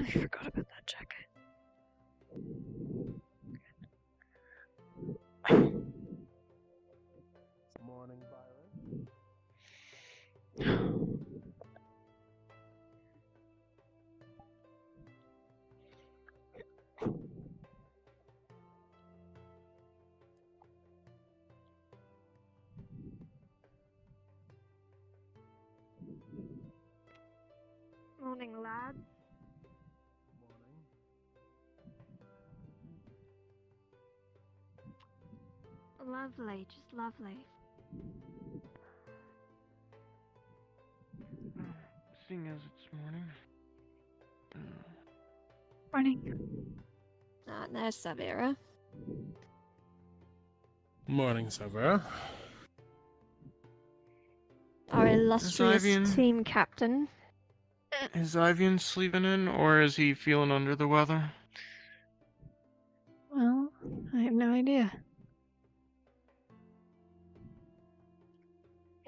I forgot about that jacket. Morning, Byron. Morning, lads. Lovely, just lovely. Seeing as it's morning. Morning. There's Sarvyra. Morning, Sarvyra. Our illustrious Ivian- team captain. Is Ivian sleeping in, or is he feeling under the weather? Well, I have no idea.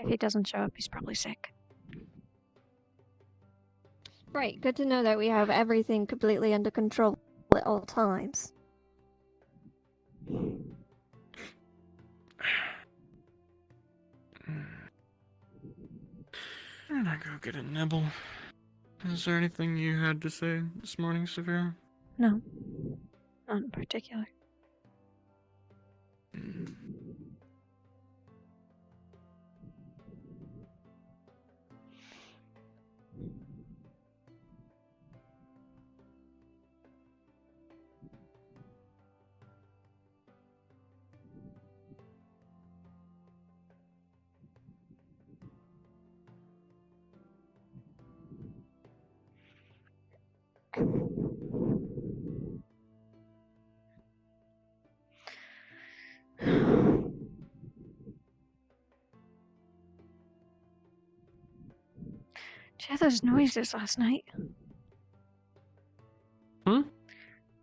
If he doesn't show up, he's probably sick. Right, good to know that we have everything completely under control at all times. And I go get a nibble. Is there anything you had to say this morning, Sarvyra? No, not in particular. Did you hear those noises last night?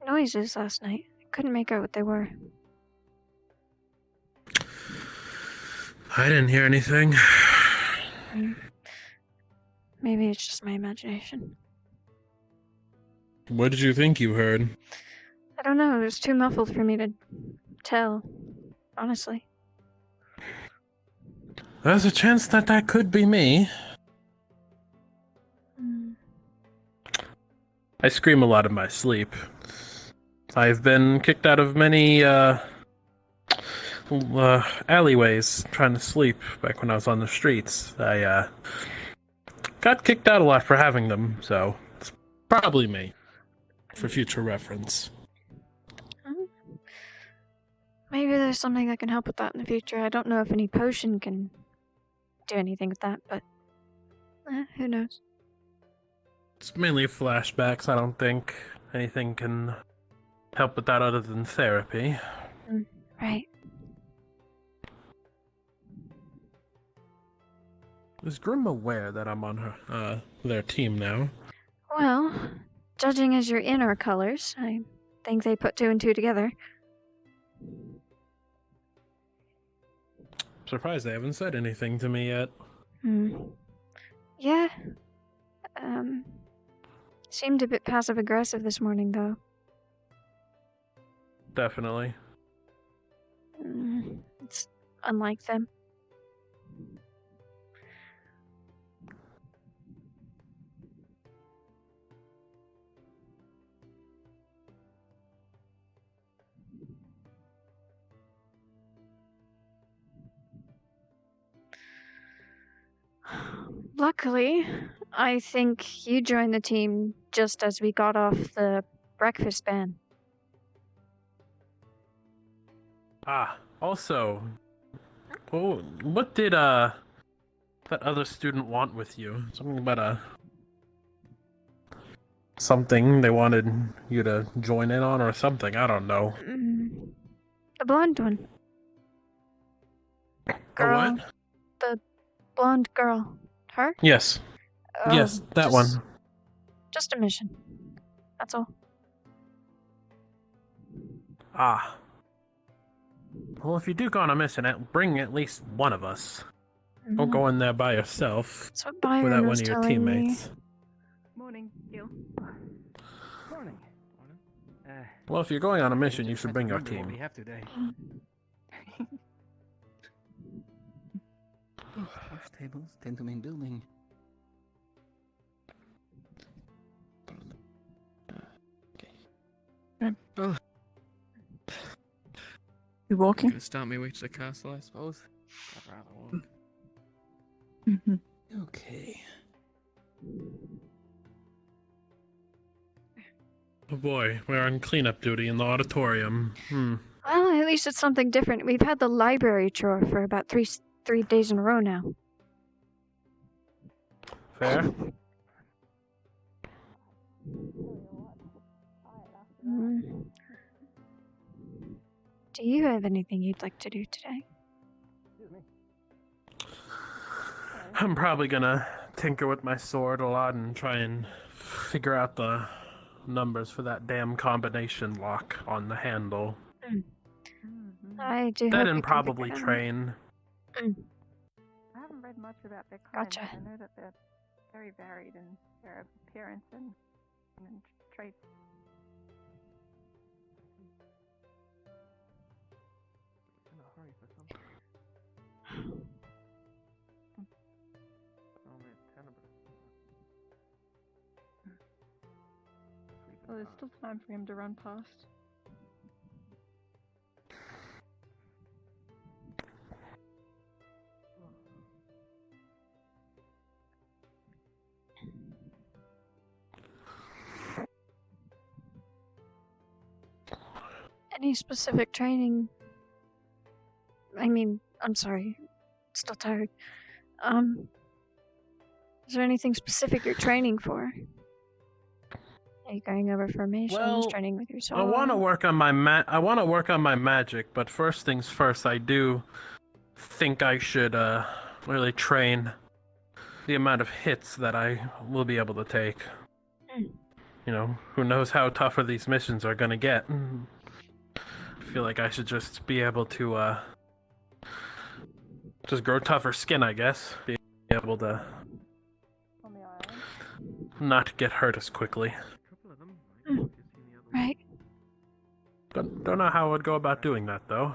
Noises last night. I couldn't make out what they were. I didn't hear anything. Maybe it's just my imagination. What did you think you heard? I don't know, it was too muffled for me to tell, honestly. There's a chance that could be me. I scream a lot in my sleep. I've been kicked out of many alleyways trying to sleep back when I was on the streets. I got kicked out a lot for having them, so it's probably me. For future reference. Maybe there's something that can help with that in the future. I don't know if any potion can do anything with that, but who knows? It's mainly flashbacks. I don't think anything can help with that other than therapy. Right. Is Grim aware that I'm on their team now? Well, judging as you're in our colors, I think they put 2 and 2 together. Surprised they haven't said anything to me yet. Yeah. Seemed a bit passive-aggressive this morning, though. Definitely. It's unlike them. Luckily, I think you joined the team just as we got off the breakfast ban. Also, what did that other student want with you? Something about something they wanted you to join in on or something, I don't know. The blonde one. Girl. A what? The blonde girl. Her? Yes. Yes, that one. Just a mission. That's all. Well, if you do go on a mission, bring at least one of us. Don't go in there by yourself. That's what Byron without was one of your telling teammates. me. Morning, Gil. Well, if you're going on a mission, you Just should have bring to your remember what we team. have today. Wash tables, tend to main building. Oh, You walking? gonna start my way to the castle, I suppose. I'd rather walk. Mm-hmm. Okay. Oh boy, we're on cleanup duty in the auditorium. Well, at least it's something different. We've had the library chore for about three days in a row now. Fair? Mm. Do you have anything you'd like to do today? I'm probably gonna tinker with my sword a lot and try and figure out the numbers for that damn combination lock on the handle. I do That hope and you can probably figure it out. train. I haven't read much about their kind. Gotcha. I know that they're very varied in their appearance and traits. In a hurry for something. Only at 10, but Well, there's still time for him to run past. Any specific training? I mean, I'm sorry. Still tired. Is there anything specific you're training for? Are you going over formations, Well, training with your sword? I want to work on my magic, but first things first, I do think I should really train the amount of hits that I will be able to take. You know, who knows how tougher these missions are gonna get. I feel like I should just be able to just grow tougher skin, I guess. Be able to On the island. not get hurt as quickly. a couple of them. I don't know if you've seen the other one. Right. Don't know how I would go about doing that though.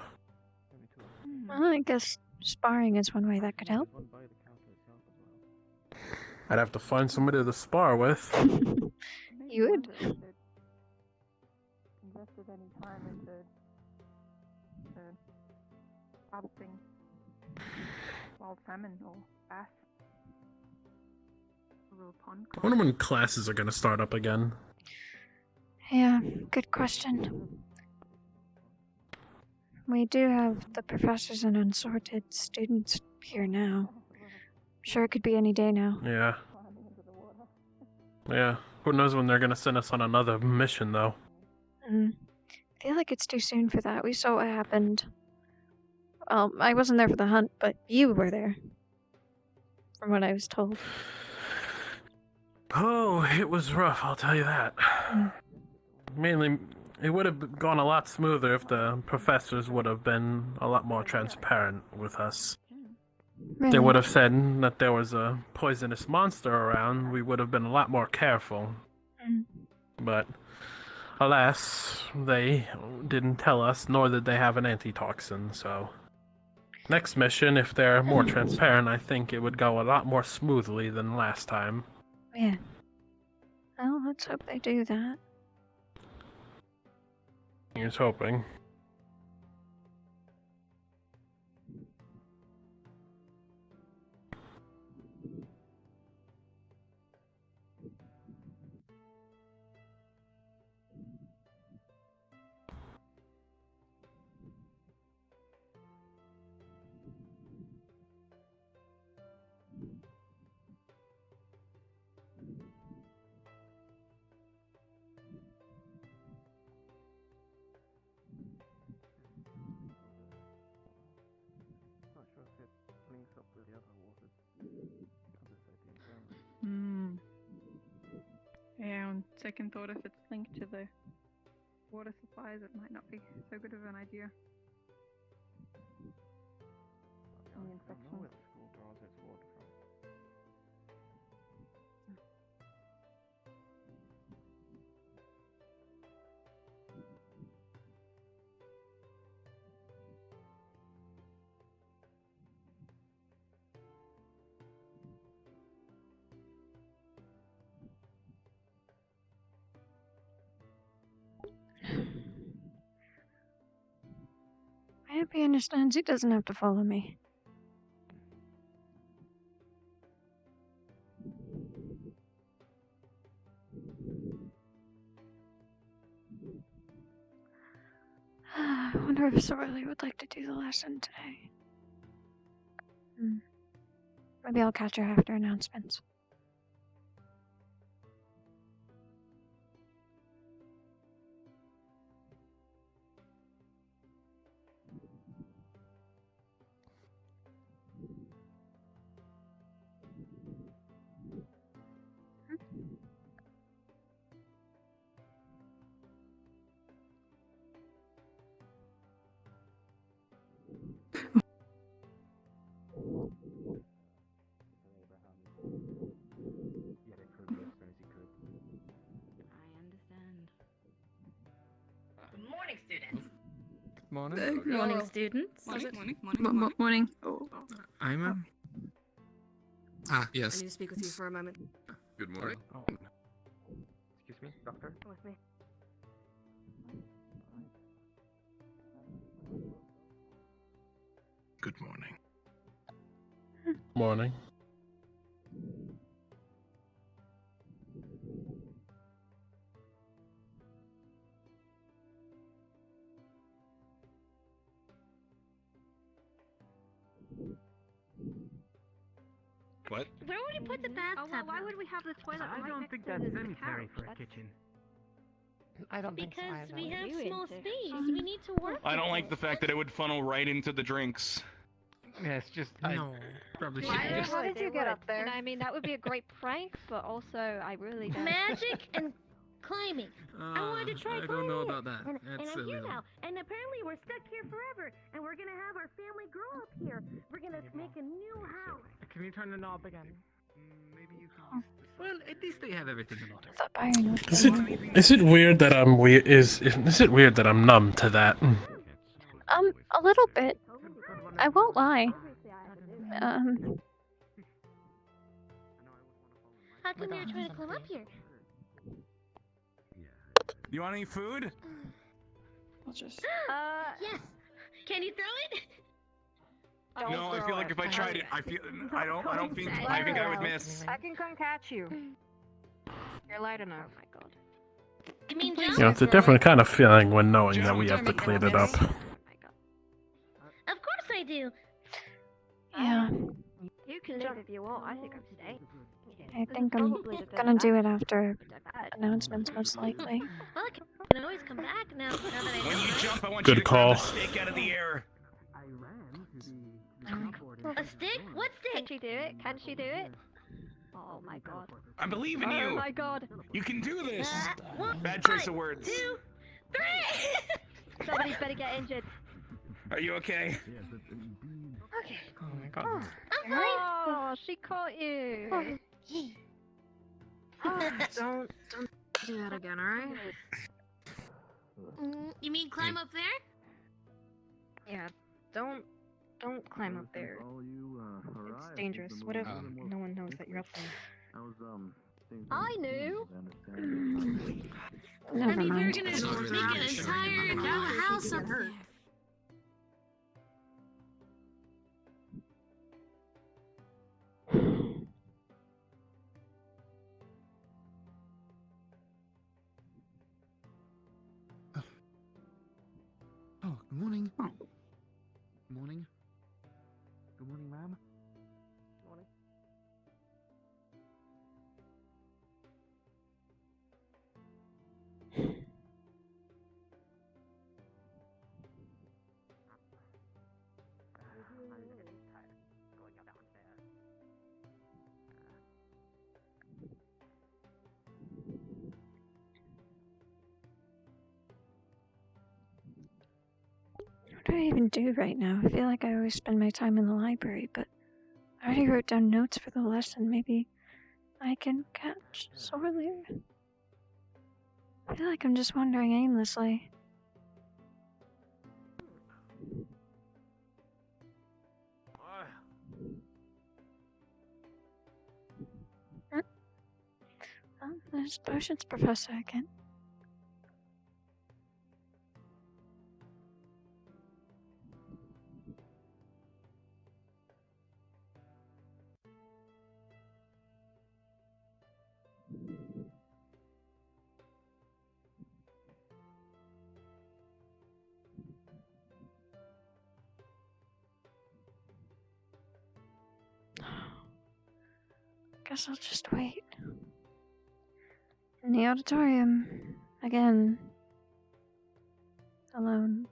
Only two of them. Well, I guess sparring is one way that could help. There's one by the counter itself as well. I'd have to find somebody to spar with. Maybe You would. wonder if they'd invested any time into harvesting wild salmon or bass. A little pond. I wonder when classes are gonna start up again. Yeah, good question. We do have the professors and unsorted students here now. Sure, it could be any day now. Yeah. Climbing into the water. Yeah. Who knows when they're gonna send us on another mission though. I feel like it's too soon for that. We saw what happened. Well, I wasn't there for the hunt, but you were there. From what I was told. Oh, it was rough, I'll tell you that. Mainly, it would have gone a lot smoother if the professors would have been a lot more transparent with us. They would have said that there was a poisonous monster around, we would have been a lot more careful. But, alas, they didn't tell us, nor did they have an antitoxin, so... Next mission, if they're more transparent, I think it would go a lot more smoothly than last time. Yeah. Well, let's hope they do that. Here's hoping. Not sure if it links up with the other waters. Other side, the Infernal. Yeah, on second thought, if it's linked to the water supplies, it might not be so good of an idea. I And the don't know infections. where the school draws its water from. hope he understands he doesn't have to follow me. I wonder if Soralyr would like to do the lesson today. Maybe I'll catch her after announcements. Morning. Good morning, students. Morning. I'm yes. I need to speak with you for a moment. Good morning. Oh. Excuse me, doctor? With me. Good morning. Morning. What? Where would you put the bathtub? Oh, well, why would we have the toilet I right don't next think to that's the sanitary couch? for a That's- kitchen. I don't think so Because either. we have You small into? space. We need to work. I don't with like it. the fact that it would funnel right into the drinks. Yeah, it's just... No. Probably Why should would- just. how did you get up there? And I mean, that would be a great prank, but also I really don't. Magic and climbing. I wanted to try I don't know climbing about that. And That's I'm a here little. now. And apparently we're stuck here forever. And we're gonna have our family grow up here. We're gonna make a new house. Can you turn the knob again? Maybe you can. Well, at least they have everything in order. I thought Byron was Is it weird that I'm weird? Is it weird that I'm numb to that? a little bit. I won't lie. How come you're trying to climb up here? You want any food? I'll just. Yes. Can you throw it? No, I feel like if I tried it, I think I would miss. I can come catch you. You're light enough. Oh my god. You mean Please jump? You know, it's a different kind of feeling when knowing that we have to clean it up. Of course I do. Yeah, You can leave if you want. I think I'm staying. I think I'm gonna do it after announcements, most likely. Well, I can always come back now that I When know. you jump, I want Good you to grab call. the stake out of the air. I ran to the A stick? What Can stick? she do it? Can she do it? Oh my god. I believe in Oh you. my god. You can do this. One, Bad choice of words. 2, 3. Somebody's better get injured. Are you okay? Okay. Oh my god. I'm fine. Oh, she caught you. Don't do that again, alright? You mean climb up there? Yeah, don't climb up there. It's dangerous. What if no one knows that you're up there? I knew. Never I mean, mind. you're It's not gonna really make an efficient. entire new house up there. Oh, good morning. Good morning. Good morning, ma'am. What do I even do right now? I feel like I always spend my time in the library, but I already wrote down notes for the lesson. Maybe I can catch Soralyr. I feel like I'm just wandering aimlessly. Oh, there's potions professor again. guess I'll just wait. In the auditorium, again. Alone.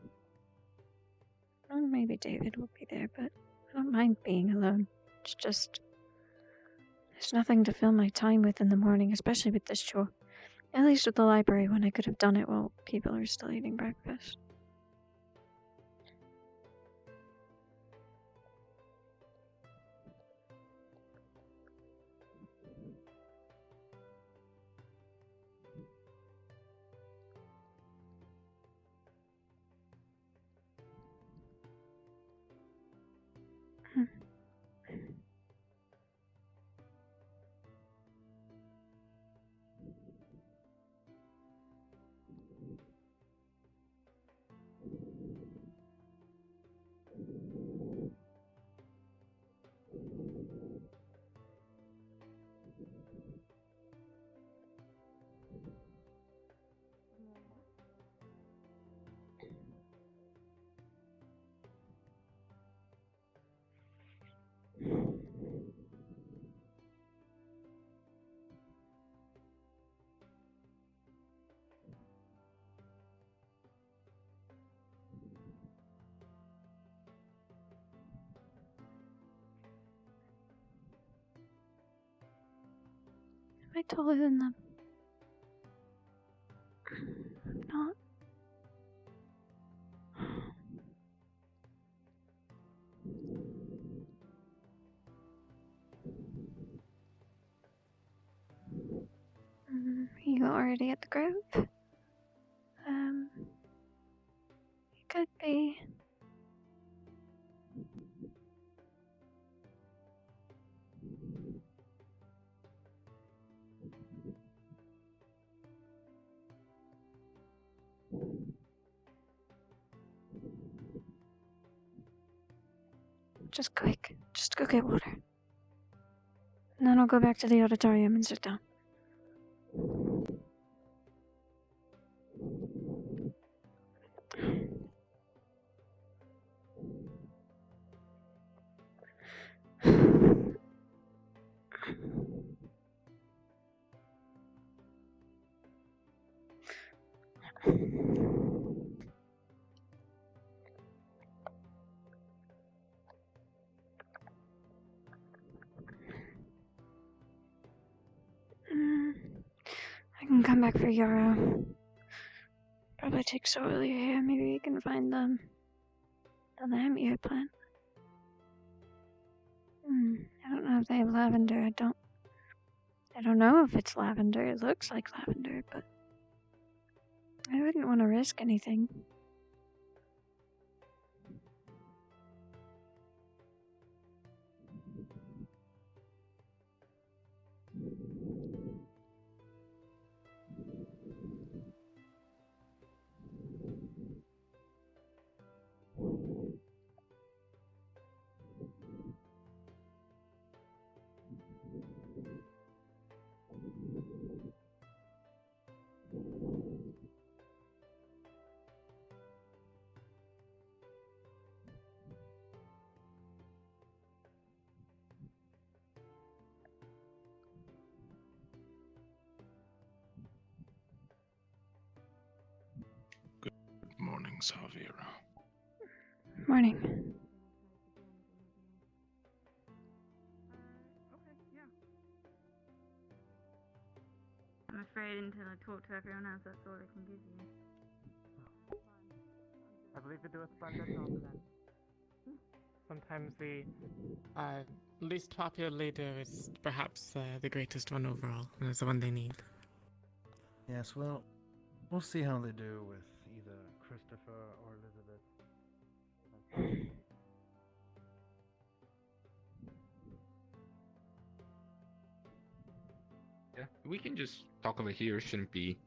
Well, maybe David will be there, but I don't mind being alone. It's just... there's nothing to fill my time with in the morning, especially with this chore. At least with the library, when I could have done it while people are still eating breakfast. Am I taller than them? I'm not. You already at the Grove? You could be. Just quick. Just go get water. And then I'll go back to the auditorium and sit down. I can come back for Yarrow. Probably take Soralyr here. Maybe we can find the lamb-ear plant. I don't know if they have lavender. I don't know if it's lavender. It looks like lavender, but I wouldn't want to risk anything. Morning, Sarvyra. Morning. Okay, yeah. I'm afraid until I talk to everyone else, that's all I can give you. I believe you do a splendid job then. Sometimes the least popular leader is perhaps the greatest one overall, and it's the one they need. Yes, well, we'll see how they do with either Christopher or Elizabeth. Yeah, we can just talk over here. Shouldn't be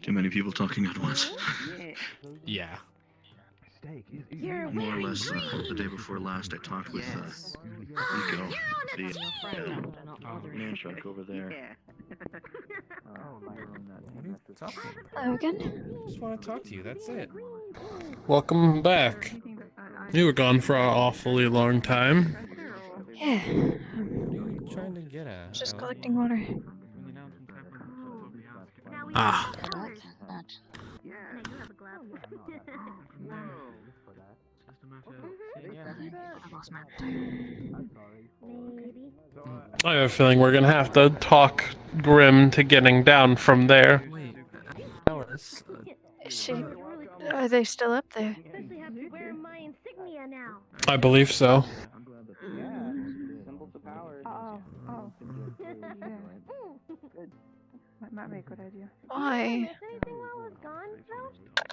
too many people talking at once. Yeah. More or less the day before last, I talked with Nico, the man truck over there. Hello again? Just want to talk to you, that's it. Welcome back. You were gone for an awfully long time. Yeah, Just collecting water. Ah. Yeah, you have a glass. I have a feeling we're gonna have to talk Grim to getting down from there. Wait, Is she? Are they still up there? Especially have to wear my insignia now. I believe so. I'm glad that symbols of power. Oh. Might be a good idea. Why? Miss anything while I was gone, though?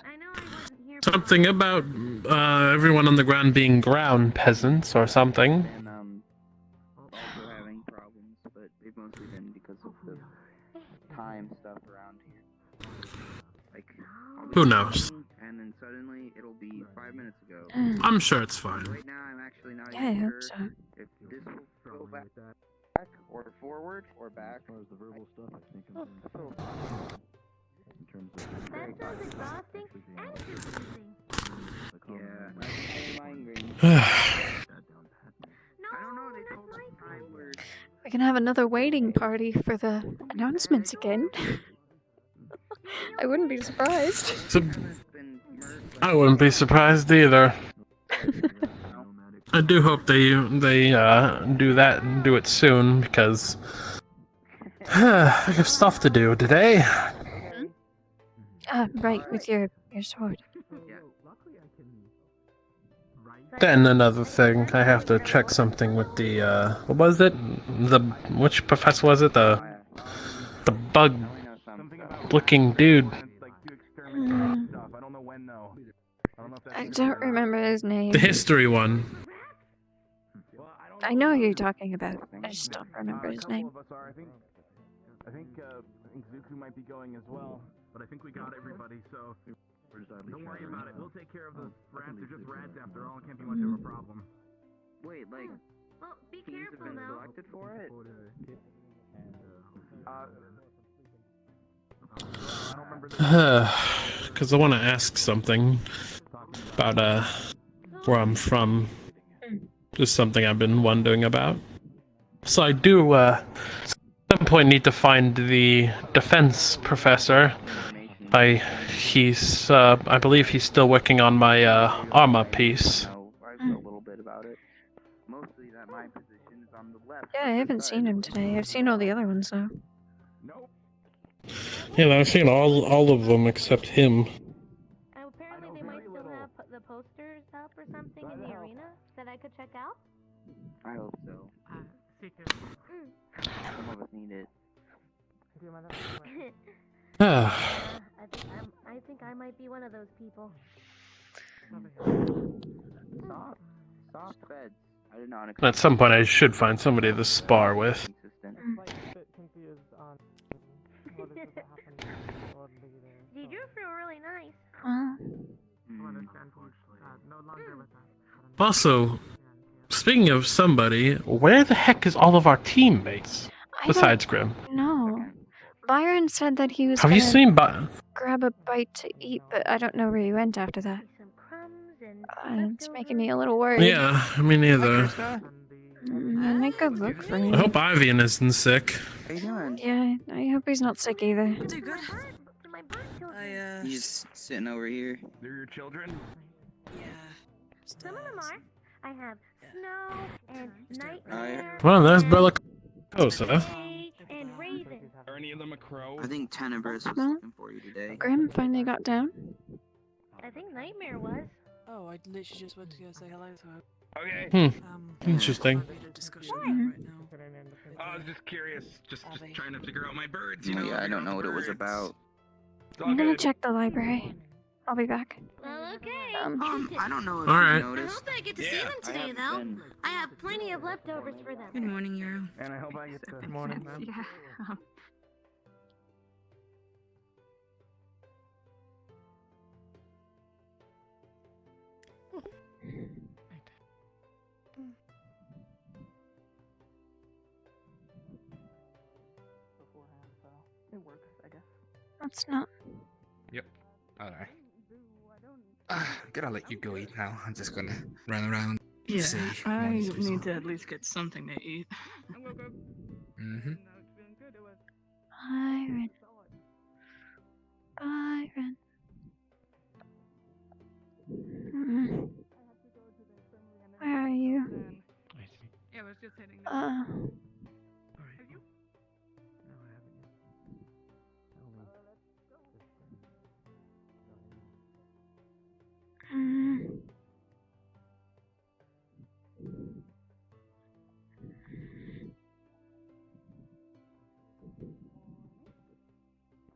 I know I wasn't here. Something about everyone on the ground being ground peasants or something. And also having problems, but they've mostly been because of the time stuff around here. Like, Who knows? and then suddenly it'll be 5 minutes ago. I'm sure it's fine. Right now, I'm actually not Yeah, I even hope sure so. if this will go back or forward or back. As far as the verbal stuff, I think in terms of That sounds exhausting and confusing. yeah, migraine. No, I don't know. They told us time where We can have another waiting party for the announcements again. I wouldn't be surprised. So, I wouldn't be surprised either. I do hope they do that and do it soon because I have stuff to do today. Right, with your sword. Then another thing, I have to check something with the what was it? Which professor was it? The bug-looking dude. I don't remember his name. The history one. I know who you're talking about. I just don't remember his name. I think Zuku might be going as well, but I think we got everybody, so don't worry about it. We'll take care of those rats. They're just rats after all. It can't be much of a problem. wait, like Well, be teams have careful been now. selected for it. I don't remember Because I want to ask something about where I'm from. Just something I've been wondering about. So I do at some point need to find the defense professor. I believe he's still working on my armor piece. I know a little bit about it. Mostly that my position is on the left. Yeah, I haven't seen him today. I've seen all the other ones though. Yeah, I've seen all of them except him. Apparently they might still have the posters up or something in the arena that I could check out. I hope so. Some of us need it. I think I might be one of those people. Soft beds. I did not At some point I should find somebody to spar with. You do feel really nice. Also, speaking of somebody, where the heck is all of our teammates? Besides Grim. No. Byron said that he was Have you gonna seen Byron? grab a bite to eat, but I don't know where he went after that. It's making me a little worried. Yeah, me neither. Make a look for him. I hope Ivian isn't sick. How you doing? Yeah, I hope he's not sick either. Do good. He's sitting over here. They're your children? Yeah. Some of them are. I have Snow and Nightmare. Well, there's Bella Cosa. And Raven. Are any of them a crow? I think Tenebris was Huh? looking for you today. Grim finally got down. I think Nightmare was. Oh, I literally just went to go say hello to her. Okay. Interesting. Discussion right now. I was just curious, just trying to figure out my birds, you know? Yeah, I don't know what it was about. It's all I'm gonna good. check the library. I'll be back. Okay. I don't know if All you right. I noticed. hope I get to see Yeah, them I today, haven't though. been. I have plenty of leftovers for them. Good morning, Euro. And I hope I get to... Good morning, ma'am. Yeah. Beforehand, so it works, I guess. That's not. Yep. Alright. Gotta let you go eat now. I'm just gonna run around. Yeah, See, I what is this? need to at least get something to eat. Mm-hmm. Byron. Byron. Where are you? I see. Yeah, I was just hitting Uh. Sorry. Have you? No, I haven't yet.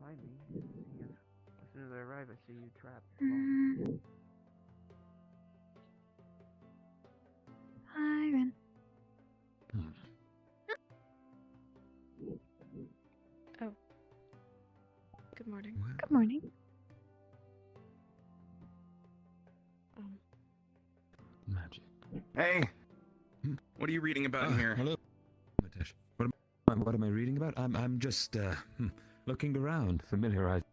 Find me. See if, as soon as I arrive, I see you trapped. Byron. Oh. Good morning. Good morning. Magic. Hey! What are you reading about in here? Hello, Matesh. What am I reading about? I'm just looking around, familiarizing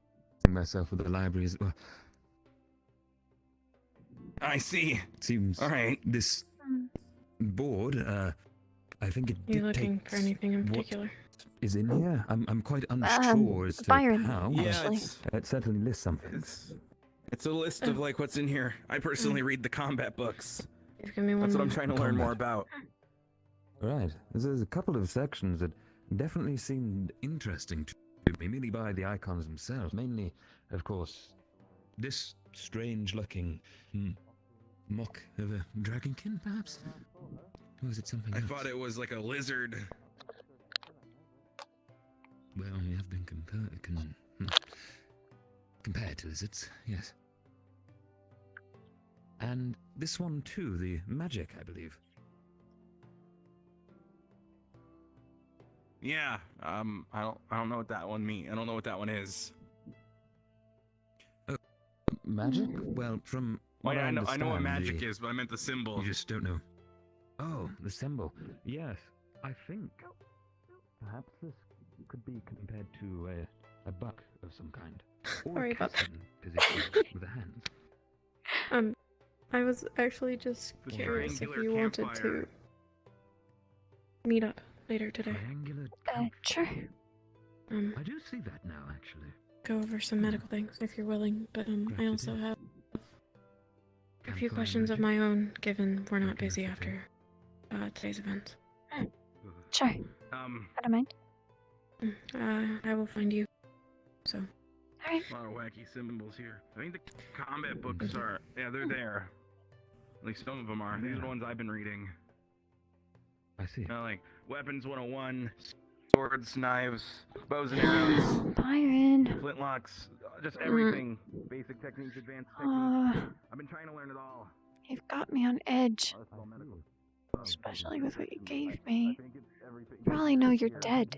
myself with the libraries. Well, I see. Seems all right. This board, I think it You looking dictates for anything in what particular? is in here. I'm quite unsure as to Byron, how. actually. It certainly lists something. It's a list of like what's in here. I personally read the combat books. Give me one That's what I'm moment. trying to learn more about. Right. There's a couple of sections that definitely seemed interesting to me, merely by the icons themselves. Mainly, of course, this strange-looking mock of a dragonkin, perhaps? Or is it something else? I thought it was like a lizard. Well, we have been compared to lizards, yes. And this one too, the magic, I believe. Yeah. I don't know what that one means. I don't know what that one is. Oh, magic? Well, from what I know what understand, magic is, but I meant the symbol. You just don't know. Oh, the symbol. Yes, I think perhaps this could be compared to a buck of some kind, or Sorry a about cat in position with a hand. I was actually just curious if Triangular you wanted campfire. to meet up later today. Triangular. Sure. I do see that now, actually. Go over some medical things if you're willing, but I also have a few questions of my own, given we're not busy after today's event. Sure. I don't mind. I will find you. So. Alright. A lot of wacky symbols here. I think the combat books are, yeah, they're there. At least some of them are. These are the ones I've been reading. I see. Like Weapons 101, swords, knives, bows and arrows, Byron. flintlocks, just everything. Basic techniques, advanced techniques. I've been trying to learn it all. You've got me on edge. Especially with what you gave me. For all I know, you're dead.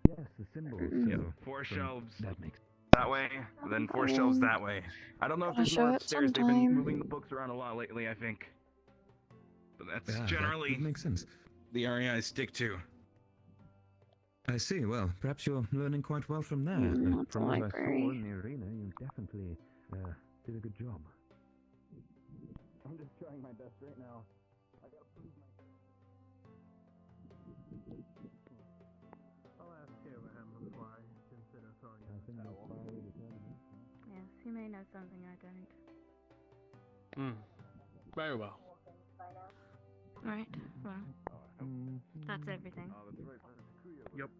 Yes, the symbol. Yep. 4 shelves That makes that way, then 4 shelves that way. I don't know if I'll there's show more it upstairs. They've been sometime. moving the books around a lot lately, I think. But that's generally that makes sense. the area I stick to. I see. Well, perhaps you're learning quite well from there. Not the From what I saw library. in the arena, you definitely did a good job. I'm just trying my best right now. I gotta prove myself. I'll ask Abraham before I consider throwing in the towel. Yes, he may know something I don't. Very well. Alright, well, that's everything. Yep.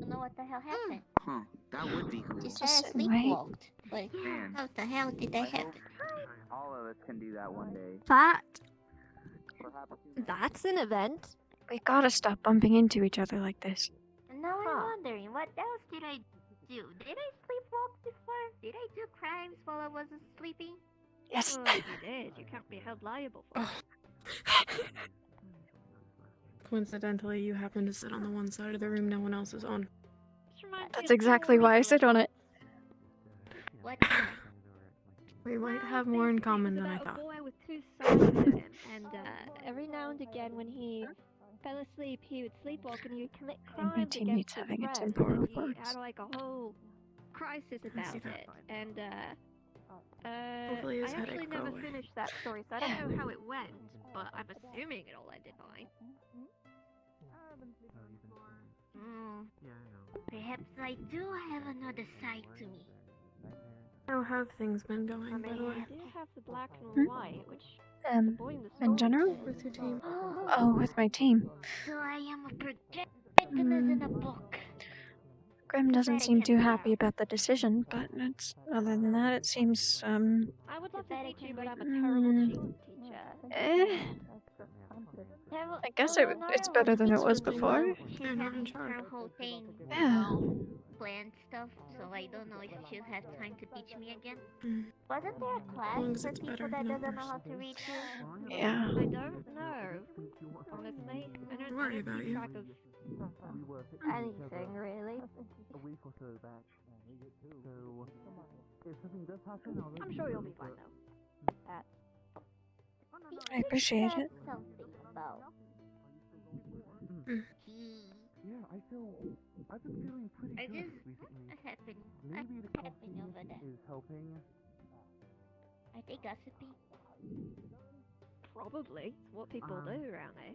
Don't know what the hell happened. Huh, that would be cool. Just Just had sit and sleepwalked. Like, Man. how the hell did that happen? All of us can do that one day. That? Perhaps That's an event. We gotta stop bumping into each other like this. And now I'm wondering, what else did I do? Did I sleepwalk before? Did I do crimes while I wasn't sleeping? Yes. Well, if you did, you can't be held liable for it. Coincidentally, you happen to sit on the one side of the room no one else is on. That's exactly why I sit on it. What? We might have more in common than I About thought. a boy with 2 sides to him, and every now and again when he fell asleep, he would sleepwalk and he would commit I think my crimes teammate's against his having a friends. temporal And he force. had like a whole crisis about see it. that. And Hopefully his I headache actually will go never away. finished that story, so I don't know how it went, but I'm assuming it all ended fine. Yeah, I know. Perhaps I do have another side to me. How have things been going, I by mean, the way? I do have the black and Hmm? white, which the boy in the In story general? did. With your team? Oh, with my team. So I am a protagonist in a book. Grim doesn't That I seem can too borrow. happy about the decision, but it's, other than that, it seems, I would love to teach you, but I'm a terrible cheating teacher. I guess it's better than it was before. They're not in charge. Her whole thing, Yeah. planned stuff, so I don't know if she'll have time to teach me again. Mm. Wasn't there a Long class as for it's people better, that no doesn't know worse. how to read too? Yeah. I don't know, honestly. I don't Worry about keep you. track of anything, really. A week or so back. So, if something does happen, I'll let I'm you sure know. you'll be fine, though. I appreciate it. Something about. Yeah, I've been feeling pretty I good just recently. happened. Maybe the happened coffee over there. is helping. Are they gossipy? Probably. It's what people do around here.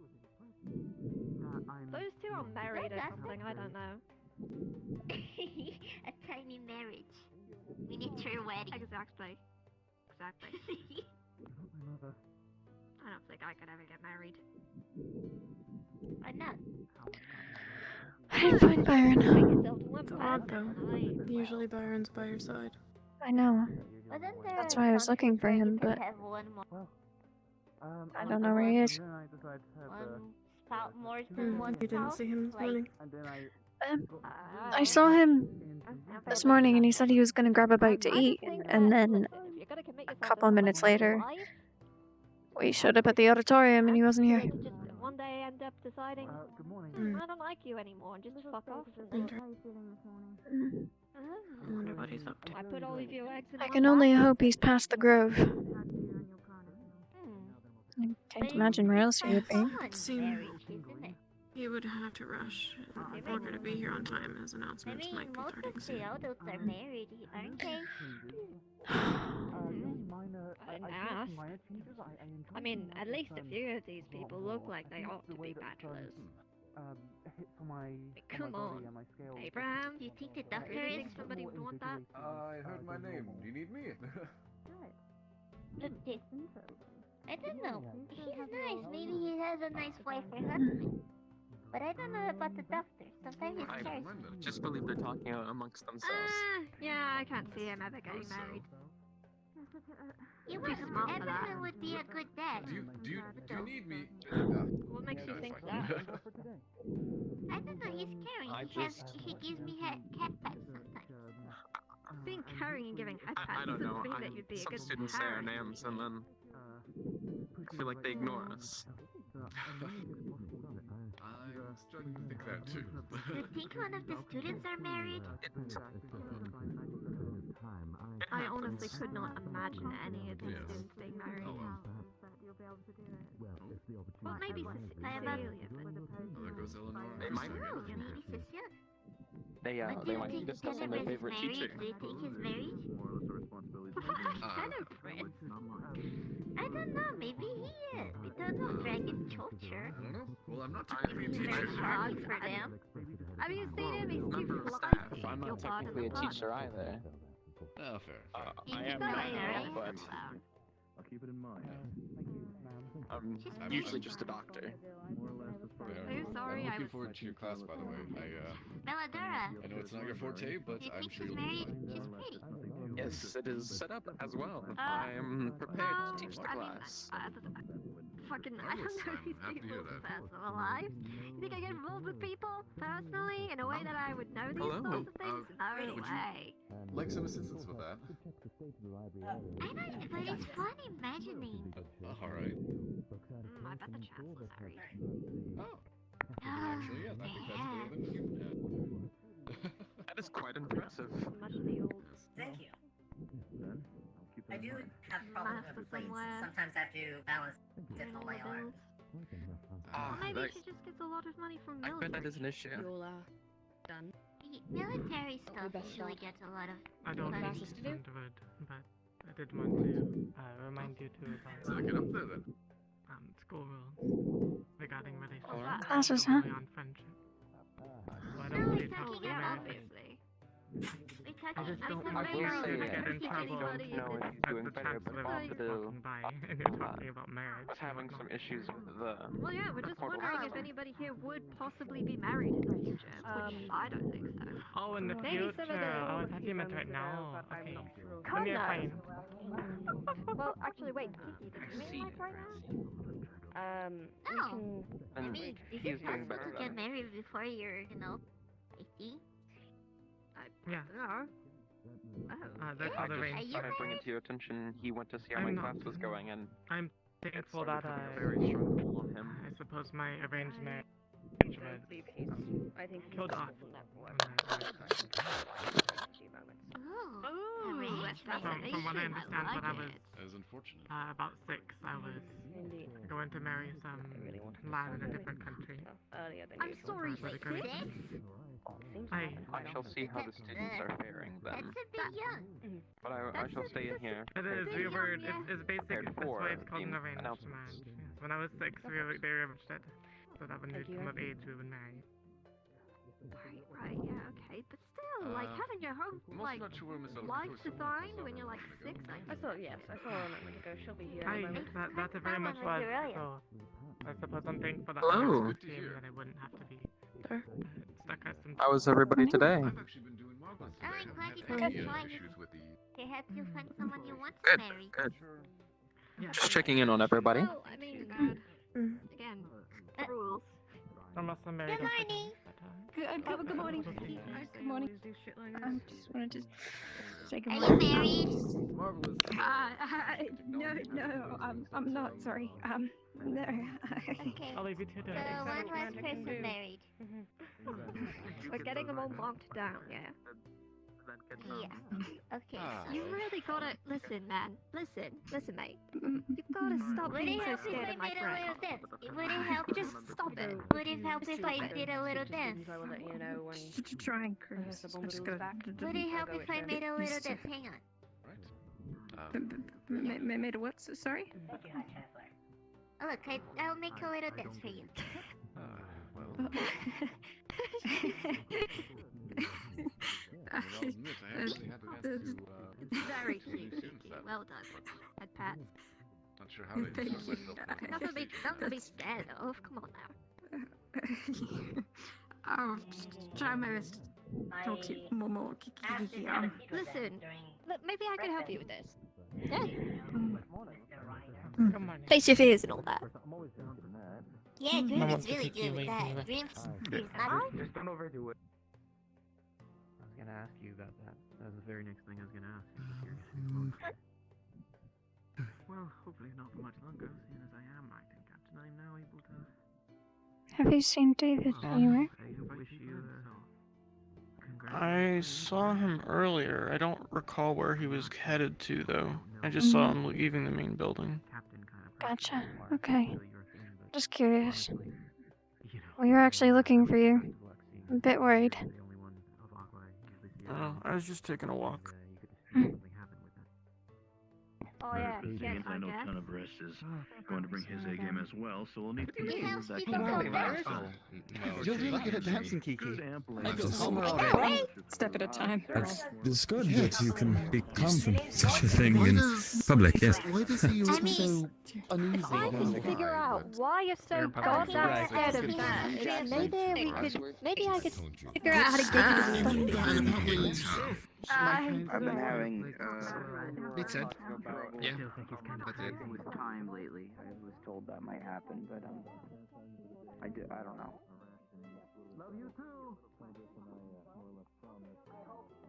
I'm Those two are married or something, I don't know. A tiny marriage. Miniature wedding. Exactly. Exactly. my mother. I don't think I could ever get married. Why not? I'm fine, Byron. It's odd, though. Usually Byron's by your side. I know. Wasn't there That's a why I was looking conflict for where you him, could but have one more, I don't know where he is. Then I decided to have one spout more than one You didn't spouse? see him this Like, morning? and then I I saw him this morning and he said he was gonna grab a bite to eat, and then a couple of minutes later, we showed up at the auditorium and he wasn't here. Just one day end up deciding, good morning. I don't like you anymore, and just fuck off. Inter- Mm. I wonder what he's up to. I put all of your eggs in I one can only basket. hope he's past the grove. I can't imagine where else he would be. It seemed he would have to rush in order to be here on time, as I announcements mean, might be most starting of the soon. adults are married, aren't they? I didn't ask. I mean, at least a few of these people look like they ought to be bachelors. Hit for my Come body on, and my scales. Abraham. Do you think the doctor Really is? think somebody would want that? I heard my name. Do you need me? I don't know. He's nice. Maybe he has a nice wife or husband. But I don't know about the doctor. Sometimes he's cursed. Just believe they're talking amongst themselves. Yeah, I can't see him ever getting married. You Too smart for that. Evan would be a good dad. Do you need me? What makes you think that? I don't know. He's caring. He gives me cat pets sometimes. Being caring and giving head pats I don't doesn't know. mean that you'd be a Some good students say our parent. names and then I feel like they ignore us. I'm starting to think that too. You think one of the students are married? I honestly could not imagine any of these students being married. Well, maybe Cecilia, but There goes Eleanor. They might. Maybe Cecilia. They But do you might be think discussing Jennifer their is favorite married? teacher. Do you think he's married? I know Fred. I don't know. Maybe he is. We don't know Dragon Culture. I don't know. Well, I'm not technically a He's teacher. very sharp for them. Have you seen him? He's too Member of flighty. staff. I'm You'll not pardon technically a the pun. teacher either. Oh, fair. You I think am so, not, right? but I'll keep it in mind. I'm usually just a doctor. I'm sorry, I'm I looking was- forward to your class, by the way. Belladura. I know it's not your forte, but Do you I'm think sure she's you'll be married? fine. She's pretty. Yes, it is set up as well. I'm prepared to teach the I mean, class. fucking, I don't know these Happy to hear people's that. personal lives. You think I get involved with people personally in a way that I would know these Hello? sorts of things? No would you- way. Like some assistance with that. I don't, but it's fun imagining. Alright. I bet the chances are easy. Oh. Actually, yeah, I think that's better than human had. That is quite impressive. Much of the old Thank you. Then I'll keep it I in do mind. have problems Master with planes. somewhere. Sometimes I have to balance in different the my arm. bills. Or maybe she just gets a lot of money from I bet that military. is an issue. You'll, done. Military stuff usually gets a lot of I don't money. understand the word, but I did want to remind you too about So get up there then. school rules regarding relationships. Classes, huh? On friendship. So I No, don't we're really talk talking about about marriage. Obviously. I just don't I want will you say, to get in I trouble don't know if he's as doing the better, but chancellor Bob is still walking by and you're talking about marriage. was having some issues with the. Well, yeah, we're just portal wondering if system. anybody here would possibly be married in the future, which I don't think so. Oh, in the Maybe some future. of the- Oh, I thought you meant right now. Okay. Let Come me now. explain. Well, actually, wait, Kiki, did you mean like right now? No. I And mean, is he's it doing possible better to get than. married before you're, 18? Yeah. No. That's all the Are range. you Thought I'd bring it to your attention. He went to see how my I'm class not. was going, and I'm it thankful started that putting a very strong pull on him. I suppose my arranged marriage I think killed off. Oh, that's From what I understand, when I was That is unfortunate. about 6, I was going to marry some lad in a different country. I'm sorry, Really 6? great. I shall see how the students are faring That's then. a bit young. But I shall stay in here. It is. We were. It's basic. Prepared That's for why it's called the an arranged announcements. marriage. Yes. When I was 6, they arranged it so that when we come of age, we would marry. Right, yeah, okay. But still, like, having your home, I'm like, also not sure where Miss life Alcantara is. designed when you're like 6, I thought, yes, I saw her a moment ago. She'll be here in a moment. That's a very much Someone was. was here So I suppose I'm thankful that Hello. my team that I wouldn't have to be stuck as some. How was everybody today? I've actually been doing marvelous today. I'm glad you I haven't took had the any issues with the. to help you find someone you want to Good, marry. good. Yeah. Just checking in on everybody. Well, I mean, again, rules. I'm also married. Good morning. Good morning. Good morning. I just wanted to say good Are morning. you married? Marvelous. No, I'm not. Sorry. No. Okay. I'll leave you to So it. one last person married. We're getting them all marked down, yeah? Yeah. Okay. Ah. You really gotta listen, man. Listen, mate. You've gotta stop Would being it so help if scared I of my did a friend. little dance? Would it help? Just stop it. Would it help if I did a little dance? I will let you know when. Trying, Chris. I'm just gonna. Would it help if I made a little dance? Hang on. Right. Made a what? Sorry? Oh, look, I'll make a little dance for you. Well. I have to admit, I actually had to dance to. It's very to new cute. students that Well done. Head pat. Not sure how to express myself. Nothing to be scared of. Come on now. I'll try my best to talk to you more. Listen, look, maybe I could help you with this. Yeah. Come on. Face your fears and all that. Yeah, I Dream want is to really take you good away with from the that. Dream rest. is not. Just don't overdo it. I was gonna ask you about that. That was the very next thing I was gonna ask. Well, hopefully not for much longer, seeing as I am acting captain. I'm now able to. Have you seen David anywhere? I wish you. I saw him earlier. I don't recall where he was headed to, though. I just saw him leaving the main building. Gotcha. Okay. Just curious. We were actually looking for you. A bit worried. Oh, I was just taking a walk. Oh yeah, Yes, I know Ton of Rest is going to bring his A game as well, so we'll need to He make helps that people feel better. You're really good at dancing, Kiki. Step at a time. It's good that you can be calm from such a thing in public, yes. Why does he look so uneasy? If I can figure out why you're so goddamn scared of that, maybe I could figure out how to get you to stop. I've been having. It said. Yeah. That's it. With time lately, I was told that might happen, but I don't know. Love you too.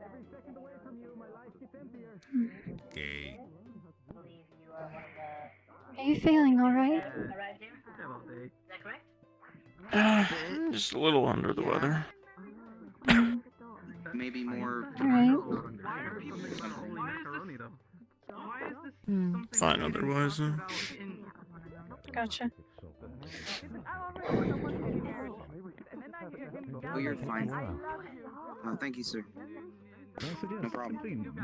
Every second away from you, my life gets emptier. Gay. Are you feeling alright? I'm just a little under the weather. Maybe more. Alright. Fine otherwise. Gotcha. Oh, you're fine. Thank you, sir. No problem.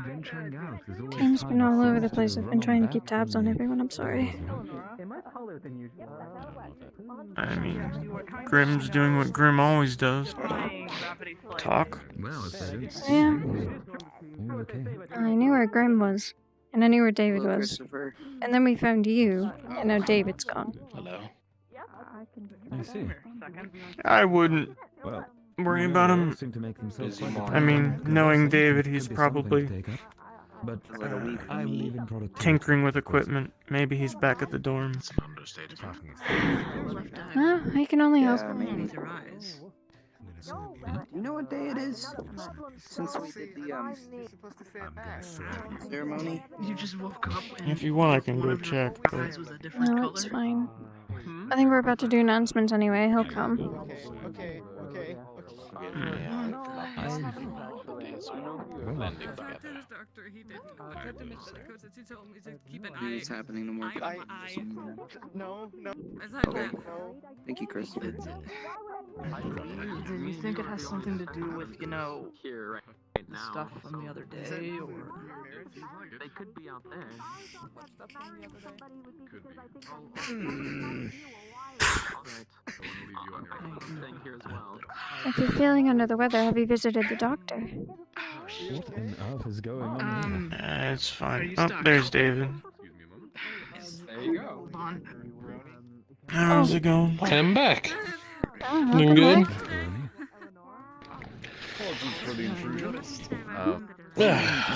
Venturing out is always Time's been all over the fun. place. I've been trying to keep tabs on everyone. I'm sorry. Am I taller than usual? I mean, Grim's doing what Grim always does. Talk. Well, if they don't Yeah. all okay. I knew where Grim was, and I knew where David Hello, was. Christopher. And then we found you, and now David's gone. Hello. I see. I wouldn't Well, worry about him. seem to make themselves quite I mean, knowing David, he's could be something to probably take up. But I'm leaving productivity. tinkering with equipment. Maybe he's back at the dorm. I can only hope. You know what day it is? Since we did the ceremony. You just woke up and If you want, I can go check. But eyes was a different No, color. it's fine. I think we're about to do announcements anyway. He'll come. Okay. It's happening no more. No. Okay. Thank you, Chris. Do you think it has something to do with, Here, the stuff from the other day, or They could be out there. Staying here as well. If you're feeling under the weather, have you visited the doctor? What on earth is going on here? it's fine. Oh, there's David. There you go. hold on? How's it going? I'm back. Oh, Doing good? Apologies for the intrusion. Just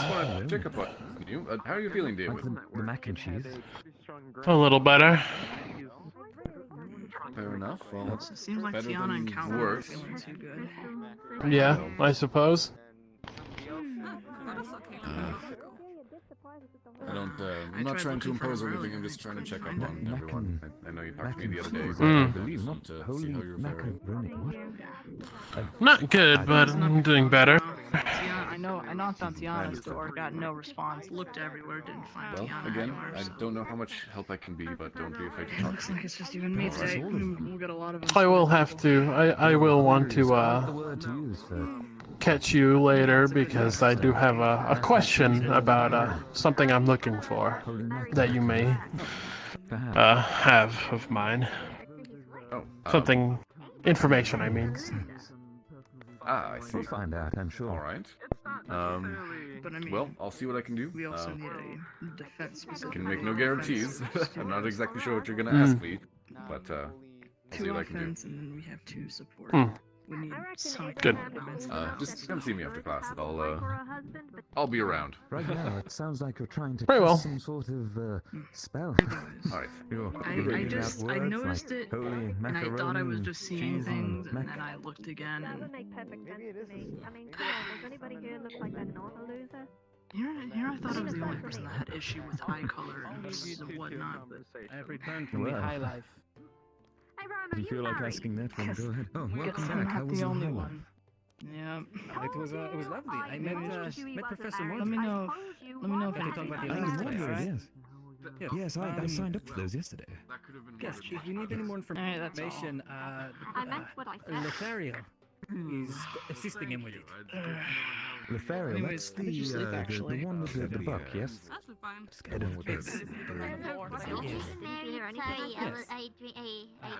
want to check up on you. How are you feeling, David? The mac and cheese. A little better. Fair enough. Well, It seems like better Tiana and than Cal aren't worse. feeling too good. Yeah, I suppose. I don't. I'm not trying to impose or anything. I'm just trying to check up on everyone. I know you talked to me the other day. So I believe just want to see how you're faring. Not good, but I'm doing better. I knocked on Tiana's door, got no response, looked everywhere, didn't find Well, Tiana again, anywhere. I don't know how much help I can be, but don't be afraid to talk Looks to me. like it's just you and me today. We've got a lot of I will have to. I will want to catch you later because I do have a question about something I'm looking for that you may have of mine. Something, information, I mean. I see. We'll find out, I'm sure. All right. But I mean, Well, I'll see what I can do. we also need a defense specific. Can make no guarantees. I'm not exactly sure what you're gonna ask me, but I'll see Two what I can do. offense, and then we have two support. We need some Good. Just come see me after class. I'll be around. Right now, it sounds like you're trying to Very well. cast some sort of spell. All right. I noticed it, and I thought I was just seeing things, and then I looked again, and make perfect sense to me. I mean, come on, does anybody here look like they're not a loser? here I thought I was the only person that had issue with eye color and whatnot, but I've returned from the high life. If you feel like asking that one, go ahead. Oh, guess welcome I'm back. How not was the the only high life? one. Yeah. It was lovely. I met Professor Morgan. Let me know if Can we talk about the I Olympics, remember, alright? yes. Yes, I signed up for those yesterday. Yes, if you need any more Alright, that's all. information, I meant what I said. Lothario is assisting him with it. Lothario, Anyways, that's I think you sleep, the actually. one with the buck, yes? Scared of It's- this.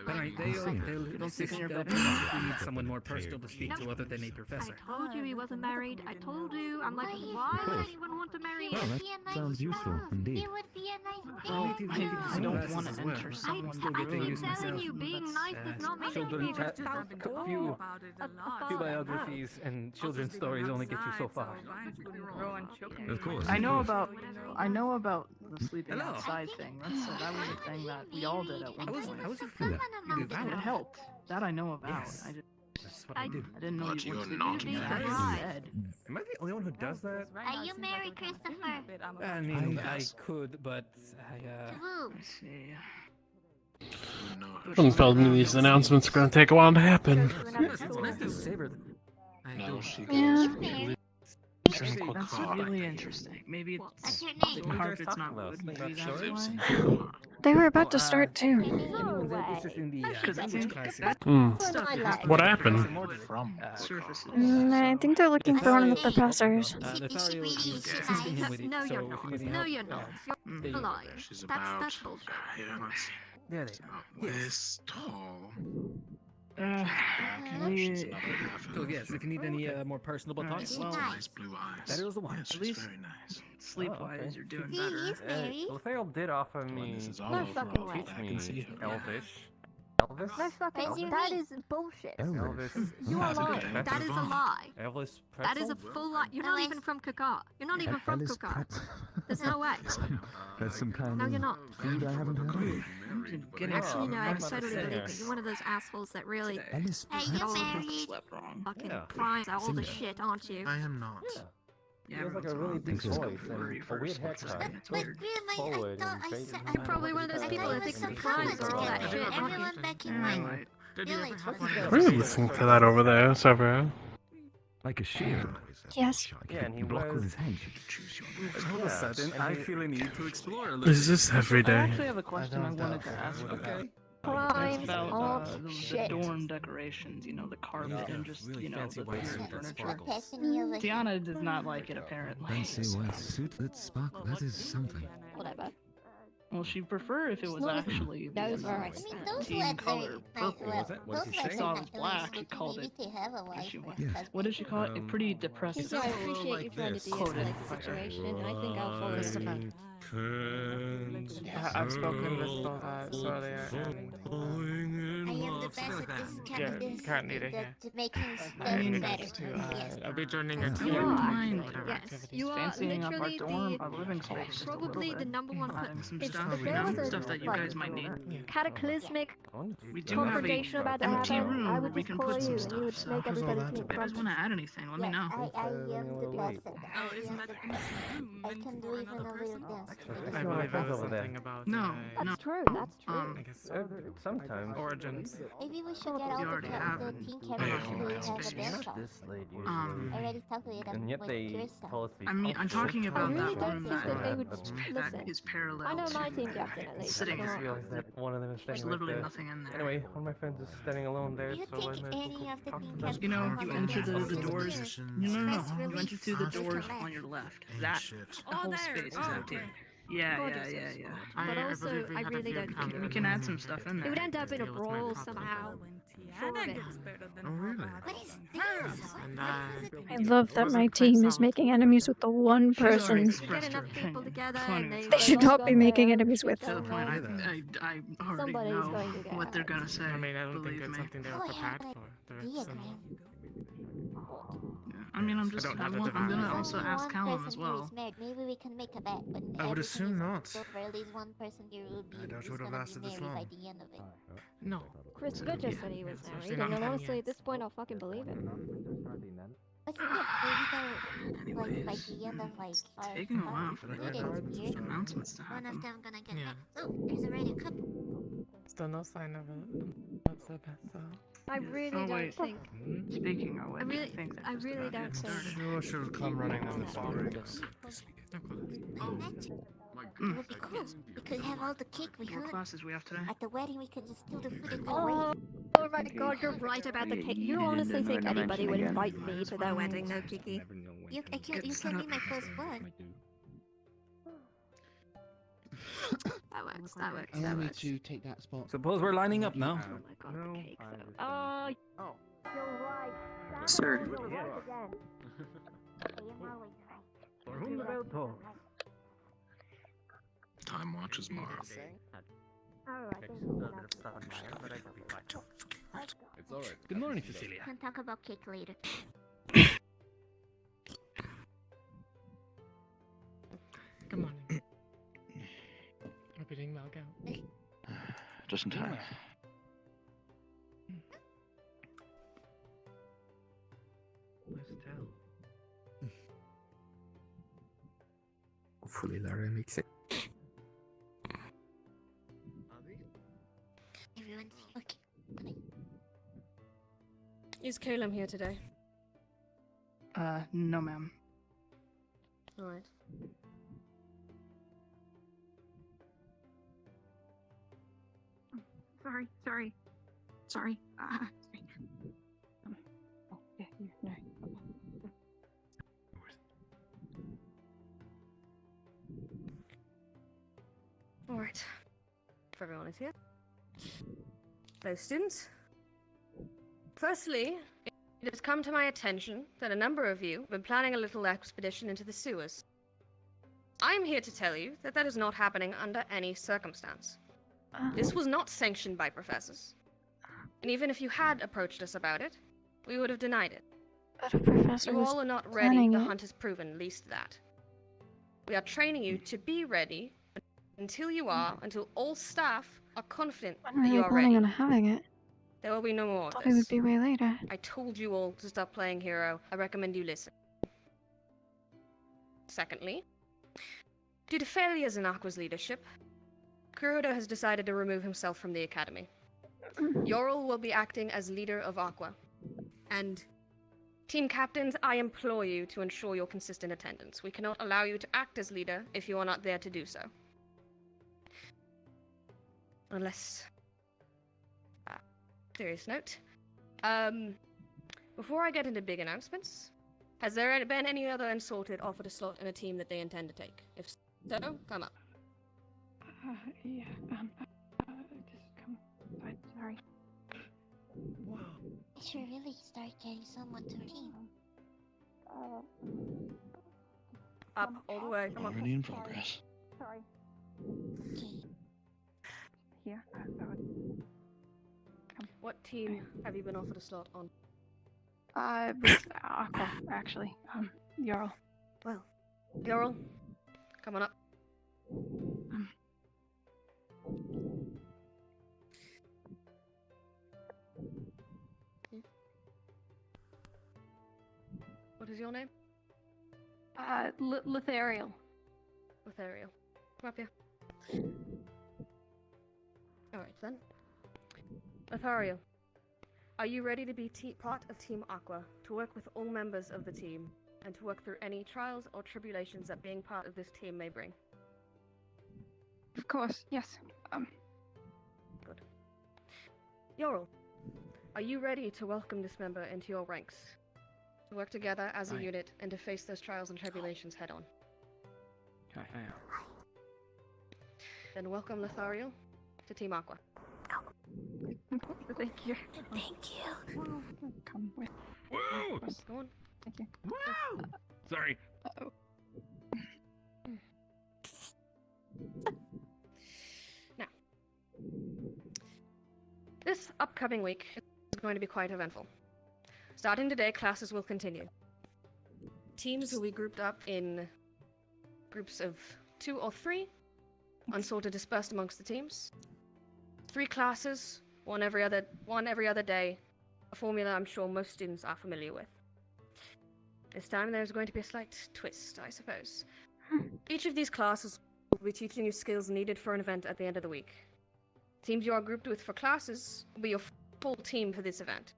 They'll assist if you need someone more personal to speak to other than a professor. I told you he wasn't married. I told you. I'm like, why would anyone want to marry Well, him? that sounds useful, indeed. It would be a nice Well, thing. I don't want to enter someone. Still getting used to telling myself. you, being nice does not make Children you chat, few biographies and children's stories only get you so far. Of course. I know about the sleeping outside thing. That was a thing that we all did at one point. How was your food? It helped. That I know about. Yes. That's what I do. I didn't know you would not sleep married. bed. Am I the only one who does that? Are you married, Christopher? I mean, I could, but Woo. Let's see. Someone told me these announcements are going to take a while to happen. Savor them. Yeah. That's really interesting. Maybe it's the carpet's not wood. Maybe that's why. They were about to start too. What happened? Surfaces. I think they're looking for one of the professors. No, you're not. No, you're not. You're lying. That's bullshit. There they are. This tall. So yes, if you need any more personable thoughts, Nice blue eyes. that is the one. Yes, she's very nice. Sleep-wise, you're doing better. Lefaro did offer me This is all No over fucking all way. I can see her. Elvish. Elvis? No fucking. That is bullshit. Elvis. You are lying. That is a lie. Elvis That is a full lie. You're not even from Kakar. You're not even from Kakar. There's no way. That's some kind No, of you're not. food I haven't heard of. Actually, no, I totally believe it. You're one of those assholes that really fucking primes all the shit, aren't you? I am not. He has like a really deep voice and a weird haircut. Forward and faded. You're probably one of those people that thinks that primes are all that shit. Everyone back in my village. What are you listening to that over there, Sarvyra? Like a shield. Yes. Yeah, and he Block with was. his head. All of a sudden, I feel a need to explore a little. Is this every I day? actually have a question I wanted to ask. Okay. Primes It's about of the shit. dorm decorations, you know, the carpet and just, really you know, fancy the white weird suit that furniture. sparkles. Tiana does not like it, apparently. Fancy white suit that sparkle. That is something. Whatever. Well, she'd prefer if it was actually the Those are team color purple. was it? What did he She say? saw it was black, she called it. Yes. What did she call it? A pretty depressing. So I appreciate you trying to de-escalate the situation, and I think I'll follow Mr. suit. Penn. I've spoken with both Soralyr and I am the best at this kind yeah, of this, currently they're here. to make things I better. need to, I'll be joining your I team. don't mind whatever Yes, activities. you are fancying up our literally dorm, the our living space just a little probably the bit. number one. Adding some If stuff, there was a stuff that you guys might need. cataclysmic We do have confrontation a about to empty happen, room I where would we just can call put you, some and you would stuff. make everybody If you keep guys want to add anything, let me know. I am the best at that. Oh, isn't that I can do even a little dance. I believe there was something about No, no. That's true, that's true. I guess Sometimes. origins. Maybe we should get all You already have the it. team Yeah, cameras yeah, to yeah. have a dance Not off. this late usually. I already calculated And yet what they your stuff. told us to be I mean, I'm talking cautious. about I really that don't room think that they would that listen. is parallel I know my to team captain at least. sitting but I here. just realized that one of them is There's staying right literally there. nothing in there. Anyway, one of my friends is standing alone there, Do you so I think might as any well of the talk team to them. captains You know, want you to enter dance? the doors. No, you enter through the doors on your left. That the whole space is empty. Yeah, Gorgeous. yeah. But also, believe we I had a really few don't comments. care. We can add some stuff in It there. would end up in a Deal with my brawl problem. somehow. Sure of it. Oh, really? What is this? And I love that my team is making enemies with the one She's already person Get expressed her enough people opinion. together Plenty and of they they should all not go be making there, enemies shit with. To the going point, on. I already Somebody's know going to get what they're hurt. gonna say. I mean, I don't think Believe it's me. something they were prepared for. There is some. I mean, I'm just. don't I have the want, I'm gonna development. also ask Callum as well. Maybe we can make a bet. When I would everything assume is not. built for at least one person here will be I doubt it who's would have gonna lasted be this married by long. the end of it. No. Chris Good just said he was Especially married, and not honestly, 10 at this point, I'll fucking believe it. Let's get maybe though, like by the end of like our Taking a while for the meetings here, announcements to one of happen. them gonna get Yeah. back. Oh, there's already a couple. Still no sign of it. That's the best, so. I really Oh, don't wait. think. Speaking of which, I really, think they're I just really about to don't get think. started. Sure, she'll come running down the story. It would be cool. We could have all the cake we What heard. classes we have today? At the wedding, we could just steal the food and go Oh, away. oh my god, you're right about the cake. You honestly think anybody would invite me to their wedding, no, Kiki? You can be my first one. That works, that works, Allow that me works. to take that spot. Suppose we're lining up now. Oh my god, the cake though. Oh, you're right. Sir. You'll work again. Time watches Mara. Oh, I think It's alright. Good morning, Cecilia. Can talk about cake later. Good morning. Repeating Malgo. Just in time. Let's tell. Hopefully Larry makes it. Everyone's okay. Is Calum here today? No, ma'am. Alright. Sorry. Sorry. Sorry. Oh, yeah, you no. Alright. If everyone is here. Those students. Firstly, it has come to my attention that a number of you have been planning a little expedition into the sewers. I am here to tell you that that is not happening under any circumstance. This was not sanctioned by professors. And even if you had approached us about it, we would have denied it. But a professor You was all are not ready, planning the it. hunt has proven at least that. We are training you to be ready until all staff are confident When that were you they are planning ready. on having it? There will be no more of Thought this. it would be way later. I told you all to stop playing hero. I recommend you listen. Secondly, due to failures in Aqua's leadership, Kuroda has decided to remove himself from the academy. Yorl will be acting as leader of Aqua. And team captains, I implore you to ensure your consistent attendance. We cannot allow you to act as leader if you are not there to do so. Unless... serious note. Before I get into big announcements, has there been any other unsorted offered a slot in a team that they intend to take? If so, come up. Yeah, just come. Sorry. I should really start getting someone to team. Up, all the way, come on. Already in progress. Sorry. Okay. Here, What team have you been offered a slot on? with Aqua, actually. Jarl. Well, Yorl, come on up. What is your name? Lithariel. Lithariel. Come up here. Alright then. Lithariel, are you ready to be part of Team Aqua, to work with all members of the team, and to work through any trials or tribulations that being part of this team may bring? Of course, yes. Good. Yorl, are you ready to welcome this member into your ranks? To work together as a unit and to face those trials and tribulations head on? I am. Then welcome Lithariel to Team Aqua. Thank you. Thank you. Come with. Whoa! Go on. Thank you. Whoa! Sorry. Uh-oh. Now, this upcoming week is going to be quite eventful. Starting today, classes will continue. Teams will be grouped up in groups of 2 or 3, unsorted dispersed amongst the teams. 3 classes, one every other day, a formula I'm sure most students are familiar with. This time there's going to be a slight twist, I suppose. Each of these classes will be teaching you skills needed for an event at the end of the week. Teams you are grouped with for classes will be your full team for this event.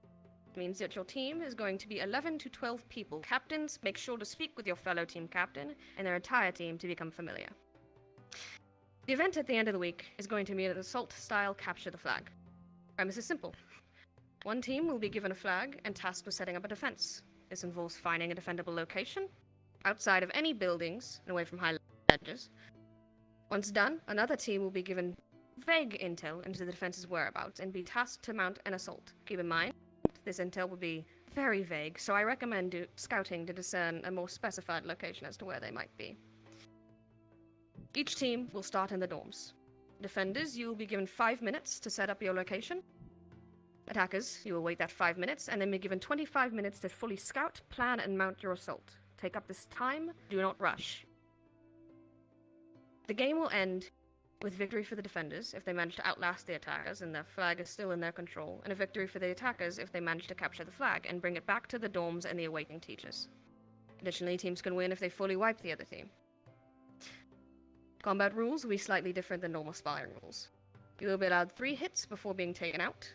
It means that your team is going to be 11 to 12 people. Captains, make sure to speak with your fellow team captain and their entire team to become familiar. The event at the end of the week is going to be an assault-style capture the flag. Premise is simple. One team will be given a flag and tasked with setting up a defense. This involves finding a defendable location, outside of any buildings and away from high ledges. Once done, another team will be given vague intel into the defense's whereabouts and be tasked to mount an assault. Keep in mind, this intel will be very vague, so I recommend scouting to discern a more specified location as to where they might be. Each team will start in the dorms. Defenders, you will be given 5 minutes to set up your location. Attackers, you will wait that 5 minutes and then be given 25 minutes to fully scout, plan, and mount your assault. Take up this time, do not rush. The game will end with victory for the defenders if they manage to outlast the attackers and the flag is still in their control, and a victory for the attackers if they manage to capture the flag and bring it back to the dorms and the awaiting teachers. Additionally, teams can win if they fully wipe the other team. Combat rules will be slightly different than normal sparring rules. You will be allowed 3 hits before being taken out.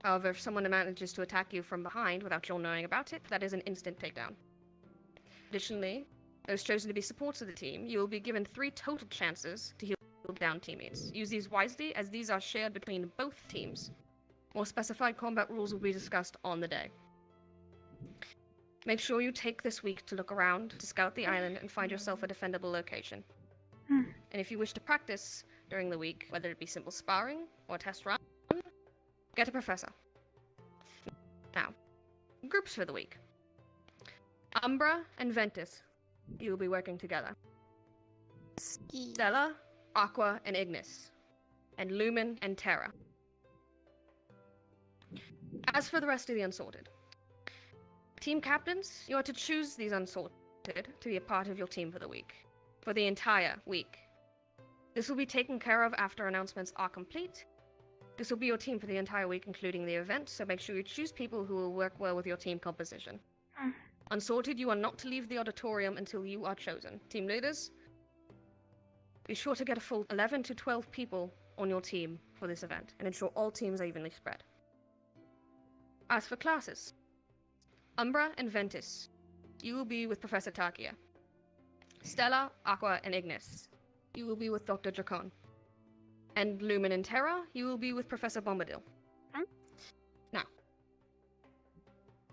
However, if someone manages to attack you from behind without your knowing about it, that is an instant takedown. Additionally, those chosen to be supports of the team, you will be given 3 total chances to heal down teammates. Use these wisely, as these are shared between both teams. More specified combat rules will be discussed on the day. Make sure you take this week to look around, to scout the island, and find yourself a defendable location. And if you wish to practice during the week, whether it be simple sparring or test run, get a professor. Now, groups for the week. Umbra and Ventus, you will be working together. Stella, Aqua, and Ignis. And Lumen and Terra. As for the rest of the Unsorted, team captains, you are to choose these Unsorted to be a part of your team for the week. For the entire week. This will be taken care of after announcements are complete. This will be your team for the entire week, including the event, so make sure you choose people who will work well with your team composition. Unsorted, you are not to leave the auditorium until you are chosen. Team leaders, be sure to get a full 11 to 12 people on your team for this event, and ensure all teams are evenly spread. As for classes, Umbra and Ventus, you will be with Professor Takia. Stella, Aqua, and Ignis, you will be with Dr. Dracon. And Lumen and Terra, you will be with Professor Bombadil. Now,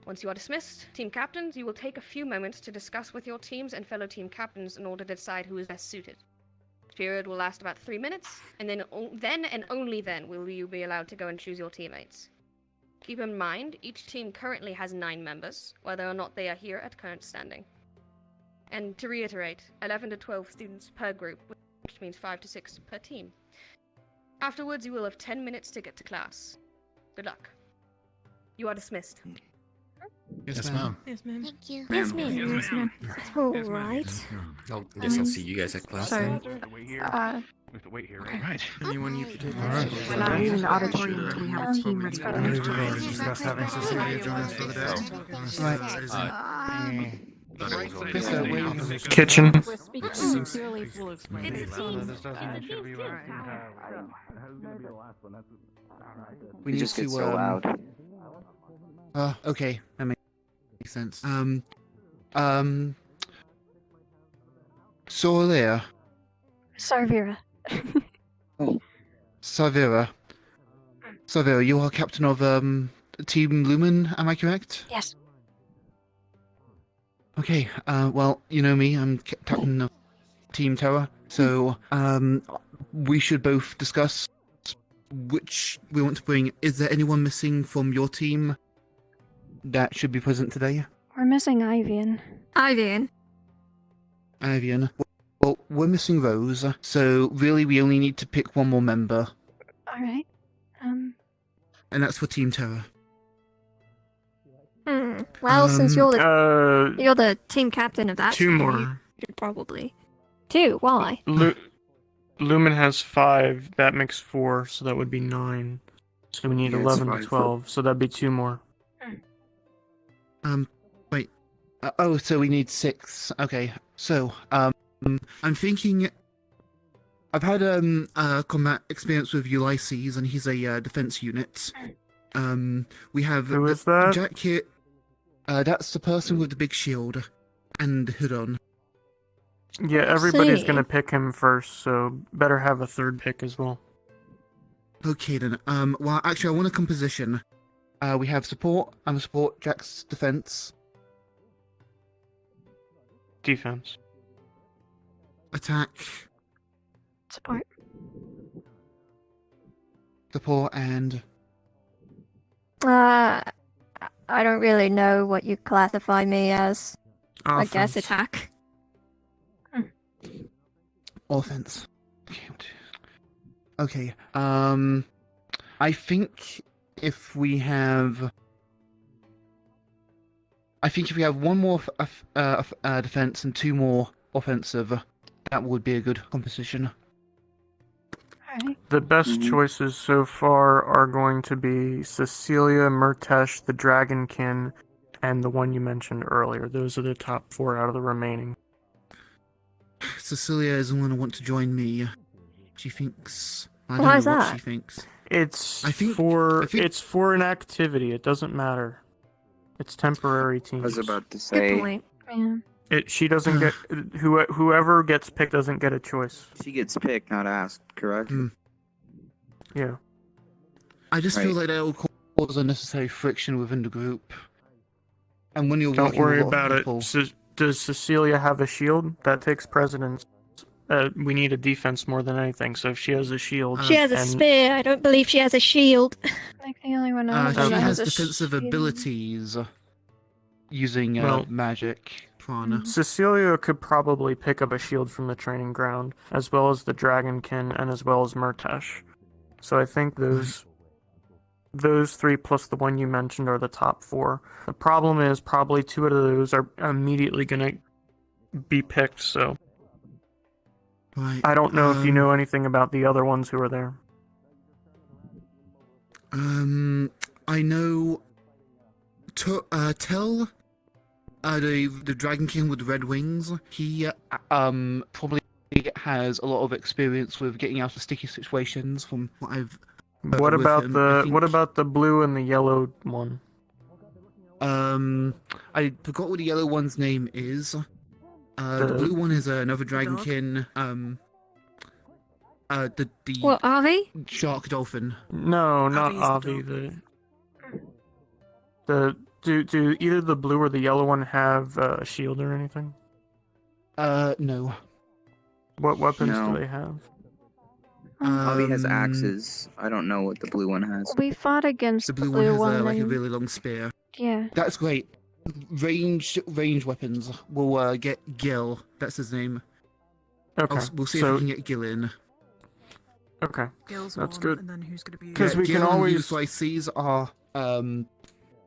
once you are dismissed, team captains, you will take a few moments to discuss with your teams and fellow team captains in order to decide who is best suited. The period will last about 3 minutes, and then and only then will you be allowed to go and choose your teammates. Keep in mind, each team currently has 9 members, whether or not they are here at current standing. And to reiterate, 11 to 12 students per group, which means 5 to 6 per team. Afterwards, you will have 10 minutes to get to class. Good luck. You are dismissed. Yes, ma'am. Yes, ma'am. Thank you. Ma'am. Yes, ma'am. Yes, ma'am. Alright. I guess I'll see you guys at class then. We have to wait here, right? Anyone you could take We're not leaving the auditorium until we have a team ready for the We've already discussed having Cecilia join us for the day. Kitchen. We're speaking sincerely full of We need just to. get so loud. Okay, that makes sense. Soralyr. Sarvyra. Sarvyra. Sarvyra, you are captain of Team Lumen, am I correct? Yes. Okay, well, you know me, I'm captain of Team Terra, so we should both discuss which we want to bring. Is there anyone missing from your team that should be present today? We're missing Ivian. Ivian. Well, we're missing Rose, so really we only need to pick one more member. Alright. And that's for Team Terra. Well, since you're the team captain of that, 2 more. you should probably. 2? Why? Lumen has 5. That makes 4, so that would be 9. So we need Yeah, 11 to it's 12. So that'd be 2 more. Wait. Oh, so we need 6. Okay. So, I'm thinking. I've had combat experience with Ulysses, and he's a defense unit. We have. Who is that? Jack here. That's the person with the big shield and hood on. Yeah, everybody's gonna pick him first, so better have a 3rd pick as well. Okay then. Well, actually, I want a composition. We have support. I'm a support. Jack's defense. Defense. Attack. Support. Support and. I don't really know what you classify me as. I guess Offense. attack. Offense. Okay. I think if we have one more defense and 2 more offensive, that would be a good composition. The best choices so far are going to be Cecilia, Murtesh, the Dragonkin, and the one you mentioned earlier. Those are the top 4 out of the remaining. Cecilia is the one who wants to join me. She thinks. I Why don't is know what that? she thinks. It's I think it's for an activity. It doesn't matter. It's temporary teams. I was about to Good say. point. Yeah. She doesn't get whoever gets picked doesn't get a choice. She gets picked, not asked, correct? Yeah. I just feel like that will cause unnecessary friction within the group. And when you're Don't working with worry a lot of about people, it. Does Cecilia have a shield? That takes precedence. We need a defense more than anything. So if she has a shield, She has a spear. I don't believe she has a shield. Like the only one she has defensive abilities using magic. Prana. Cecilia could probably pick up a shield from the training ground, as well as the Dragonkin and as well as Murtesh. So I think those three plus the one you mentioned are the top 4. The problem is probably 2 out of those are immediately gonna be picked. So I don't know if you know anything about the other ones who are there. I know. Tell. The Dragon King with the red wings. He probably has a lot of experience with getting out of sticky situations. From what I've. What about the blue and the yellow one? I forgot what the yellow one's name is. The blue one is another Dragonkin. What, Avi? Shark dolphin. No, not Avi. Do either the blue or the yellow one have a shield or anything? No. What weapons No. do they have? Avi has axes. I don't know what the blue one has. We fought against The blue one has like a really long spear. Yeah. That's great. Range weapons. We'll get Gil. That's his name. Okay. We'll see if we can get Gil in. Okay. Gil's That's one, good. And then who's gonna be? Because we Gil can and always. USYCs are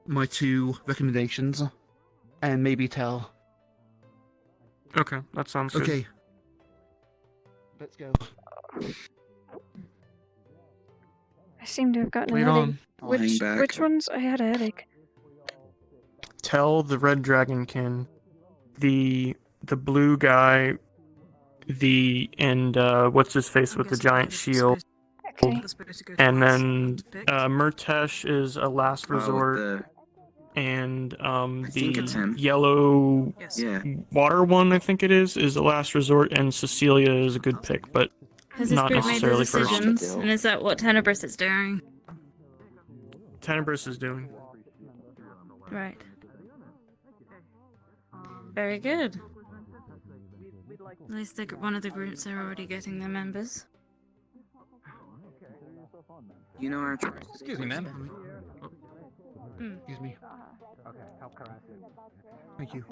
my 2 recommendations, and maybe Tell. Okay, that sounds good. Okay. Let's go. I seem to have gotten Lead a headache. on. I'll hang back. Which ones? I had a headache. Tell the red dragonkin, the blue guy, what's his face with the giant shield. Okay. And then Murtesh is a last resort, and think it's him. the yellow water one, I think it is a last resort, and Cecilia is a good pick, but Has this not group made the necessarily first. decisions? And is that what Tenebris is doing? Tenebris is doing. Right. Very good. At least one of the groups are already getting their members. You know our Excuse me, ma'am. Excuse me. Thank you.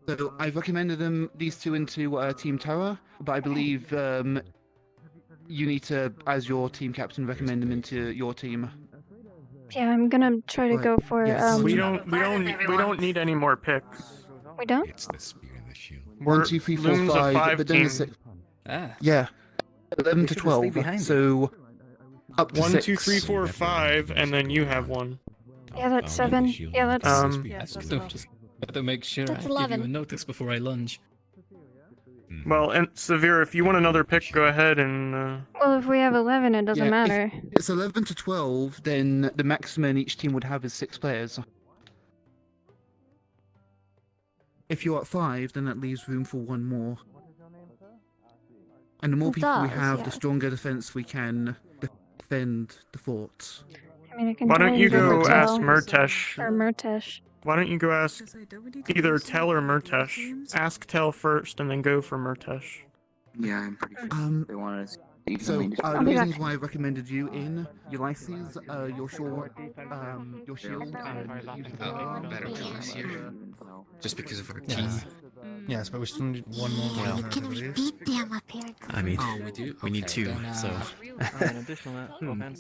So I've recommended these 2 into Team Terra, but I believe you need to, as your team captain, recommend them into your team. Yeah, I'm gonna try to go for. Yes. We don't need any more picks. We don't. It's the spear and the shield. 1, 2, 3, 4, Lumen's a 5. 5 But then team. the 6. Ah. Yeah. 11 to should just stay 12. behind So up to 1, 6. 2, 3, 4, 5, and then you have 1. Yeah, that's 7. Yeah, that's. Yes, that's So just to make sure That's I 11. give you a notice before I lunge. Well, and Sarvyra, if you want another pick, go ahead and. Well, if we have 11, it doesn't Yeah, matter. If it's 11 to 12, then the maximum each team would have is 6 players. If you're at 5, then that leaves room for 1 more. And the more It people we does, have, yeah. the stronger defense we can defend the forts. I mean, I can. Why try don't and you go go for ask Tell Murtesh? Or Murtesh. Why don't you go ask either Tell or Murtesh? Ask Tell first, and then go for Murtesh. Yeah, I'm pretty sure they wanted us. So, evenly the reasons why I recommended you in Ulysses, your shield, and better choice here. Just because of our team. Yes, but we still need 1 more. Well, Can we beat them up here? I mean, we need 2, so.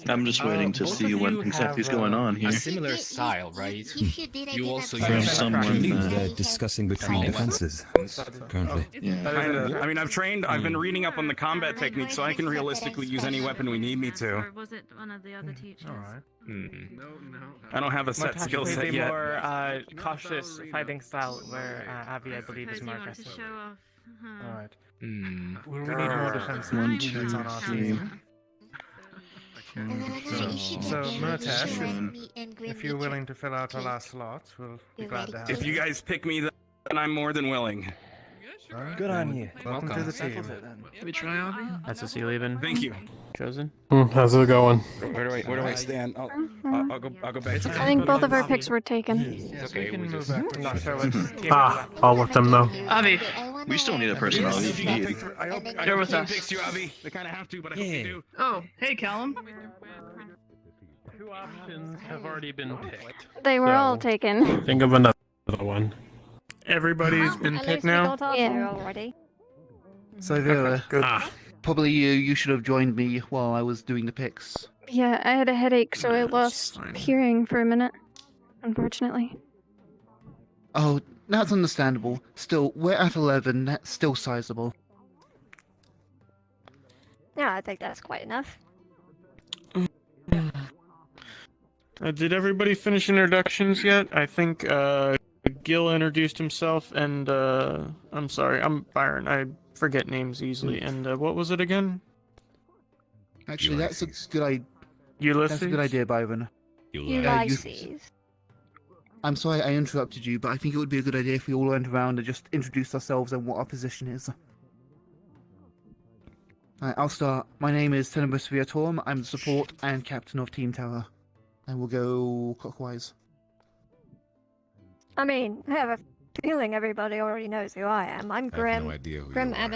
I'm just waiting to see what exactly is going on here. A similar style, right? You also From use someone They're discussing between defenses currently. Yeah. I mean, I've been reading up on the combat techniques, so I can realistically use any weapon we need me to. Or was it one of the other teachers? Alright. I don't have a set skill set a yet. more cautious fighting style, where Avi, I believe, is more You want to aggressive. show off. Alright. Hmm. We need more defense. 1, 2, That's on our 3. team. So, Murtesh, if you're willing to fill out our last slot, we'll be glad to have If you guys pick me, then I'm more than willing. Good on you. Welcome to the team. Can we try Avi? That's a leaving. Thank you. Chosen. How's it going? Where do I stand? I'll go back. I think both of our picks were taken. It's okay. can We move just... back. I'm not sure what. I'll let them know. Avi. We still need a personality Yes, feed. I hope the team picks you, Avi. They kind of have to, but I hope they do. Oh, hey, Callum. 2 options have already been picked. They were all taken. Think of another one. Everybody's been picked now. Yeah. already. Sarvyra, probably you should have joined me while I was doing the picks. Yeah, I had a headache, so I lost hearing for a minute, unfortunately. Oh, that's understandable. Still, we're at 11. That's still sizable. Yeah, I think that's quite enough. Did everybody finish introductions yet? I think Gil introduced himself, and I'm sorry, I'm Byron. I forget names easily. And what was it again? Actually, that's a good idea. Ulysses? That's a good idea, Byron. Ulysses. I'm sorry I interrupted you, but I think it would be a good idea if we all went around and just introduced ourselves and what our position is. Alright, I'll start. My name is Tenebris Viatorm. I'm the support and captain of Team Terra. And we'll go clockwise. I mean, I have a feeling everybody already knows who I am. I'm Grim. I have no idea who Grim you are.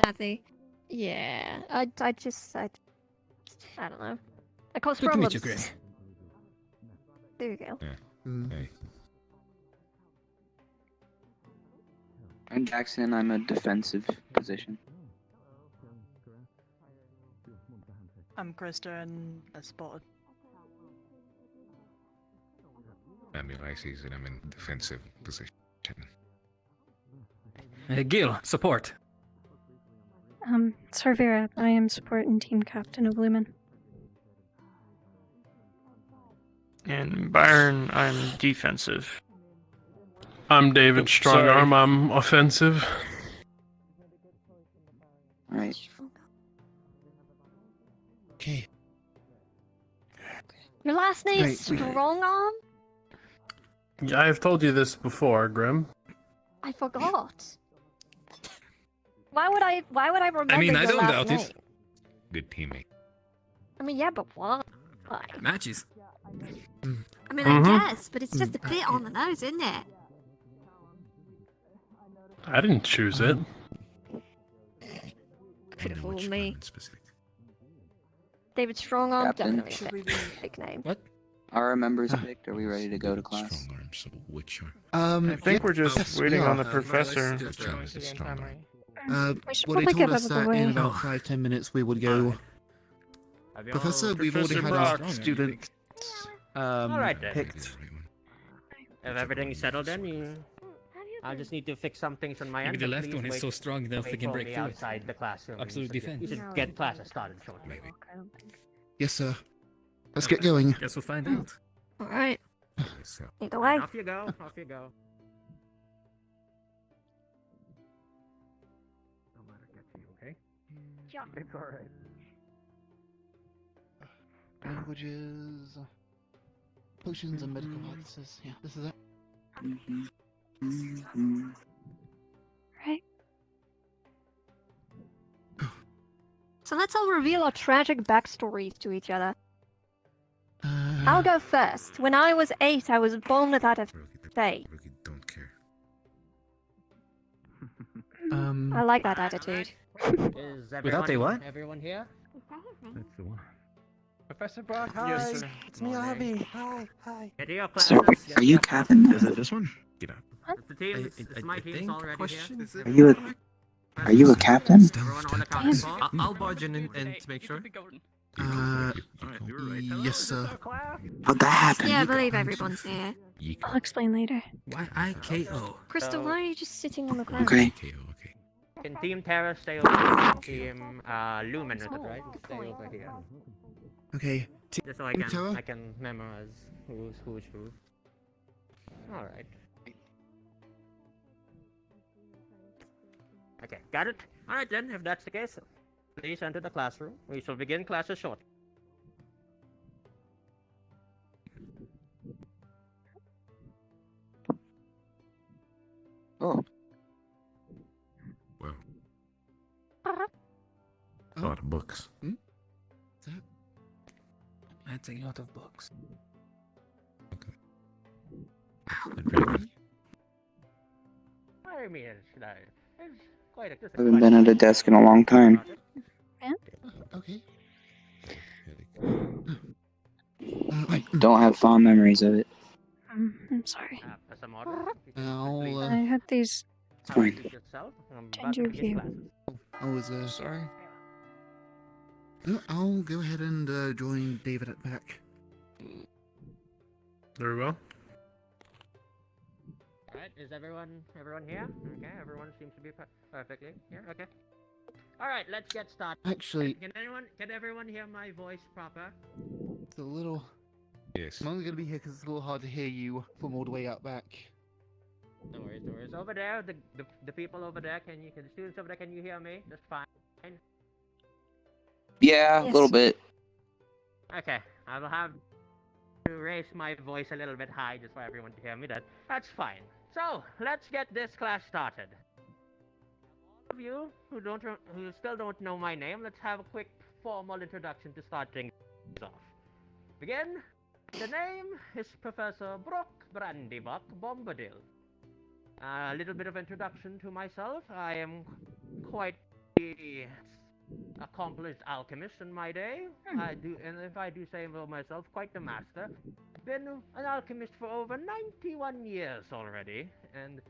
Abernathy. Yeah, I don't know. I cause Good to meet problems. you, Grim. There you go. Hey. I'm Jackson. I'm a defensive position. I'm Krista and I spotted. I'm Ulysses and I'm in defensive position. Gil, support. Sarvyra, I am support and team captain of Lumen. And Byron, I'm defensive. I'm David Strongarm. I'm offensive. Right. Okay. Your last name's Strongarm? Yeah, I've told you this before, Grim. I forgot. Why would I remember I mean, I your don't last doubt name? it. Good teammate. I mean, yeah, but why? Matches. I mean, Mhm. I guess, but it's just a bit on the nose, isn't it? I didn't choose it. Could have fooled me. David Strongarm, Captain. definitely a fake name. What? Are our members picked? Are we ready to go to class? I think we're just waiting on the professor. We should What they probably told get us out of the that way. in about 5-10 minutes we would go. Professor, we've already had our student Alright then. picked. If everything's settled in, I just need to fix some things on my Maybe end. the but left please one is wait- so strong enough wait they can for break me through it. outside the classroom. Absolute You should- defense. You should get classes started shortly. Yes, sir. Let's get going. Guess we'll find out. Alright. Either way. Off you go. Off you go. Okay? Yeah. It's alright. Languages, potions, and medical practices. Yeah, this is it. Right. So let's all reveal our tragic backstories to each other. I'll go first. When I was 8, I was born without a face. I like that attitude. Is Without a what? Everyone here? That's the one. Professor Brock, hi. Yes, sir. It's me, Avi. Hi. Get to your So, classes. are you captain? Is it this one? Get out. It's the team. It's my team's already here. Are you a captain? Everyone on the count of 4. I'll barge in and to make sure. Yes, sir. How'd that happen? Yeah, I believe everyone's here. I'll explain later. Why IKO? Crystal, why are you just sitting on the ground? Okay. Can Team Terra stay over here? Team Lumen, is it right? Stay over here. Okay. Just so Terra? I can memorize who's who. Alright. Okay, got it? Alright then, if that's the case, please enter the classroom. We shall begin classes shortly. books. That's a lot of books. I mean, it's quite a. I haven't been at a desk in a long time. Yeah? Okay. Don't have fond memories of it. I'm sorry. I'll, I had these It's fine. ginger view. I was, sorry. No, I'll go ahead and join David at the back. Very well. Alright, is everyone here? Okay, everyone seems to be perfectly here. Okay. Alright, let's get started. Actually, can everyone hear my voice proper? it's a little. Yes. I'm only gonna be here because it's a little hard to hear you from all the way out back. No worries, no worries. Over there, the people over there, the students over there, can you hear me? Just fine. Yeah, a little bit. Okay, I will have to raise my voice a little bit high just for everyone to hear me. That's fine. So let's get this class started. All of you who still don't know my name, let's have a quick formal introduction to start things off. Begin. The name is Professor Brock Brandybuck Bombadil. A little bit of introduction to myself. I am quite the accomplished alchemist in my day. And if I do say so myself, quite the master. Been an alchemist for over 91 years already, and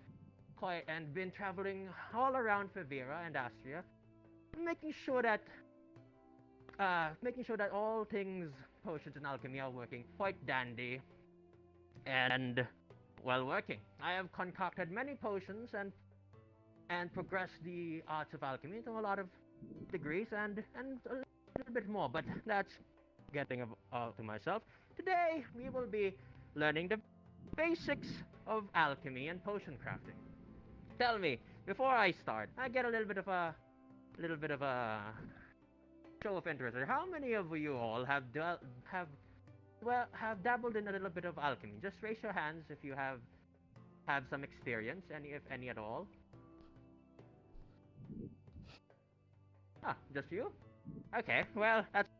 been traveling all around Sarvyra and Astria, making sure that all things potions and alchemy are working quite dandy and well working. I have concocted many potions and progressed the arts of alchemy to a lot of degrees and a little bit more, but that's getting to myself. Today we will be learning the basics of alchemy and potion crafting. Tell me, before I start, I get a little bit of a show of interest. How many of you all have dabbled in a little bit of alchemy? Just raise your hands if you have some experience, if any at all. Ah, just you? Okay, well, that's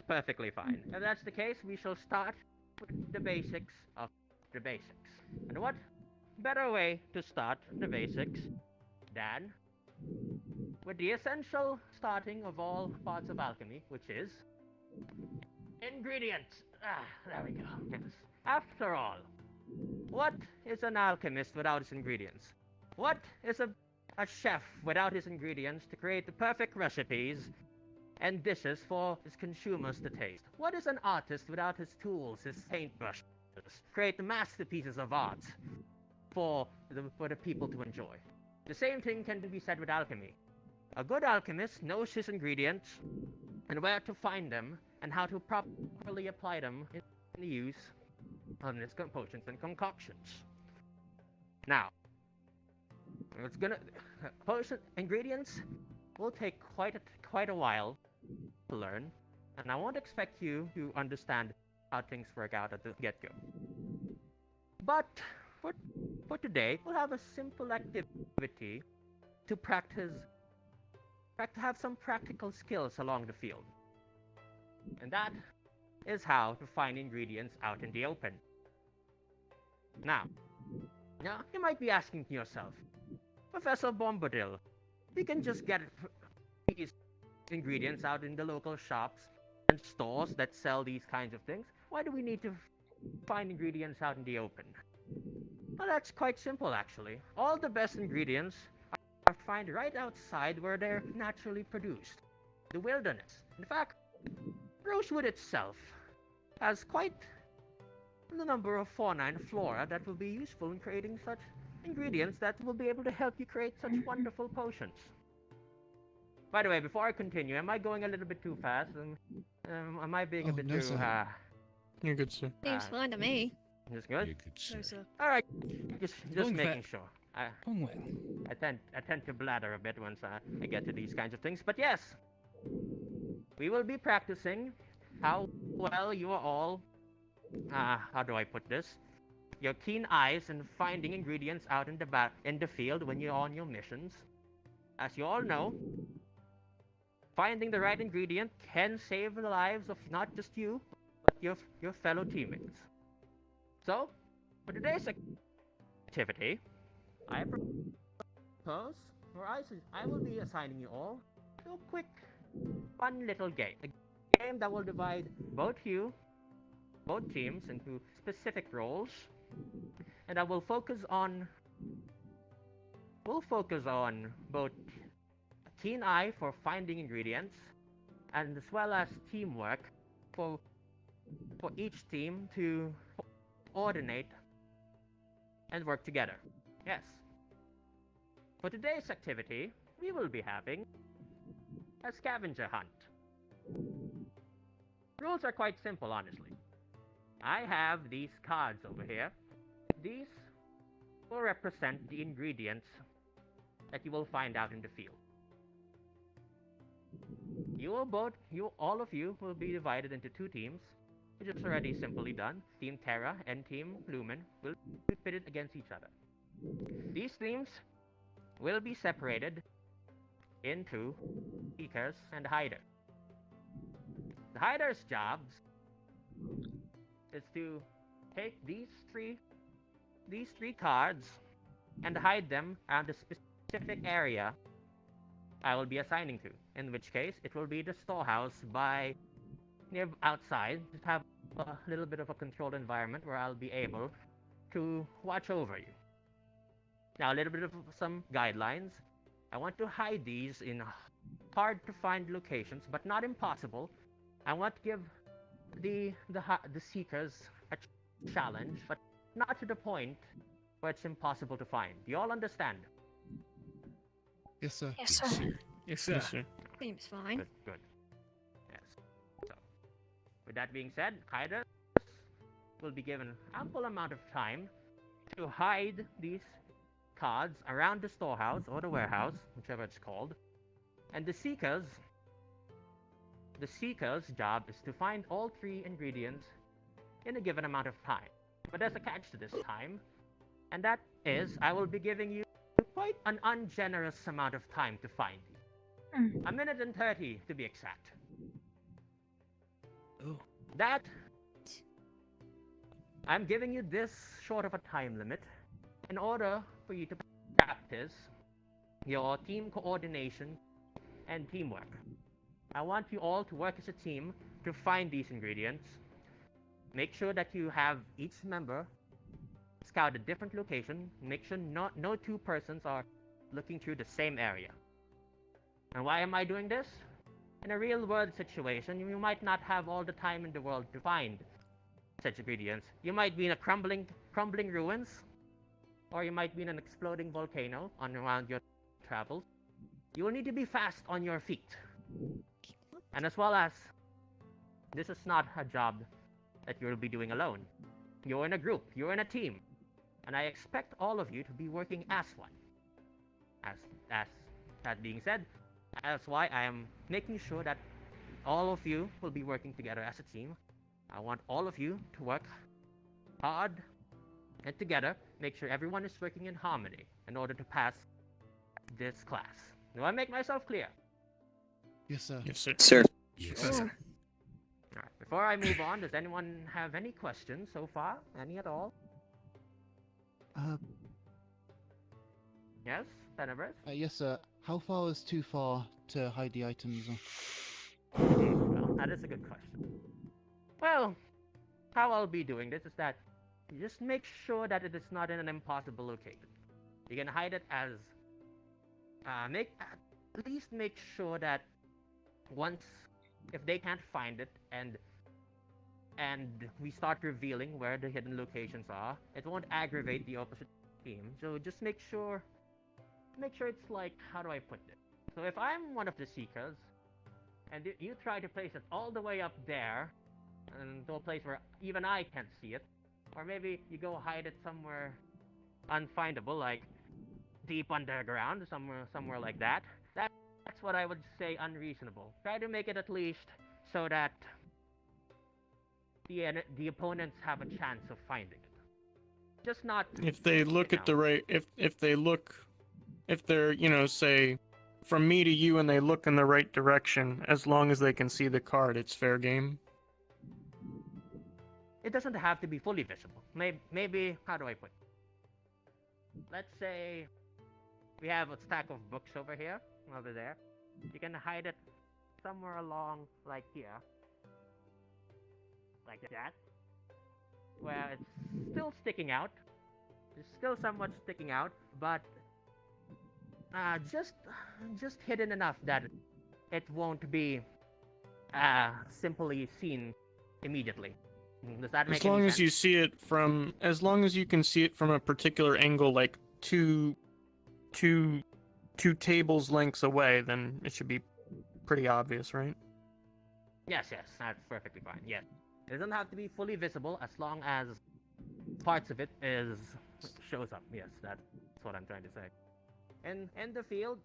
perfectly fine. If that's the case, we shall start with the basics of the basics. And what better way to start the basics than with the essential starting of all parts of alchemy, which is ingredients. Ah, there we go. Yes. After all, what is an alchemist without his ingredients? What is a chef without his ingredients to create the perfect recipes and dishes for his consumers to taste? What is an artist without his tools, his paintbrushes, to create the masterpieces of art for the people to enjoy? The same thing can be said with alchemy. A good alchemist knows his ingredients and where to find them and how to properly apply them in the use of his potions and concoctions. Now, potion ingredients will take quite a while to learn, and I won't expect you to understand how things work out at the get-go. But for today, we'll have a simple activity to have some practical skills along the field. And that is how to find ingredients out in the open. Now, you might be asking yourself, Professor Bombadil, we can just get these ingredients out in the local shops and stores that sell these kinds of things. Why do we need to find ingredients out in the open? Well, that's quite simple, actually. All the best ingredients are found right outside where they're naturally produced, the wilderness. In fact, Rosewood itself has quite the number of fauna and flora that will be useful in creating such ingredients that will be able to help you create such wonderful potions. By the way, before I continue, am I going a little bit too fast? Am I being a bit too... sir. You're good, sir. Seems fine to me. Just good? You're good, sir. No, sir. Alright, just making sure. I tend to blather a bit once I get to these kinds of things. But yes, we will be practicing how well you are all, how do I put this? Your keen eyes in finding ingredients out in the field when you're on your missions. As you all know, finding the right ingredient can save the lives of not just you, but your fellow teammates. So, for today's activity, I propose, or I will be assigning you all to a quick, fun little game. A game that will divide both teams into specific roles, and I will focus on both a keen eye for finding ingredients, and as well as teamwork for each team to coordinate and work together. Yes. For today's activity, we will be having a scavenger hunt. Rules are quite simple, honestly. I have these cards over here. These will represent the ingredients that you will find out in the field. All of you will be divided into two teams, which is already simply done. Team Terra and Team Lumen will be pitted against each other. These teams will be separated into seekers and hiders. The hiders' jobs is to take these three cards and hide them around a specific area I will be assigning to. In which case, it will be the storehouse near outside to have a little bit of a controlled environment where I'll be able to watch over you. Now, a little bit of some guidelines. I want to hide these in hard to find locations, but not impossible. I want to give the seekers a challenge, but not to the point where it's impossible to find. Do you all understand? Yes, sir. Yes, sir. Yes, sir. Yes, sir. Seems fine. Good. Yes. So, with that being said, hiders will be given ample amount of time to hide these cards around the storehouse or the warehouse, whichever it's called. And the seeker's job is to find all three ingredients in a given amount of time. But there's a catch to this time, and that is I will be giving you quite an ungenerous amount of time to find these. 1 minute and 30 to be exact. Oh. That I'm giving you this short of a time limit in order for you to practice your team coordination and teamwork. I want you all to work as a team to find these ingredients. Make sure that you have each member scout a different location. Make sure no two persons are looking through the same area. And why am I doing this? In a real world situation, you might not have all the time in the world to find such ingredients. You might be in a crumbling ruins, or you might be in an exploding volcano on around your travels. You will need to be fast on your feet. And as well as, this is not a job that you'll be doing alone. You're in a group, you're in a team, and I expect all of you to be working as one. As that being said, that's why I am making sure that all of you will be working together as a team. I want all of you to work hard and together, make sure everyone is working in harmony in order to pass this class. Do I make myself clear? Yes, sir. Yes, sir. Sir. Yes, Sure. sir. Alright, before I move on, does anyone have any questions so far? Any at all? Yes, Tenebris? Yes, sir. How far is too far to hide the items? Well, that is a good question. Well, how I'll be doing this is that you just make sure that it is not in an impossible location. You can hide it as at least make sure that once, if they can't find it and we start revealing where the hidden locations are, it won't aggravate the opposite team. So just make sure it's like, how do I put this? So if I'm one of the seekers and you try to place it all the way up there and to a place where even I can't see it, or maybe you go hide it somewhere unfindable, like deep underground, somewhere like that. That's what I would say unreasonable. Try to make it at least so that the opponents have a chance of finding it. Just not If they look at the right, if they're, say, from me to you and they look in the right direction, as long as they can see the card, it's fair game. It doesn't have to be fully visible. Maybe how do I put it? Let's say we have a stack of books over there. You can hide it somewhere along, like here. Like that. Where it's still sticking out. It's still somewhat sticking out, but just hidden enough that it won't be simply seen immediately. Does that make As long any as sense? you see it from, as long as you can see it from a particular angle, like two tables lengths away, then it should be pretty obvious, right? Yes, that's perfectly fine. Yes. It doesn't have to be fully visible as long as parts of it shows up. Yes, that's what I'm trying to say. In the field,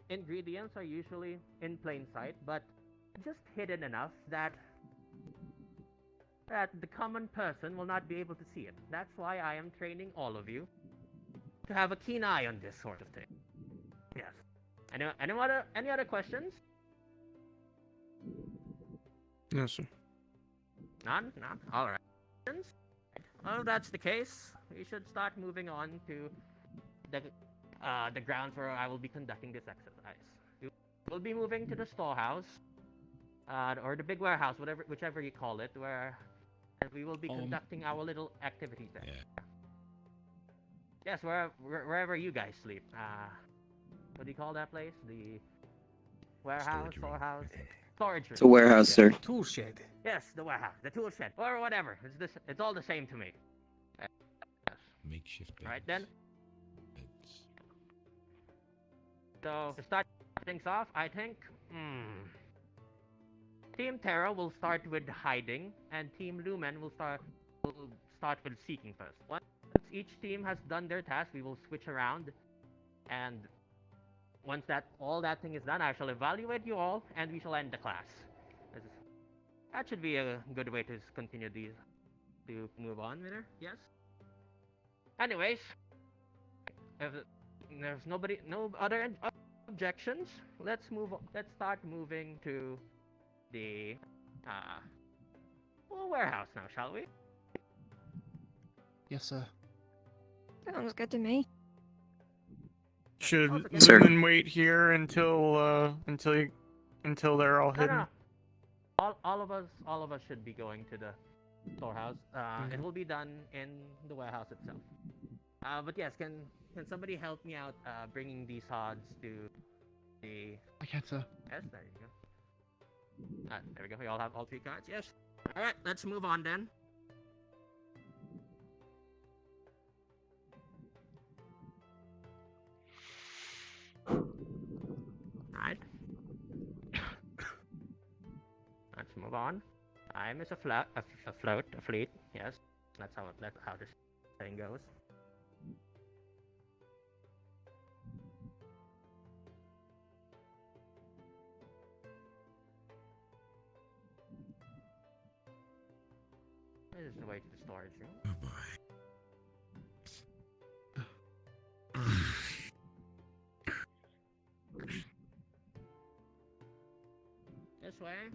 ingredients are usually in plain sight, but just hidden enough that the common person will not be able to see it. That's why I am training all of you to have a keen eye on this sort of thing. Yes. Any other questions? Yes, sir. None? All right. Well, if that's the case, we should start moving on to the grounds where I will be conducting this exercise. We'll be moving to the storehouse, or the big warehouse, whichever you call it, where we will be conducting our little activities there. Yeah. Yes, wherever you guys sleep. What do you call that place? The warehouse, storehouse, storage room. It's a warehouse, sir. Tool shed. Yes, the warehouse, the tool shed, or whatever. It's all the same to me. Yes. Makeshift beds. Right then. So to start things off, I think Team Terra will start with hiding, and Team Lumen will start with seeking first. Once each team has done their task, we will switch around, and once all that thing is done, I shall evaluate you all, and we shall end the class. That should be a good way to continue to move on with her. Yes. Anyways, if there's no other objections, let's start moving to the warehouse now, shall we? Yes, sir. Sounds good to me. Should Sir. Lumen wait here until they're all hidden? No. All of us should be going to the storehouse. It will be done in the warehouse itself. But yes, can somebody help me out bringing these odds to the... I can, sir. Yes, there you go. There we go. We all have all 3 cards. Yes. All right, let's move on then. Right. Let's move on. Time is a fleet. Yes, that's how this thing goes. This is the way to the storage room. Oh boy. This way.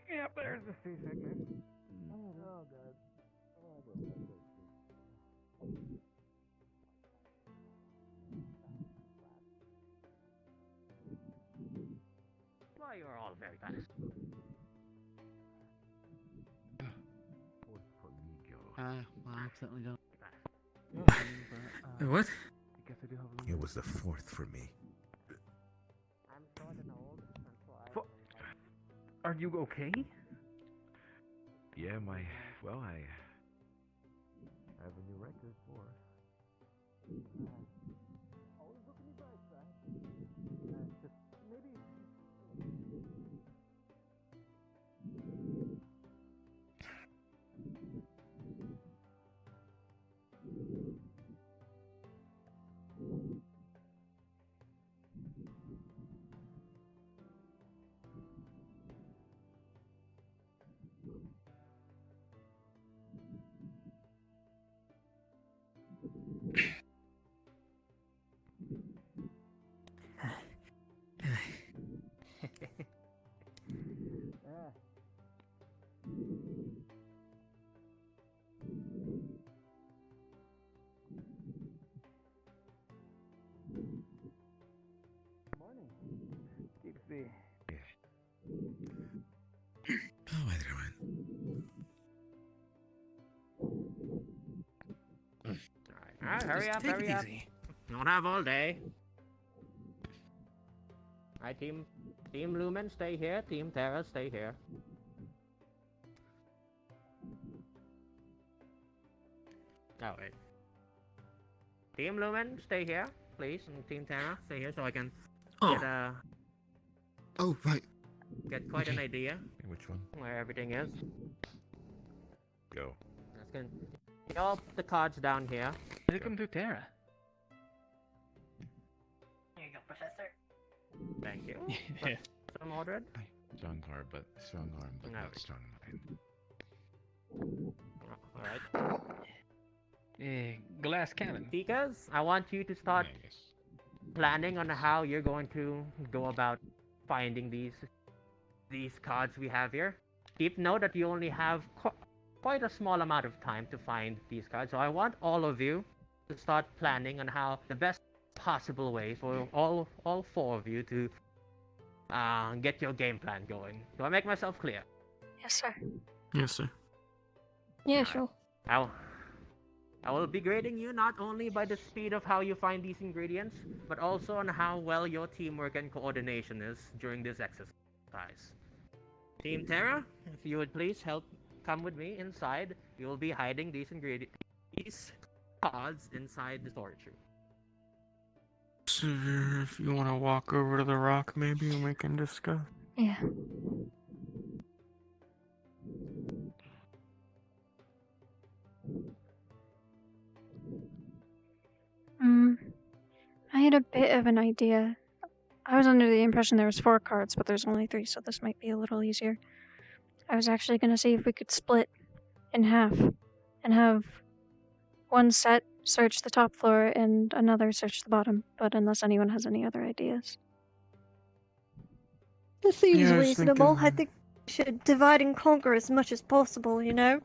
Yep, there's the seasickness. Oh, God. Well, you're all very fast. Well, I certainly don't. What? It was the 4th for me. I'm sort of old, so Are you okay? Yeah, I have a new record for. Oh, wait a minute. Alright, hurry Just up, take hurry it up. easy. Don't have all day. Alright, Team Lumen, stay here. Team Terra, stay here. Oh, wait. Team Lumen, stay here, please. And Team Terra, stay here so I can get Oh, right. get quite an idea Which one? where everything is. Go. That's good. Get all the cards down here. Welcome to Terra. Here you go, Professor. Thank you. Yeah. Some ordered. Strong arm, but not strong mind. Alright. Glass cannon. Tikas, I want you to start planning on how you're going to go about finding these cards we have here. Keep note that you only have quite a small amount of time to find these cards, so I want all of you to start planning on how the best possible way for all four of you to get your game plan going. Do I make myself clear? Yes, sir. Yes, sir. Yeah, sure. I will be grading you not only by the speed of how you find these ingredients, but also on how well your teamwork and coordination is during this exercise. Team Terra, if you would please come with me inside. We will be hiding these cards inside the storage room. Sarvyra, if you want to walk over to the rock, maybe we can discuss. Yeah. I had a bit of an idea. I was under the impression there was 4 cards, but there's only 3, so this might be a little easier. I was actually going to see if we could split in half and have one set search the top floor and another search the bottom, but unless anyone has any other ideas. This seems Yeah, I was reasonable. thinking- I think we should divide and conquer as much as possible, you know?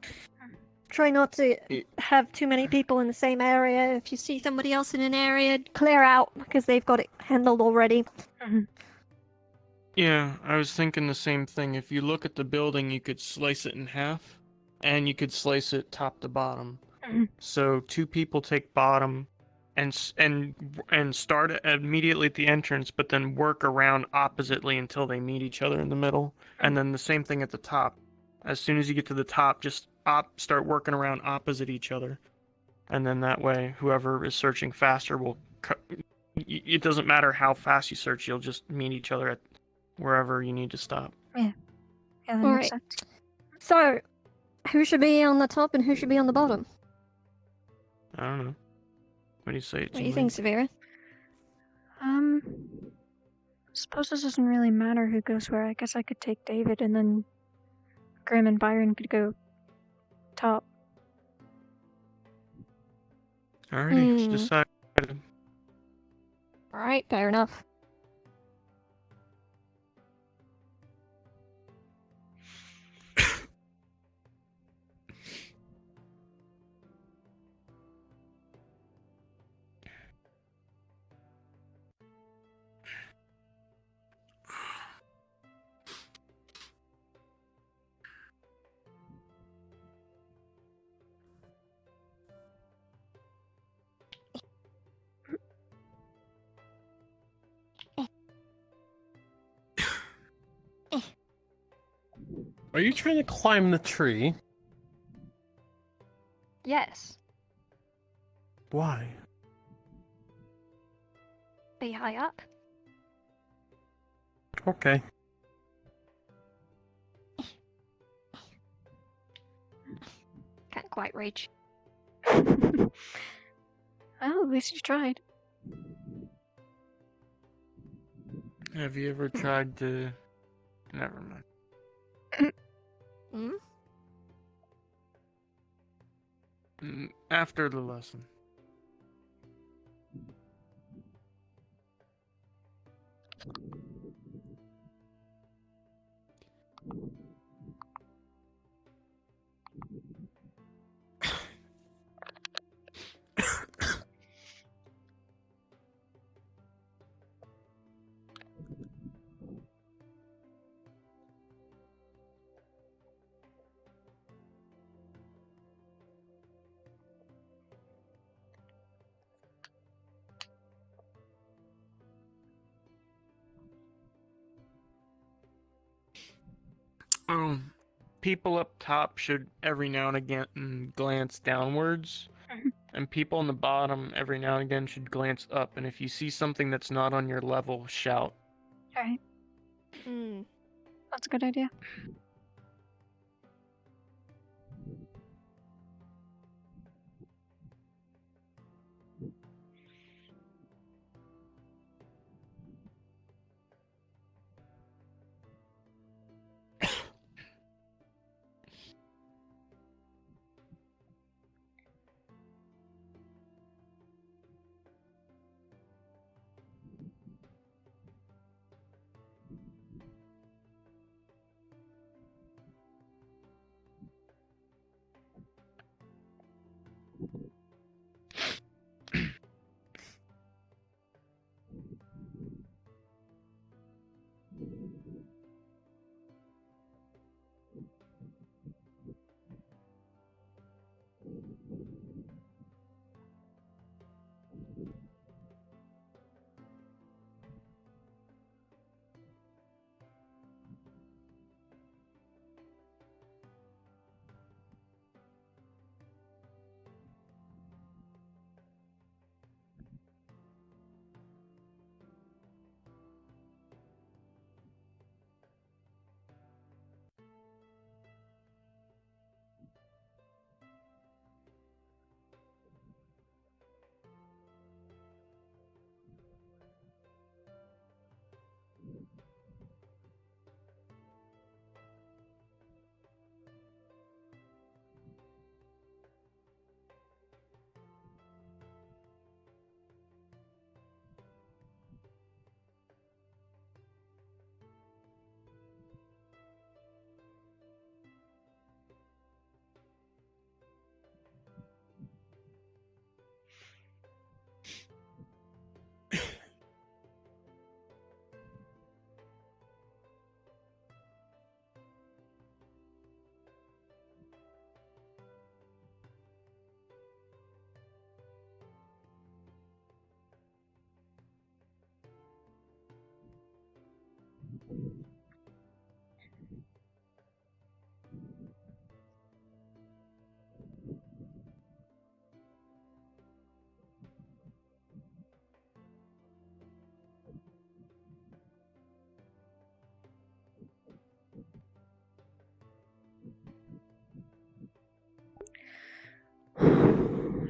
Try not to have too many people in the same area. If you see somebody else in an area, clear out because they've got it handled already. Yeah, I was thinking the same thing. If you look at the building, you could slice it in half, and you could slice it top to bottom. So 2 people take bottom, and start immediately at the entrance, but then work around oppositely until they meet each other in the middle. And then the same thing at the top. As soon as you get to the top, just start working around opposite each other, and then that way, whoever is searching faster will. It doesn't matter how fast you search; you'll just meet each other at wherever you need to stop. Yeah, that makes Alright. sense. So, who should be on the top and who should be on the bottom? I don't know. What do you say? What do you think, Sarvyra? Suppose this doesn't really matter who goes where. I guess I could take David and then Grim and Byron could go top. Alrighty, it's decided. Alright, fair enough. Are you trying to climb the tree? Yes. Why? Be high up. Okay. Can't quite reach. Well, at least you tried. Have you ever tried to? Never mind. After the lesson. people up top should every now and again glance downwards, and people on the bottom every now and again should glance up. And if you see something that's not on your level, shout. Alright. That's a good idea.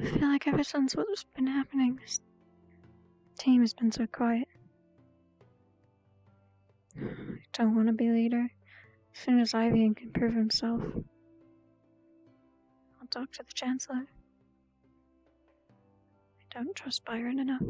I feel like ever since what's been happening, this team has been so quiet. I don't want to be leader. As soon as Ivian can prove himself, I'll talk to the Chancellor. I don't trust Byron enough.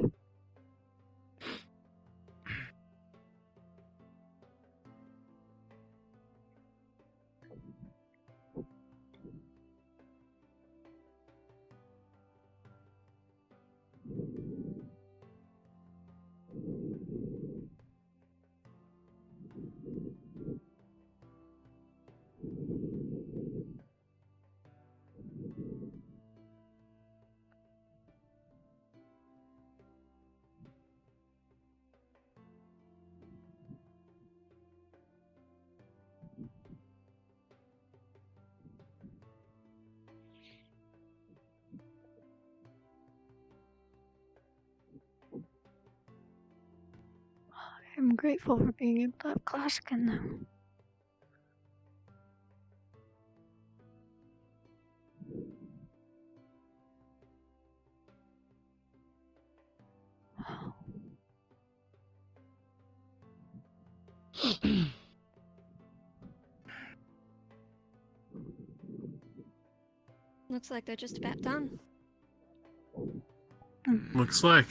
I'm grateful for being able to have class again now. Looks like they're just about done. Looks like.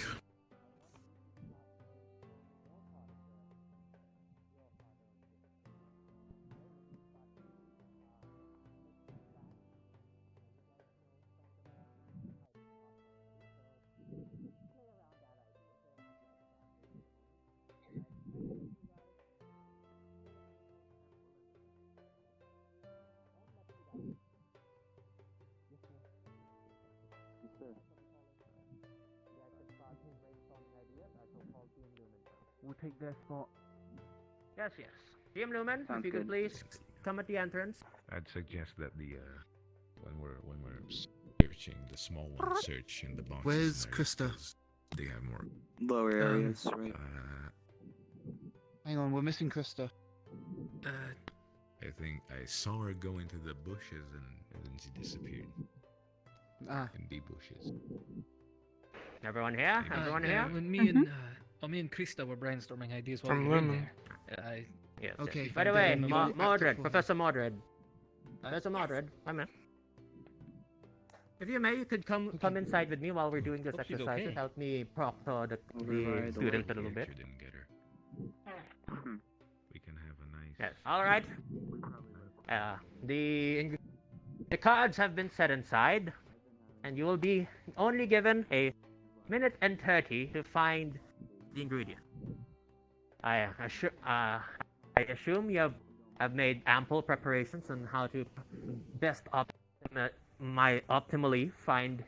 We'll take their spot. Yes, yes. Team Lumen, Sounds if you could good. please come at the entrance. I'd suggest that the when we're searching, the small one search in the boxes. Where's there, Krista? 'cause they have more. Lower areas, right? Hang on, we're missing Krista. I think I saw her go into the bushes and then she disappeared. In the bushes. Everyone here? Everyone here? When me and Krista were brainstorming ideas while From we were in Lumen. there. Yes. Okay. By the way, Mordred, Professor Mordred. Professor Mordred, come in. If you may, you could come inside with me while we're doing this Hope she's exercise and okay. help me proctor the students a little bit. Didn't get her. We can have a nice. Yes. All right. The cards have been set inside, and you will be only given a minute and 30 to find the ingredient. I assume you have made ample preparations on how to best optimally find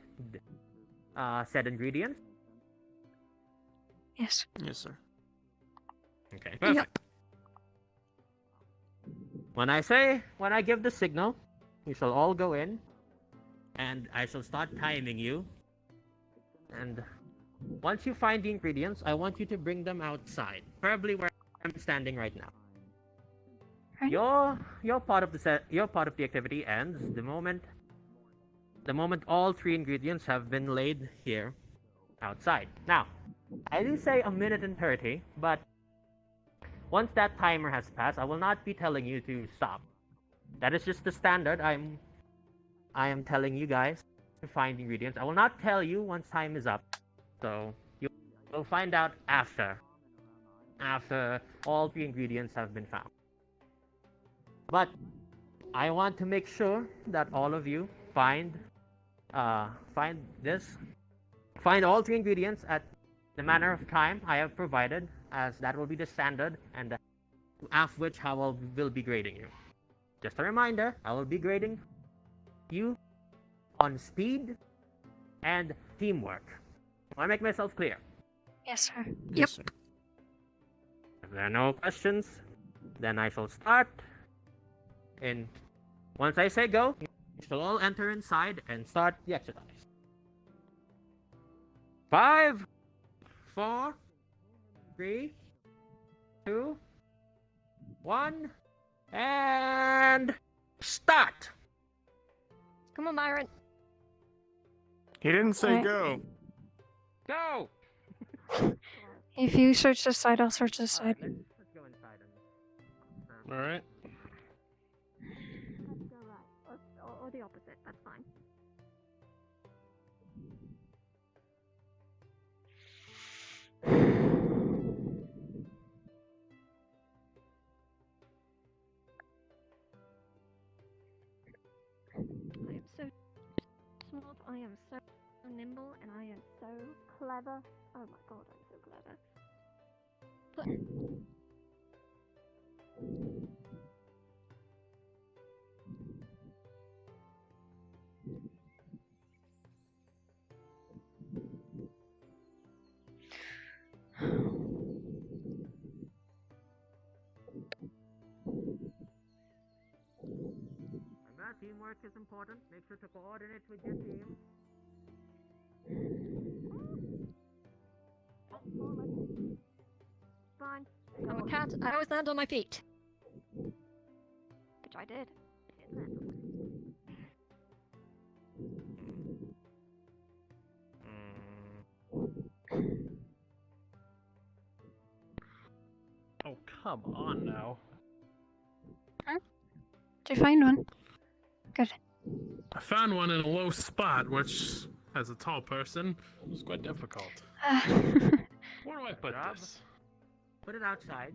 said ingredient. Yes. Yes, sir. Okay, perfect. When I give the signal, you shall all go in, and I shall start timing you. And once you find the ingredients, I want you to bring them outside, preferably where I'm standing right now. Your part of the activity ends the moment all 3 ingredients have been laid here outside. Now, I do say a minute and 30, but once that timer has passed, I will not be telling you to stop. That is just the standard. I am telling you guys to find ingredients. I will not tell you once time is up. So you'll find out after all 3 ingredients have been found. But I want to make sure that all of you find all 3 ingredients at the manner of time I have provided, as that will be the standard, and after which I will be grading you. Just a reminder, I will be grading you on speed and teamwork. Want to make myself clear? Yes, sir. Yes, sir. If there are no questions, then I shall start. And once I say go, you shall all enter inside and start the exercise. 5, 4, 3, 2, 1, and start! Come on, Byron. He didn't say Alright. go. Go! If you search this side, I'll search this side. Let's go inside. Alright. Let's go right. Or the opposite, that's fine. I am so smart, I am so nimble, and I am so clever. Oh my god, I'm so clever. Remember, teamwork is important. Make sure to coordinate with your team. Fine. I'm a cat. I always land on my feet. Which I did. I did land on my feet. Oh, come on now. Huh? Did you find one? Good. I found one in a low spot, which, as a tall person, was quite difficult. Where do I put this? Put it outside.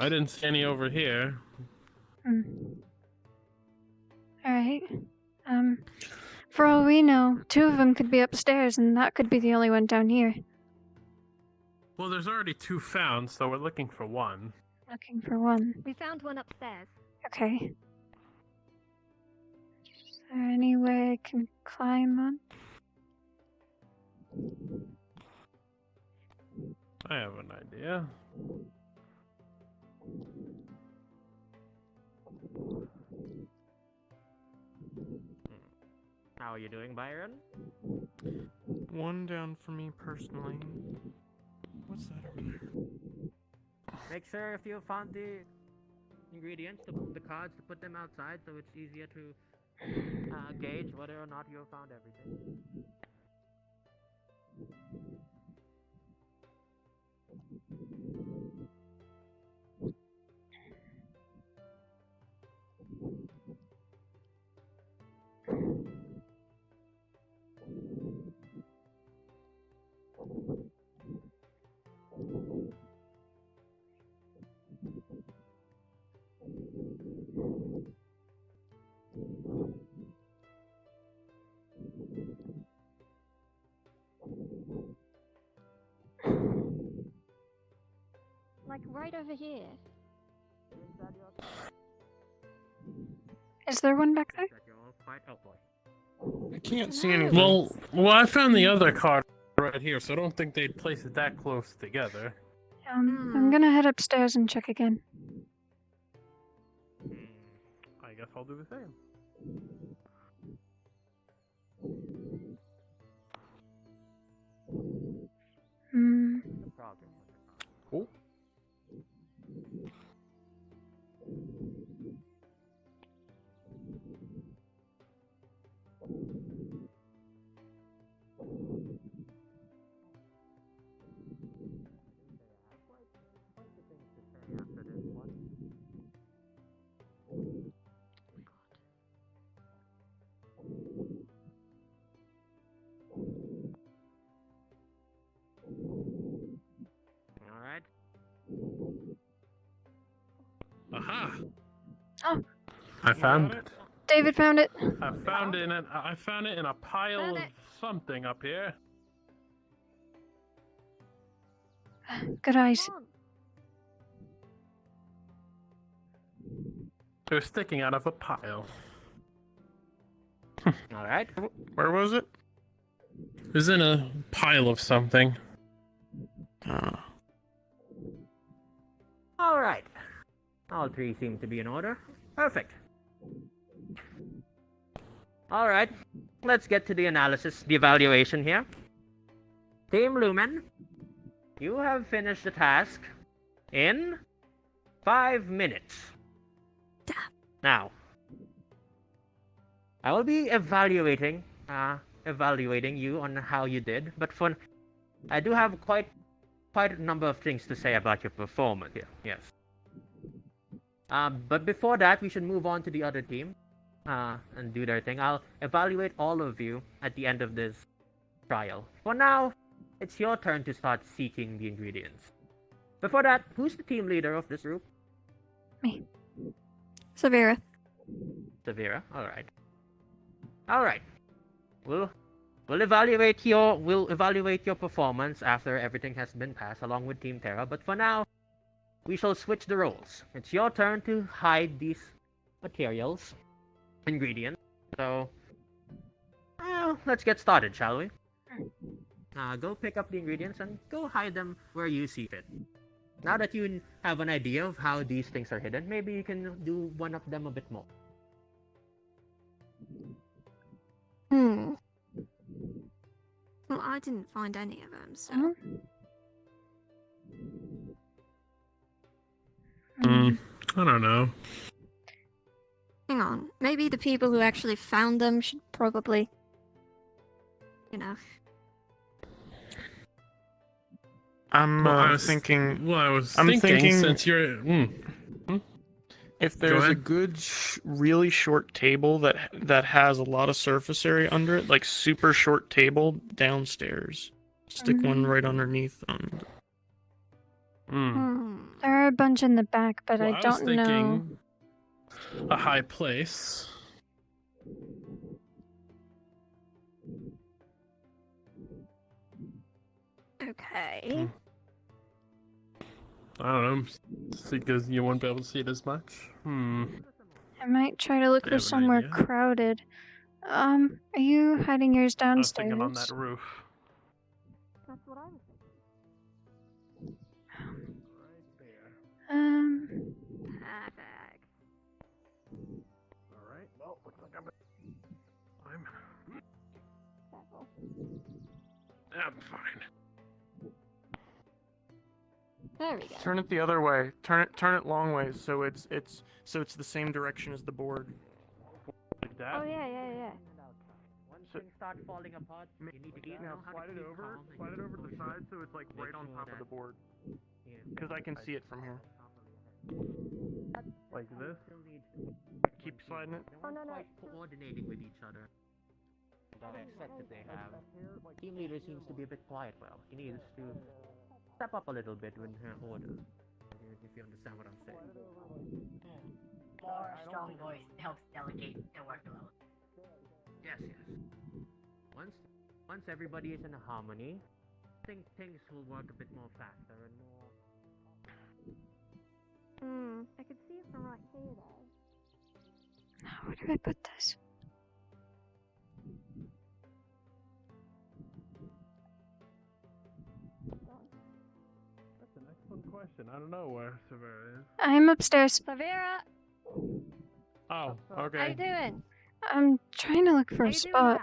I didn't see any over here. Alright. For all we know, 2 of them could be upstairs, and that could be the only one down here. Well, there's already 2 found, so we're looking for 1. Looking for 1. We found one upstairs. Okay. Is there any way I can climb on? I have an idea. How are you doing, Byron? 1 down for me personally. What's that over there? Make sure if you found the ingredients, the cards, to put them outside so it's easier to gauge whether or not you have found everything. Like right over here. Is there one back there? I can't see anything. Well, I found the other card right here, so I don't think they'd place it that close together. I'm gonna head upstairs and check again. I guess I'll do the same. Cool. Alright. Aha! Oh, I found it. David found it. I found it in a pile of something up here. Good eyes. It was sticking out of a pile. Alright. Where was it? It was in a pile of something. Alright. All 3 seem to be in order. Perfect. Alright. Let's get to the analysis, the evaluation here. Team Lumen, you have finished the task in 5 minutes. Now, I will be evaluating you on how you did, but I do have quite a number of things to say about your performance here. Yes. But before that, we should move on to the other team and do their thing. I'll evaluate all of you at the end of this trial. For now, it's your turn to start seeking the ingredients. Before that, who's the team leader of this group? Me. Sarvyra. Sarvyra. All right. We'll evaluate your performance after everything has been passed, along with Team Terra. But for now, we shall switch the roles. It's your turn to hide these materials, ingredients. So, let's get started, shall we? Go pick up the ingredients and go hide them where you see fit. Now that you have an idea of how these things are hidden, maybe you can do one of them a bit more. Well, I didn't find any of them, so... I don't know. Hang on. Maybe the people who actually found them should probably... You know... I'm thinking since you're... If there's a good, really short table that has a lot of surface area under it, like super short table downstairs, stick one right underneath them. There are a bunch in the back, but I don't know. Thinking a high place. Okay. I don't know. Because you won't be able to see it as much. I might try to look I for have an somewhere idea. crowded. Are you hiding yours I was downstairs? thinking on that roof. That's what I was Perfect. Alright, well, looks like I'm fine. There we go. Turn it the other way. Turn it long ways so it's the same direction as the board. Like that? Oh yeah. Once things start falling apart, you need to know how to keep calm and Slide it over to the side so it's like right on top of the board. Because I can see it from here. Like this? Keep sliding it. No one's quite coordinating with each other. That effect that they have. Team leader seems to be a bit quiet. Well, he needs to step up a little bit with her orders. If you understand what I'm saying. More strong voice helps delegate the workload. Yes. Once everybody is in harmony, I think things will work a bit more faster and more. I could see it from right here though. Now, where do I put this? That's an excellent question. I don't know where Sarvyra is. I'm upstairs. Sarvyra! Oh, okay. How you doing? I'm trying to look for a spot.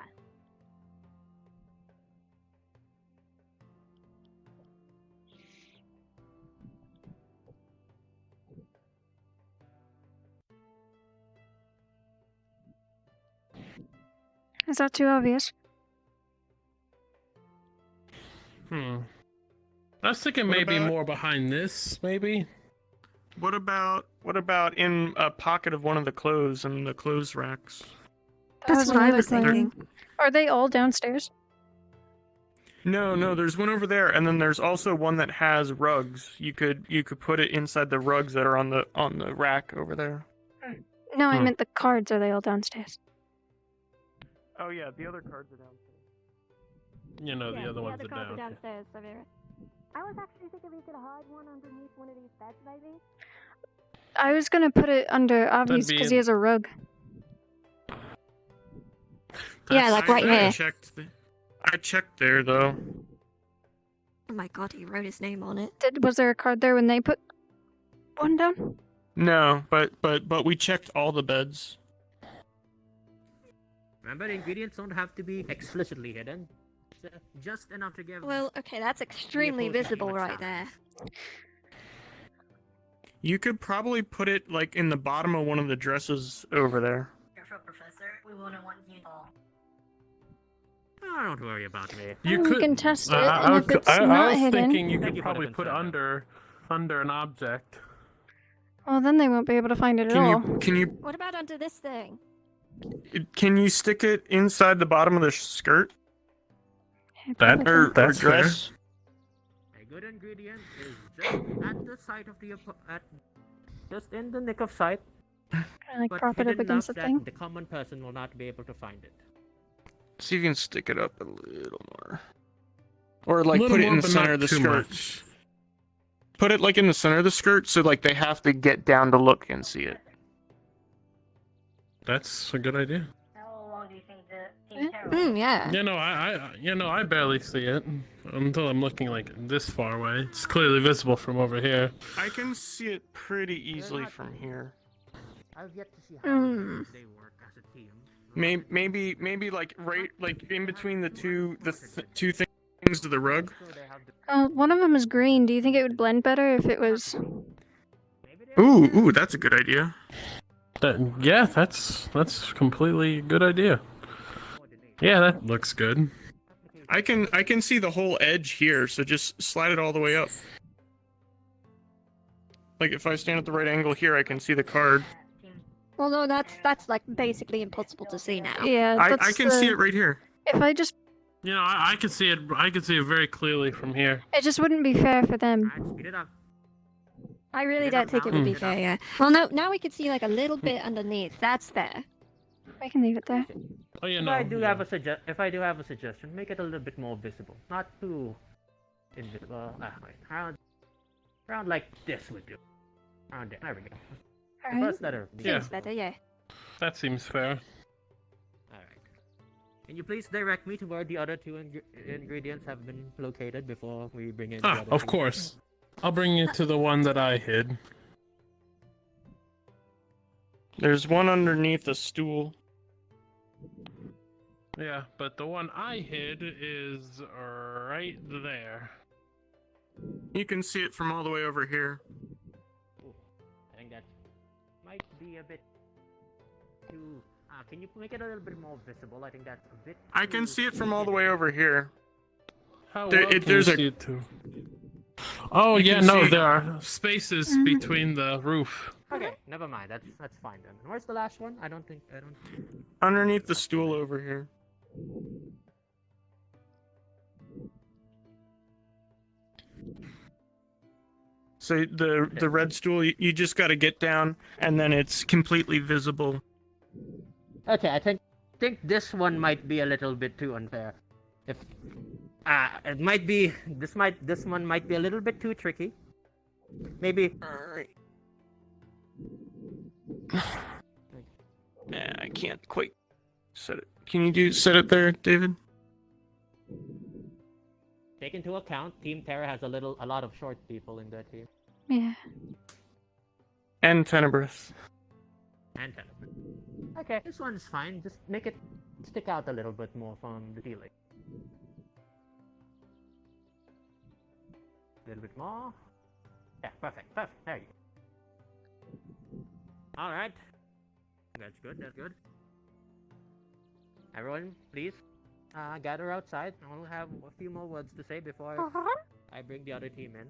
Is that too obvious? I was thinking maybe more behind this, maybe. What about in a pocket of one of the clothes and the clothes racks? That's what I was thinking. Are they all downstairs? No, there's one over there, and then there's also one that has rugs. You could put it inside the rugs that are on the rack over there. No, I meant the cards. Are they all downstairs? Oh yeah, the other cards are downstairs. You know, the other ones are down. Downstairs, Sarvyra. I was actually thinking we could hide one underneath one of these beds, maybe. I was gonna put it under Avi's because he has a rug. Yeah, like right here. I checked there though. Oh my god, he wrote his name on it. Was there a card there when they put one down? No, but we checked all the beds. Remember, ingredients don't have to be explicitly hidden. Just enough to give. Well, okay, that's extremely visible right there. You could probably put it like in the bottom of one of the dresses over there. Careful, Professor. We wouldn't want you to fall. Oh, don't worry about me. You can test it, and if it's not was hidden... thinking you could probably put under an object. Well, then they won't be able to find it at all. Can you What about under this thing? Can you stick it inside the bottom of the skirt? That's dress? A good ingredient is just at the site of just in the nick of sight. Like but prop it up hidden against enough the that thing. the common person will not be able to find it. See if you can stick it up a little more. Or like Little put it more, in the but center not of the too skirt. much. Put it like in the center of the skirt so like they have to get down to look and see it. That's a good idea. How long do you think the Team Terra Yeah. I barely see it until I'm looking like this far away. It's clearly visible from over here. I can see it pretty easily from here. I've yet to see how they work as a team. Maybe like right like in between the two things to the rug. One of them is green. Do you think it would blend better if it was... Ooh, that's a good idea. That's completely a good idea. Yeah, that looks good. I can see the whole edge here, so just slide it all the way up. Like if I stand at the right angle here, I can see the card. Well, no, that's like basically impossible to see now. Yeah, I can see it right here. If I just... You know, I can see it. I can see it very clearly from here. It just wouldn't be fair for them. Speed it up. I really don't think it would be fair, yeah. Well, now we can see like a little bit underneath. That's fair. I can leave it there. Oh, If I do have a suggestion, make it a little bit more visible. Not too invisible. Wait, around like this would do. Around there. There we go. The Alright. first letter. of the Seems better, yeah. That seems fair. Alright. Can you please direct me to where the other two ingredients have been located before we bring in the other Of two? course. I'll bring you to the one that I hid. There's one underneath a stool. Yeah, but the one I hid is right there. You can see it from all the way over here. I think that might be a bit too... can you make it a little bit more visible? I think that's a bit I can see it from all the way over here. How There- well can there's you a- see it too? Oh You yeah, can no, see- there are spaces between the roof. Okay, never mind. That's fine then. Where's the last one? I don't. Underneath the stool over here. So the red stool, you just got to get down, and then it's completely visible. Okay, I think this one might be a little bit too unfair. If it might be this one might be a little bit too tricky. Maybe. Yeah, I can't quite set it. Can you set it there, David? Take into account, Team Terra has a lot of short people in their team. Yeah. And Tenebrous. And Tenebrous. Okay, this one's fine. Just make it stick out a little bit more from the ceiling. A little bit more. Yeah, perfect. There you go. Alright. That's good. Everyone, please gather outside. I'll have a few more words to say before I bring the other team in.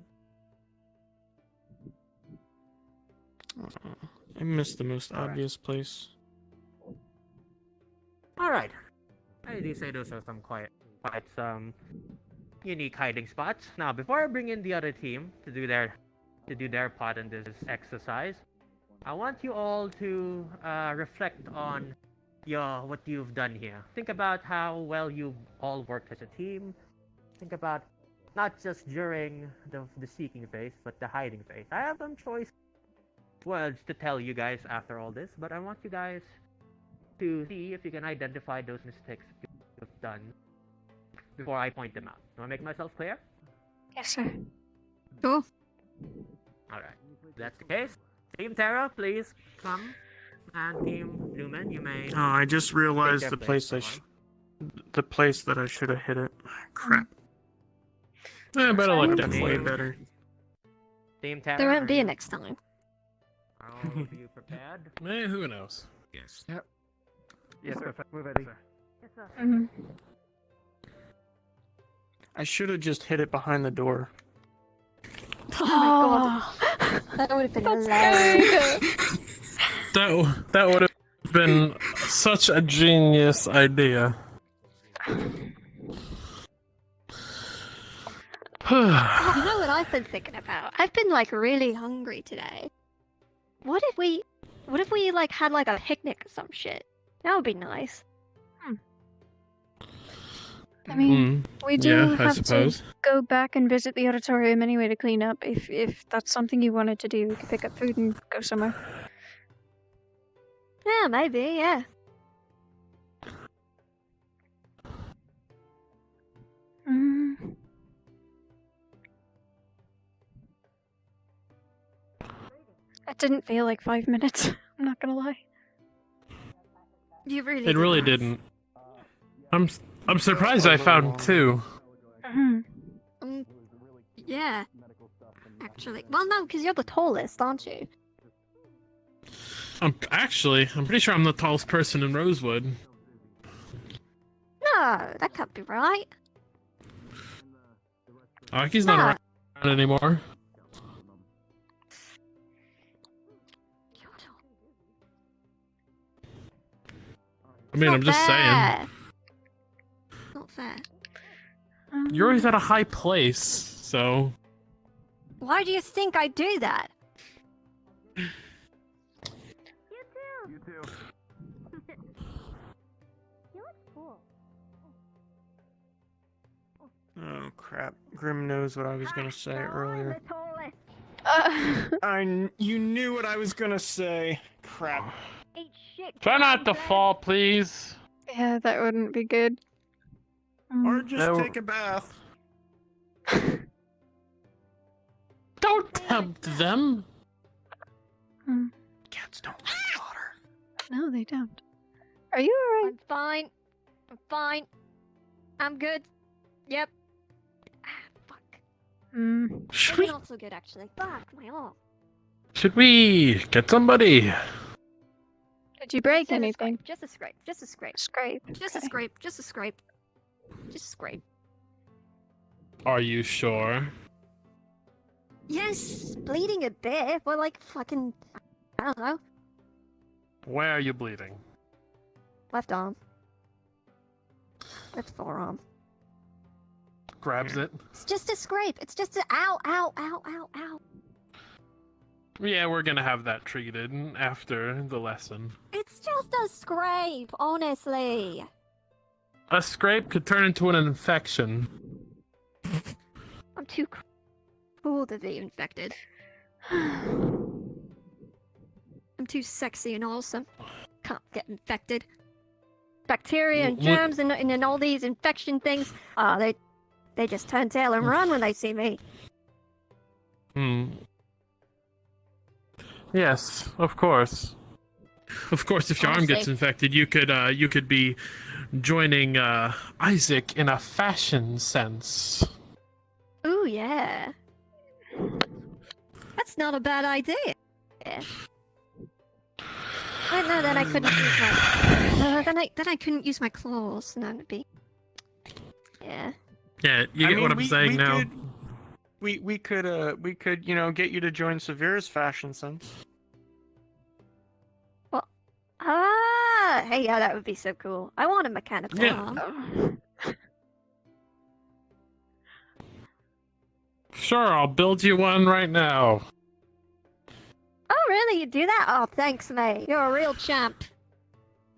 I missed the most obvious place. Alright. I do say those are some quite some unique hiding spots. Now, before I bring in the other team to do their part in this exercise, I want you all to reflect on what you've done here. Think about how well you've all worked as a team. Think about not just during the seeking phase, but the hiding phase. I have some choice words to tell you guys after all this, but I want you guys to see if you can identify those mistakes you've done before I point them out. Do I make myself clear? Yes, sir. Sure. Alright. If that's the case, Team Terra, please come. And Team Lumen, you may... Oh, I just realized take the their place the place that I should have hit it. Crap. Better luck That's next way time. better. Team Terra, There won't be are a next time. all of you prepared? Who knows? Yes. Yep. Yes, sir. We're ready. Yes, sir. Mm-hmm. I should have just hit it behind the door. Oh my god. That would have been hilarious. That would have been such a genius idea. You know what I've been thinking about? I've been like really hungry today. What if we like had like a picnic or some shit? That would be nice. I mean, we do yeah, I have to suppose. go back and visit the auditorium anyway to clean up. If that's something you wanted to do, we could pick up food and go somewhere. Yeah, maybe, yeah. Mm. It didn't feel like 5 minutes. I'm not gonna lie. You really It really didn't. I'm surprised I found 2. Yeah. Actually, well, no, because you're the tallest, aren't you? I'm pretty sure I'm the tallest person in Rosewood. No, that can't be right. Aki's not around anymore. I mean, I'm just saying. Not fair. You're always at a high place, so... Why do you think I do that? You too. You look cool. Oh crap! Grim knows what I was gonna say earlier. You knew what I was gonna say. Crap. Try not to fall, please. Yeah, that wouldn't be good. Or just take a bath. Don't tempt them. Cats don't like water. No, they don't. Are you alright? I'm fine. I'm fine. I'm good. Yep. Maybe not so good actually. Fuck my arm. Should we get somebody? Did you break anything? Just a scrape. Just a scrape. Scrape. Just a scrape. Just a scrape. Just a scrape. Are you sure? Yes, bleeding a bit, but like fucking, I don't know. Where are you bleeding? Left arm. Left forearm. Grabs it. It's just a scrape. It's just a ow, ow, ow, ow, ow. Yeah, we're gonna have that treated after the lesson. It's just a scrape, honestly. A scrape could turn into an infection. I'm too cool to be infected. I'm too sexy and awesome. Can't get infected. Bacteria and germs and all these infection things. They just turn tail and run when they see me. Yes, of course. Of course, if your arm gets infected, you could be joining Isaac in a fashion sense. Ooh, yeah. That's not a bad idea. I know that I couldn't use my... then I couldn't use my claws. No, it'd be... Yeah. Yeah, you get what I'm saying now. We could, you know, get you to join Sarvyra's fashion sense. Well, hey, yeah, that would be so cool. I want a mechanical arm. Sure, I'll build you one right now. Oh, really? You do that? Oh, thanks, mate. You're a real champ.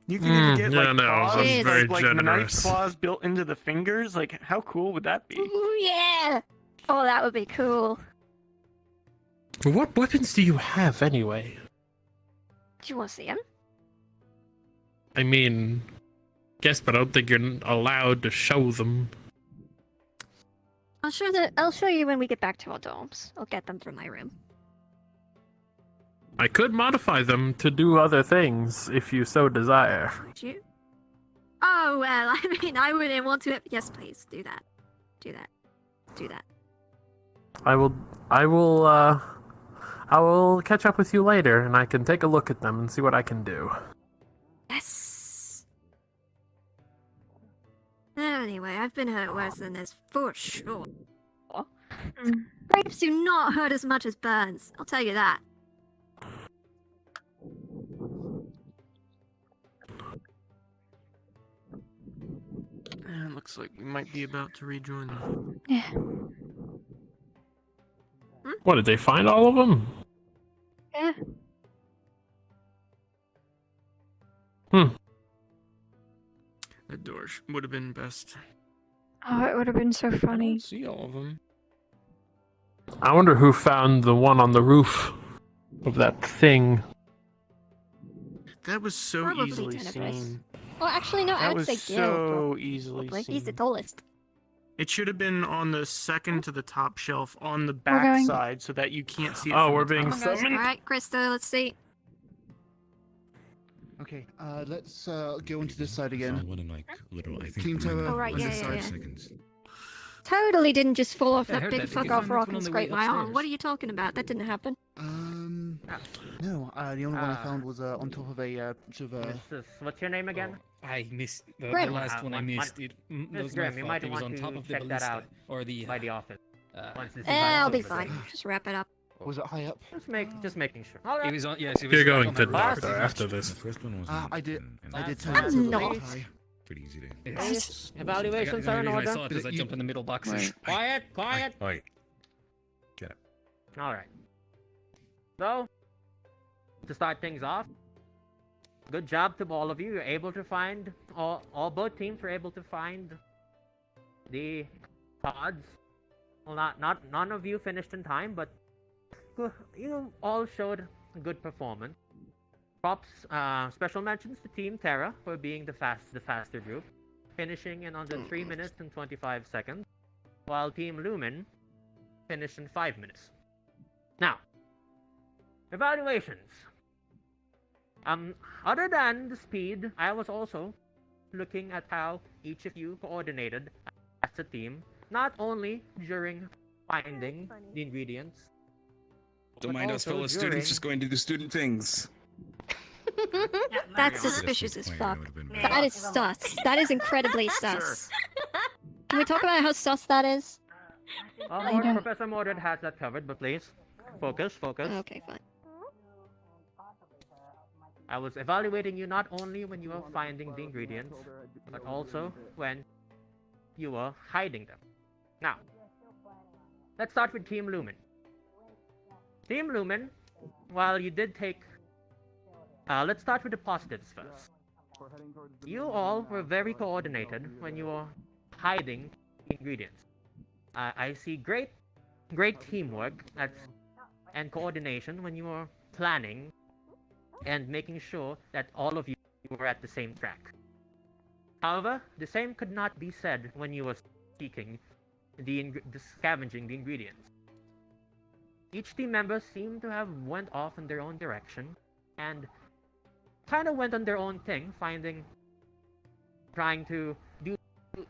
You can even get like I'm very like generous. knife claws built into the fingers. Like, how cool would that be? Ooh, yeah. Oh, that would be cool. What weapons do you have anyway? Do you want to see them? I mean, yes, but I don't think you're allowed to show them. I'll show you when we get back to our dorms. I'll get them from my room. I could modify them to do other things if you so desire. Would you? Oh, well, I mean, I wouldn't want to... Yes, please, do that. Do that. Do that. I will catch up with you later, and I can take a look at them and see what I can do. Yes! Anyway, I've been hurt worse than this, for sure. Scrapes do not hurt as much as burns, I'll tell you that. And looks like we might be about to rejoin them. Yeah. What, did they find all of them? Yeah. That door would have been best. Oh, it would have been so I funny. don't see all of them. I wonder who found the one on the roof of that thing. That was so Probably easily Tenebris. seen. Well, actually, no, I That would was say Gil. so easily Probably. seen. He's the tallest. It should have been on the second to the top shelf on the going. back side so that you can't see it. Oh, from we're the being top. summoned? Alright, Krista, let's see. Okay, let's go into this side again. One in like little, I think. Team Terra, Oh, right, was yeah, it yeah, 5 yeah. seconds? Totally didn't just fall off Yeah, I that heard big that. fuck You off found rock one and on the scrape way my arm. upstairs. What are you talking about? That didn't happen. No, the only one I found was on top of a sort of What's your name again? I missed the Grim. last one. I missed it. That Miss was my Grim, you fault. might It was want on top to of the check that ballista out or the by the office. Once this is I'll be over. fine. Just wrap it up. Was it high up? Just making sure. All It right. was on. Yes, it was. You're right going on to my the roof. doctor after this. The first one was. I did turn I'm it to the not. left eye. Pretty easy to. Yes. Evaluations I are in got, I order. saw it as I jumped in the middle boxes. Quiet, quiet. Oi. Get up. All right. So, to start things off, good job to all of you. You're able to find both teams were able to find the pods. Well, none of you finished in time, but you all showed a good performance. Props, special mentions to Team Terra for being the faster group, finishing in under 3 minutes and 25 seconds, while Team Lumen finished in 5 minutes. Now, evaluations. Other than the speed, I was also looking at how each of you coordinated as a team, not only during finding the ingredients. Don't mind us fellow students just going to do student things. That's suspicious as fuck. That is sus. That is incredibly sus. Can we talk about how sus that is? Professor Mordred has that covered, but please, focus. Okay, fine. I was evaluating you not only when you were finding the ingredients, but also when you were hiding them. Now, let's start with Team Lumen. Team Lumen, while you did take... let's start with the positives first. You all were very coordinated when you were hiding the ingredients. I see great teamwork and coordination when you were planning and making sure that all of you were at the same track. However, the same could not be said when you were seeking scavenging the ingredients. Each team member seemed to have went off in their own direction and kind of went on their own thing, trying to do,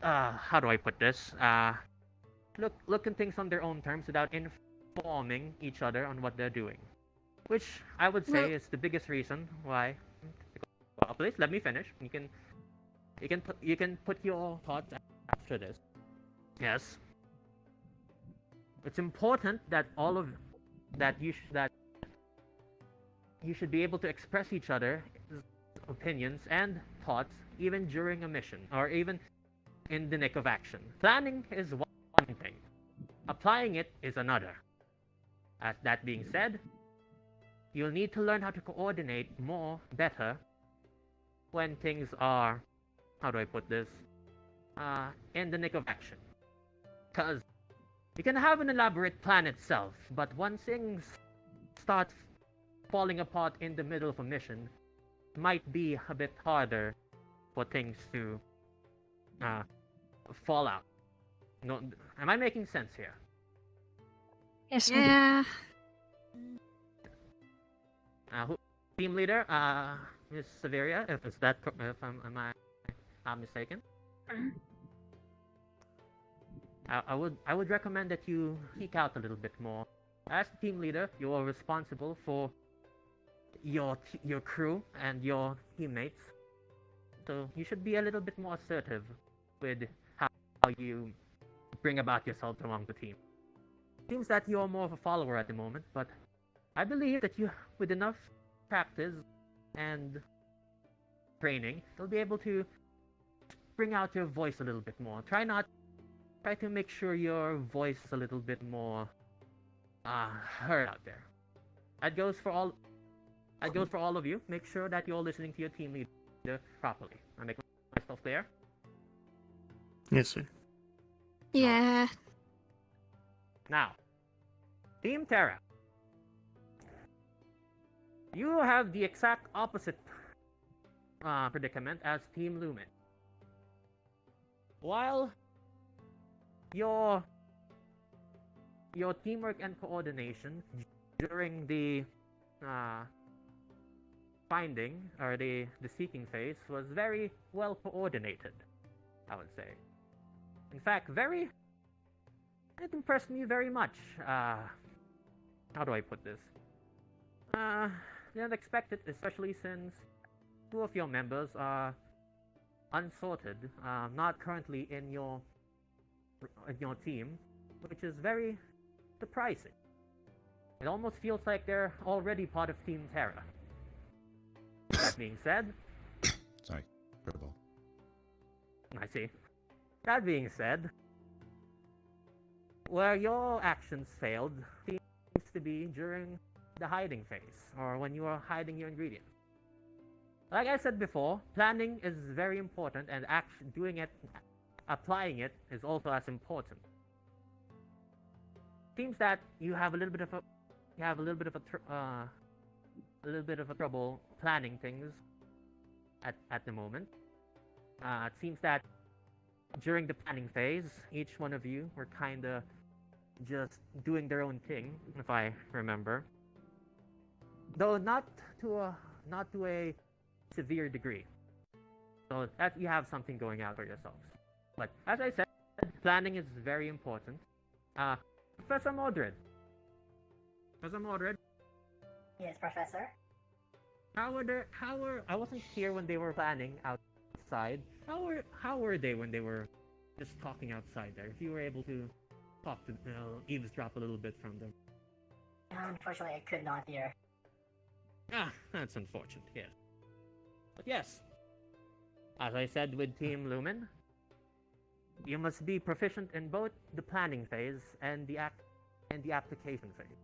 how do I put this? Look at things on their own terms without informing each other on what they're doing. Which I would say is the biggest reason why. Well, please let me finish. You can put your thoughts after this. Yes. It's important that you should be able to express each other's opinions and thoughts even during a mission or even in the nick of action. Planning is one thing. Applying it is another. As that being said, you'll need to learn how to coordinate better when things are, how do I put this, in the nick of action. Because you can have an elaborate plan itself, but once things start falling apart in the middle of a mission, it might be a bit harder for things to fall out. No, am I making sense here? Yes, yeah. Team leader, Miss Sarvyra, if am I mistaken? I would recommend that you peek out a little bit more. As the team leader, you are responsible for your crew and your teammates, so you should be a little bit more assertive with how you bring about yourselves among the team. Seems that you're more of a follower at the moment, but I believe that you, with enough practice and training, you'll be able to bring out your voice a little bit more. Try to make sure your voice is a little bit more heard out there. That goes for all of you. Make sure that you're listening to your team leader properly. I make myself clear? Yes, sir. Yeah. Now, Team Terra. You have the exact opposite predicament as Team Lumen. While your teamwork and coordination during the finding or the seeking phase was very well coordinated, I would say. In fact, it impressed me very much. How do I put this? The unexpected, especially since two of your members are unsorted, not currently in your team, which is very surprising. It almost feels like they're already part of Team Terra. That being said... Sorry, purple. I see. That being said, where your actions failed seems to be during the hiding phase, or when you are hiding your ingredients. Like I said before, planning is very important, and applying it is also as important. seems that you have a little bit of a trouble planning things at the moment. It seems that during the planning phase, each one of you were kind of just doing their own thing, if I remember. Though not to a severe degree. So that you have something going out for yourselves. But as I said, planning is very important. Professor Mordred. Professor Mordred. Yes, Professor. I wasn't here when they were planning outside. How were they when they were just talking outside there? If you were able to talk to eavesdrop a little bit from them. Unfortunately, I could not hear. That's unfortunate. Yes. But yes, as I said with Team Lumen, you must be proficient in both the planning phase and the application phase.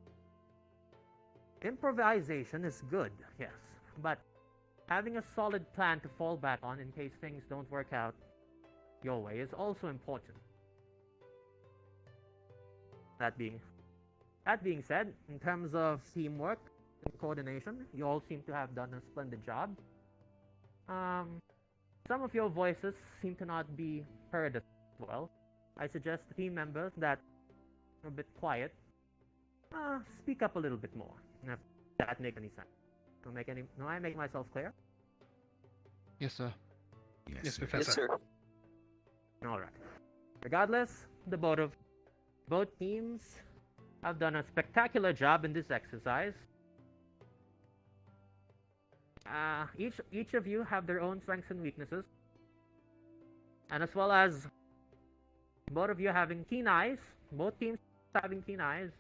Improvisation is good, yes, but having a solid plan to fall back on in case things don't work out your way is also important. That being said, in terms of teamwork and coordination, you all seem to have done a splendid job. Some of your voices seem to not be heard as well. I suggest the team members that are a bit quiet speak up a little bit more, if that makes any sense. Do I make myself clear? Yes, sir. Yes, Professor. Alright. Regardless, both teams have done a spectacular job in this exercise. Each of you have their own strengths and weaknesses. And as well as both of you having keen eyes, both teams having keen eyes,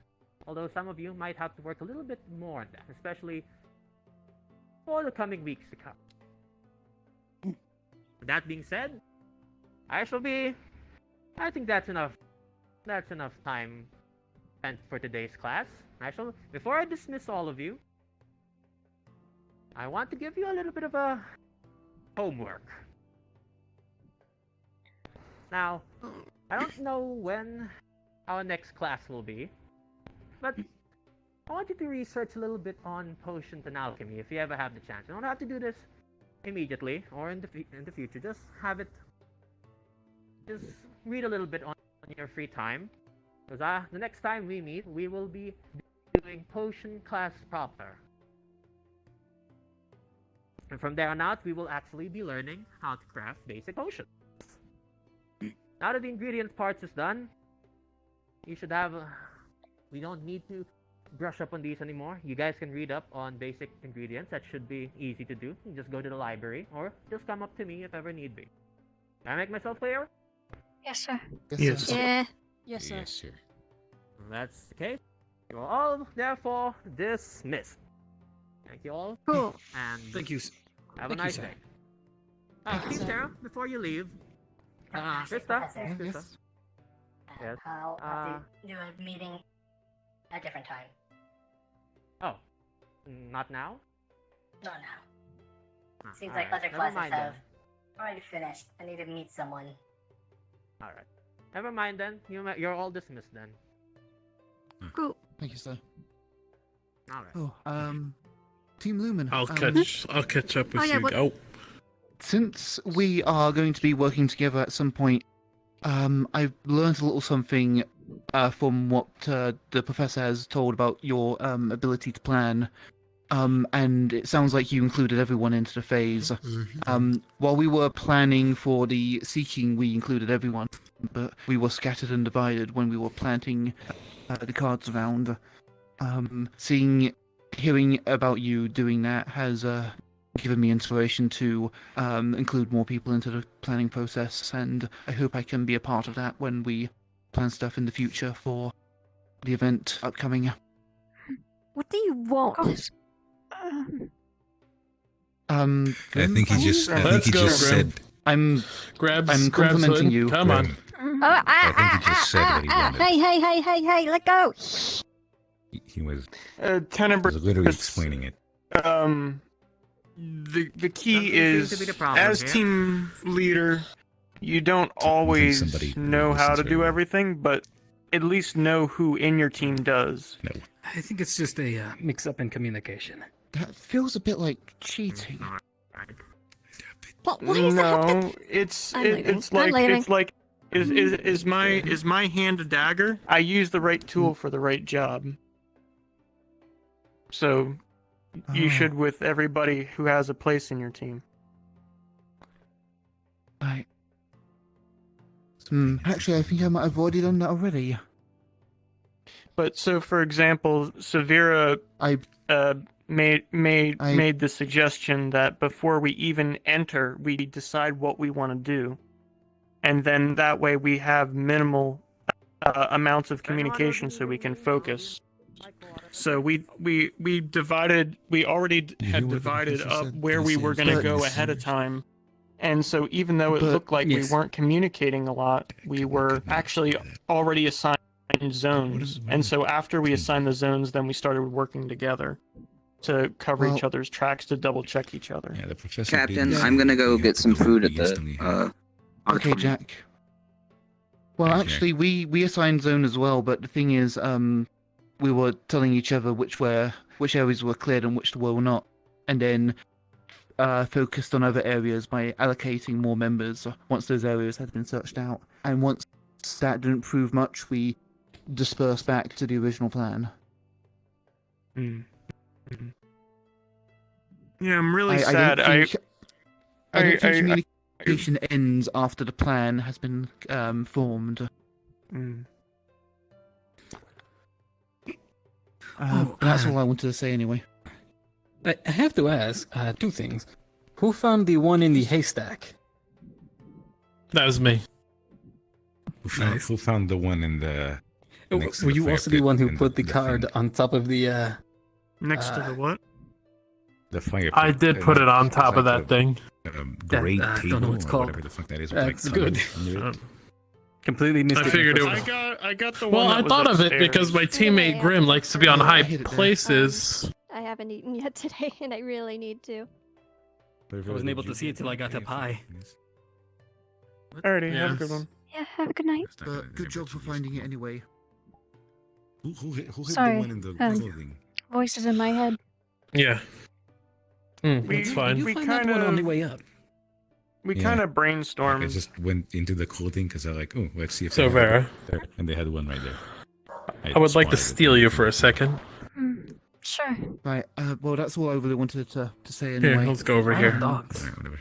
although some of you might have to work a little bit more on that, especially for the coming weeks to come. That being said, I think that's enough time spent for today's class. Before I dismiss all of you, I want to give you a little bit of a homework. Now, I don't know when our next class will be, but I want you to research a little bit on potions and alchemy if you ever have the chance. You don't have to do this immediately or in the future. Just read a little bit on your free time. Because the next time we meet, we will be doing potion class proper. And from there on out, we will actually be learning how to craft basic potions. Now that the ingredients parts is done, you should have we don't need to brush up on these anymore. You guys can read up on basic ingredients. That should be easy to do. You just go to the library or just come up to me if ever need be. Can I make myself clear? Yes, sir. Yes, sir. Yeah. Yes, sir. Yes, sir. If that's the case, you are all therefore dismissed. Thank you all. Cool. And Thank you. have a Thank you, nice sir. day. Team Terra, before you leave, Krista. Professor. Krista. Yes. I'll have to do a meeting at a different time. Oh, not now? Not now. Seems like alright. other Never classes mind have then. already finished. I need to meet someone. Alright. Never mind then. You're all dismissed then. Cool. Thank you, sir. Alright. Oh, Team Lumen. I'll catch up with you. Oh. Since we are going to be working together at some point, I've learned a little something from what the professor has told about your ability to plan. And it sounds like you included everyone into the phase. While we were planning for the seeking, we included everyone, but we were scattered and divided when we were planting the cards around. Hearing about you doing that has given me inspiration to include more people into the planning process, and I hope I can be a part of that when we plan stuff in the future for the event upcoming. What do you want? I think he just said. I'm complimenting you. Come on. I think he just said what he wanted. Hey, let go. He was Tenebris literally explaining it. The key is, as team leader, you don't always know how to do everything, but at least know who in your team does. No. I think it's just a mix-up in communication. That feels a bit like cheating. What is happening? No, it's I'm leaving. it's I'm like leaving. it's like is my hand a dagger? I use the right tool for the right job. So you should with everybody who has a place in your team. Right. Actually, I think I might have already done that already. But so, for example, Sarvyra made the suggestion that before we even enter, we decide what we want to do, and then that way we have minimal amounts of communication so we can focus. So we divided. We already had divided up where we were going to go ahead of time. And so even though it looked like we weren't communicating a lot, we were actually already assigned zones. And so after we assigned the zones, then we started working together to cover each other's tracks, to double check each other. Yeah, the professor. Captain, I'm gonna go get some food at the Okay, Jack. Well, actually, we assigned zone as well, but the thing is, we were telling each other which areas were cleared and which were not, and then focused on other areas by allocating more members once those areas had been searched out. And once that didn't prove much, we dispersed back to the original plan. Yeah, I'm really sad. I don't think communication ends after the plan has been formed. That's all I wanted to say anyway. I have to ask two things. Who found the one in the haystack? That was me. Who found the one in the... Were you also the one who put the card on top of the... Next to the what? The fire pit. I did put it on top of that thing. Great I table, don't know what it's or called. whatever the fuck that is. That's like good. Completely missed I figured it was... I got the one. Well, I that thought was of it because my teammate Grim likes to be on high places. I haven't eaten yet today, and I really need to. I wasn't able to see it till I got up high. Alrighty, have a good one. Yeah, have a good night. Good job for finding it anyway. Who hid Sorry, the one in the clothing? voices in my head. Yeah. That's fine. We kind of on the way up. We kind of brainstormed. I just went into the clothing because I'm like, oh, let's see if So, they have Vera. it there. And they had one right there. I would like to spotted it. steal you for a second. Sure. Right, well, that's all I really wanted to say anyway. Here, let's go over here. Alright, whatever.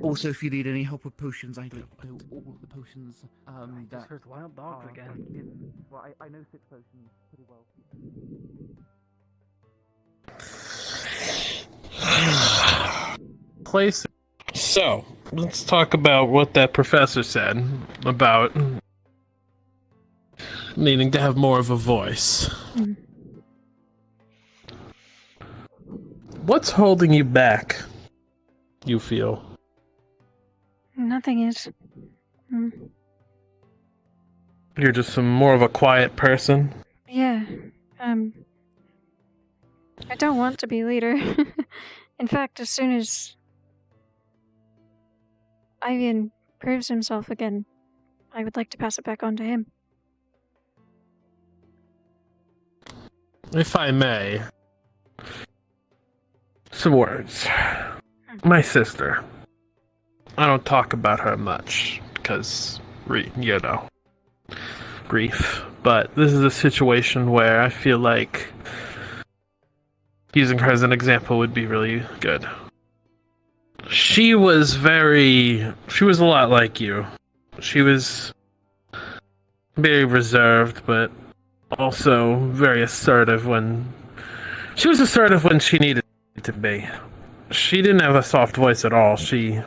Also, if you need any help with potions, I do all the potions. Just heard wild dogs again. Well, I know 6 potions pretty well. Place. So, let's talk about what that professor said about needing to have more of a voice. What's holding you back, you feel? Nothing is. You're just more of a quiet person? Yeah. I don't want to be leader. In fact, as soon as Ivan proves himself again, I would like to pass it back on to him. If I may. Some words. My sister. I don't talk about her much, because, you know, grief. But this is a situation where I feel like using her as an example would be really good. She was a lot like you. She was very reserved, but also very assertive she was assertive when she needed to be. She didn't have a soft voice at all. She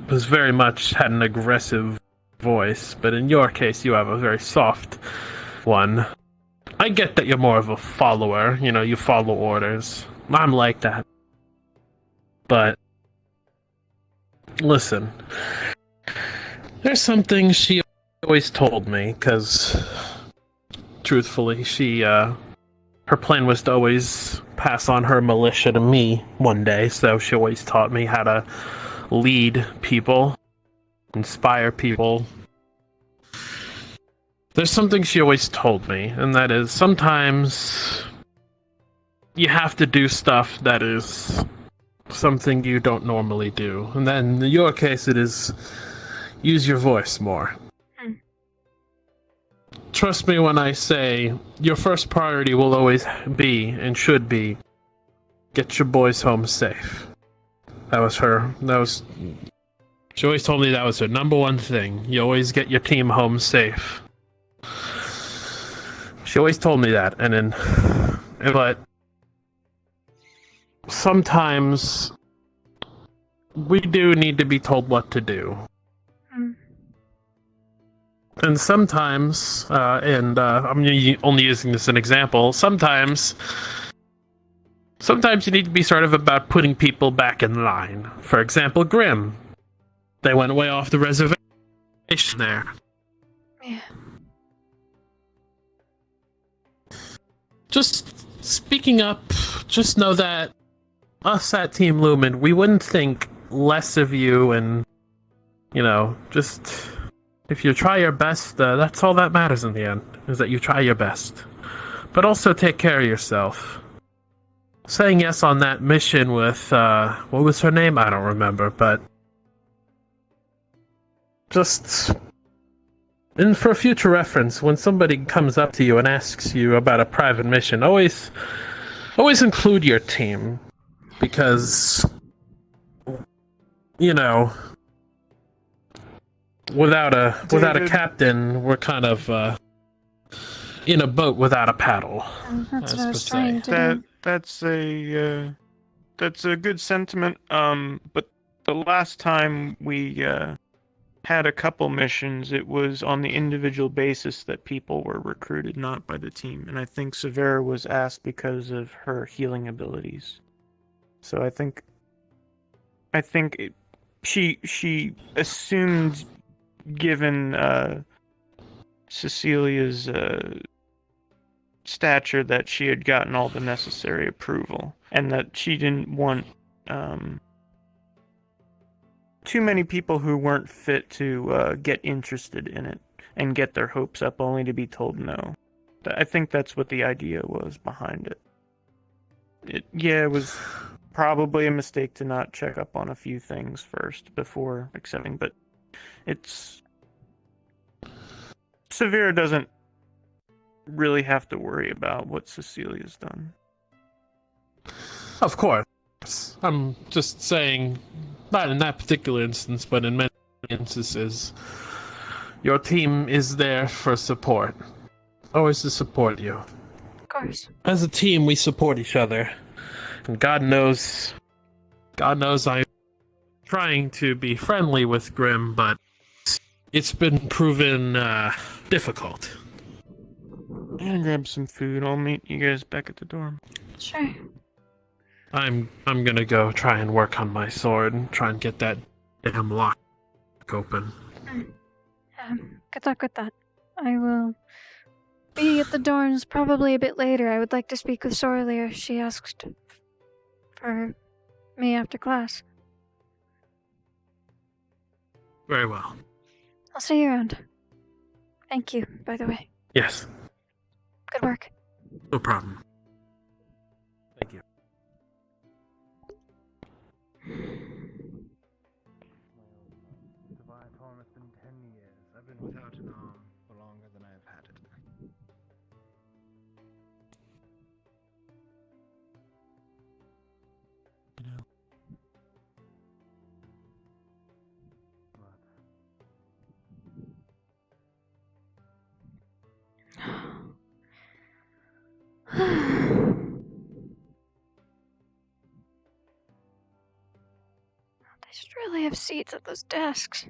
was very much had an aggressive voice, but in your case, you have a very soft one. I get that you're more of a follower, you follow orders. I'm like that. But, listen, there's something she always told me, because, truthfully, her plan was to always pass on her militia to me one day, so she always taught me how to lead people, inspire people. there's something she always told me, and that is sometimes you have to do stuff that is something you don't normally do. And then in your case, it is use your voice more. Trust me when I say your first priority will always be, and should be, get your boys home safe. She always told me that was her number one thing. You always get your team home safe. She always told me that, but sometimes we do need to be told what to do. And sometimes, I'm only using this as an example, sometimes you need to be sort of about putting people back in line. For example, Grimm. They went way off the reservation there. Yeah. Just speaking up, just know that us at Team Lumen, we wouldn't think less of you, and, just if you try your best, that's all that matters in the end, is that you try your best. But also take care of yourself. Saying yes on that mission with, what was her name? I don't remember, but just, and for future reference, when somebody comes up to you and asks you about a private mission, always include your team, because, without a captain, we're kind of in a boat without a paddle. That's what I was trying to do. That's a good sentiment. But the last time we had a couple missions, it was on the individual basis that people were recruited, not by the team. And I think Sarvyra was asked because of her healing abilities. So I think she assumed, given Cecilia's stature, that she had gotten all the necessary approval, and that she didn't want too many people who weren't fit to get interested in it and get their hopes up only to be told no. I think that's what the idea was behind it. It was probably a mistake to not check up on a few things first before accepting, but Sarvyra doesn't really have to worry about what Cecilia's done. Of course. I'm just saying, not in that particular instance, but in many instances, your team is there for support. Always to support you. Of course. As a team, we support each other. And God knows I'm trying to be friendly with Grimm, but it's been proven difficult. I'm gonna grab some food. I'll meet you guys back at the dorm. Sure. I'm gonna go try and work on my sword and try and get that damn lock open. Good luck with that. I will be at the dorms probably a bit later. I would like to speak with Soralyr. She asked for me after class. Very well. I'll see you around. Thank you, by the way. Yes. Good work. No problem. Thank you. Divine form, it's been 10 years. I've been without an arm for longer than I've had it. They should really have seats at those desks.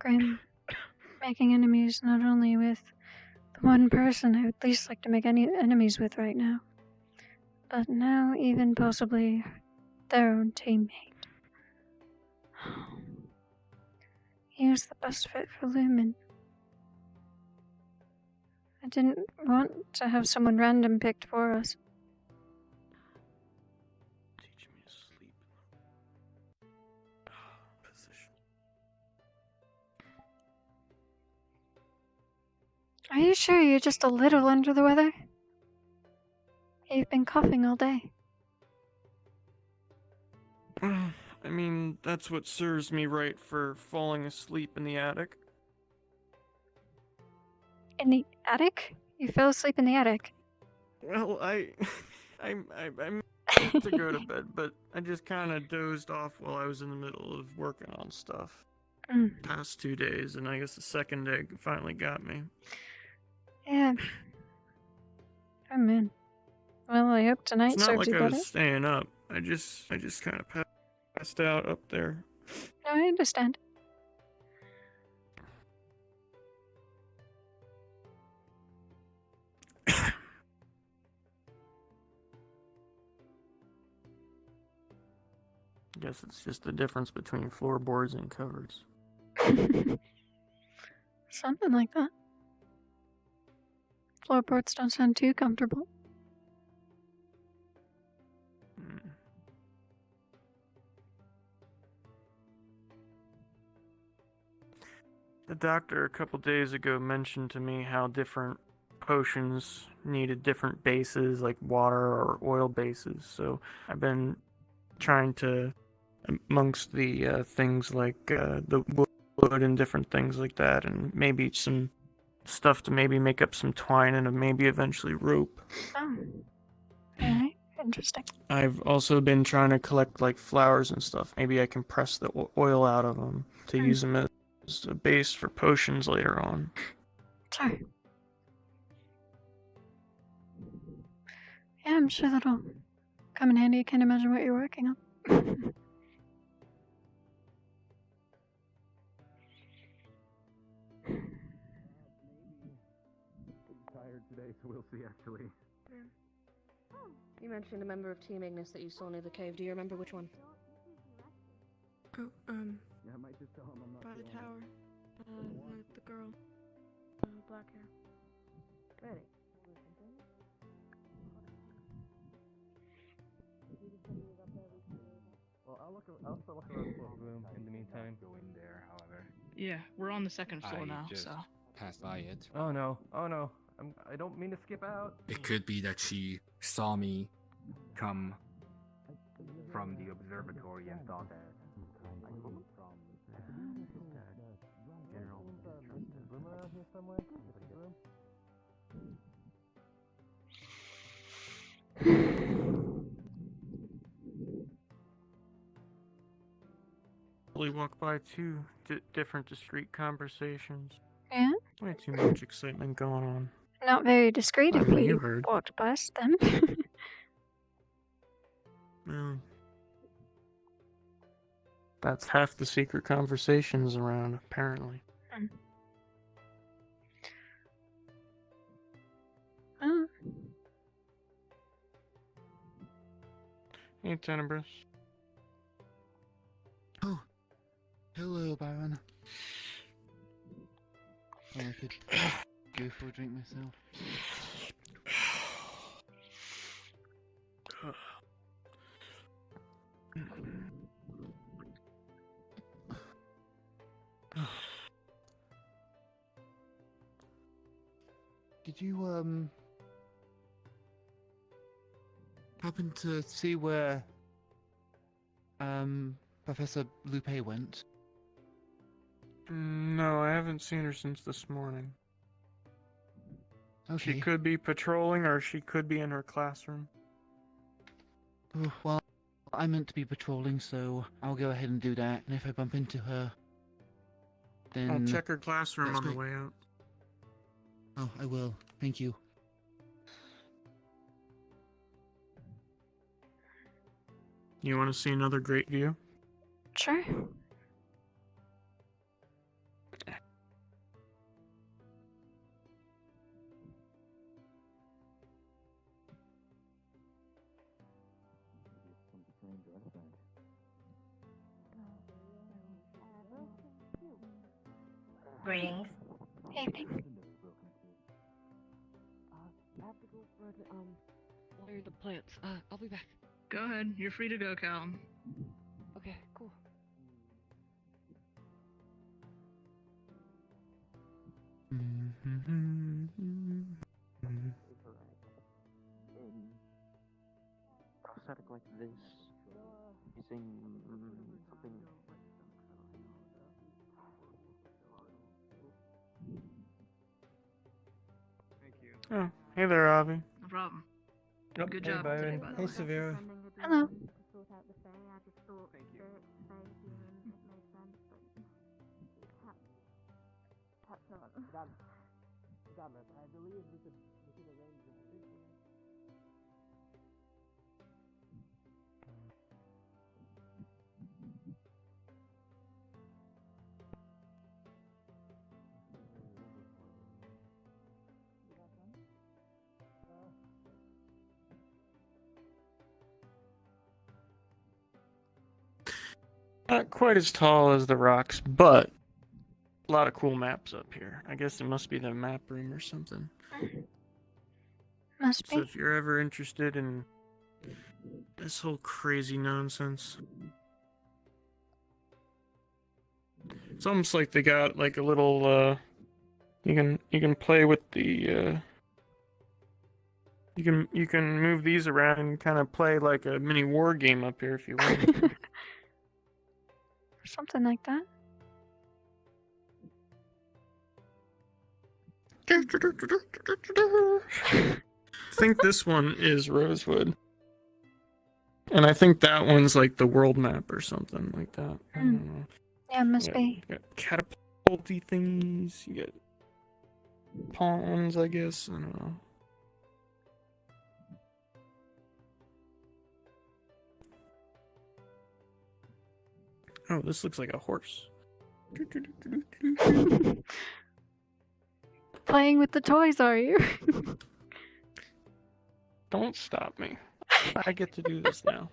I'm making enemies not only with the one person I would least like to make any enemies with right now, but now even possibly their own teammate. He was the best fit for Lumen. I didn't want to have someone random picked for us. Teach me to sleep in the position. Are you sure you're just a little under the weather? You've been coughing all day. I mean, that's what serves me right for falling asleep in the attic. In the attic? You fell asleep in the attic? Well, I meant to go to bed, but I just kind of dozed off while I was in the middle of working on stuff. Past 2 days, and I guess the second day finally got me. Yeah. Oh man. Well, I hope tonight It's not serves like you I better. was staying up. I just kind of passed out up there. No, I understand. I guess it's just the difference between floorboards and covers. Something like that. Floorboards don't sound too comfortable. The doctor a couple days ago mentioned to me how different potions needed different bases, like water or oil bases. So I've been trying to, amongst the things like the wood and different things like that, and maybe some stuff to maybe make up some twine and maybe eventually rope. Oh. Alright, interesting. I've also been trying to collect like flowers and stuff. Maybe I can press the oil out of them to use them as a base for potions later on. Sure. Yeah, I'm sure that'll come in handy. I can't imagine what you're working on. Tired today, so we'll see actually. You mentioned a member of Team Ignis that you saw near the cave. Do you remember which one? Oh, Yeah, I might just tell him I'm not by the feeling tower. The girl. Black hair. Ready. Well, I'll still look around the room in the meantime. Go in there, however. Yeah, we're on the second floor I now, just so. passed by it. Oh no! I don't mean to skip out. It could be that she saw me come From the observatory and thought that We walked by two different discreet conversations. Yeah? Way too much excitement going on. Not very discreet if I mean, you we heard. walked past them. Well, that's half the secret conversations around, apparently. Oh. Hey, Tenebris. Oh, hello, Baron. I could go for a drink myself. Did you happen to see where Professor Lupe went? No, I haven't seen her since this morning. Okay. She could be patrolling or she could be in her classroom. Oh, well, I meant to be patrolling, so I'll go ahead and do that. And if I bump into her, then I'll check her classroom that's on the great. way out. Oh, I will. Thank you. You want to see another great view? Sure. Greetings. Evening. I have to go for the water the plants. I'll be back. Go ahead. You're free to go, Cal. Okay, cool. Prosthetic like this, using something. Thank you. Oh, hey there, Avi. No problem. Yep. Good Hey, job Byron. today, by the Hey, way. Sarvyra. Hello. Thank you. I believe we could arrange the Not quite as tall as the rocks, but a lot of cool maps up here. I guess it must be the map room or something. Must So be. if you're ever interested in this whole crazy nonsense, it's almost like they got like a little you can play with the you can move these around and kind of play like a mini war game up here if you want. Something like that. I think this one is Rosewood. And I think that one's like the world map or something like that. I don't know. Yeah, must You be. got catapulty thingies, you get pawns, I guess. I don't know. Oh, this looks like a horse. Playing with the toys, are you? Don't stop me. I get to do this now.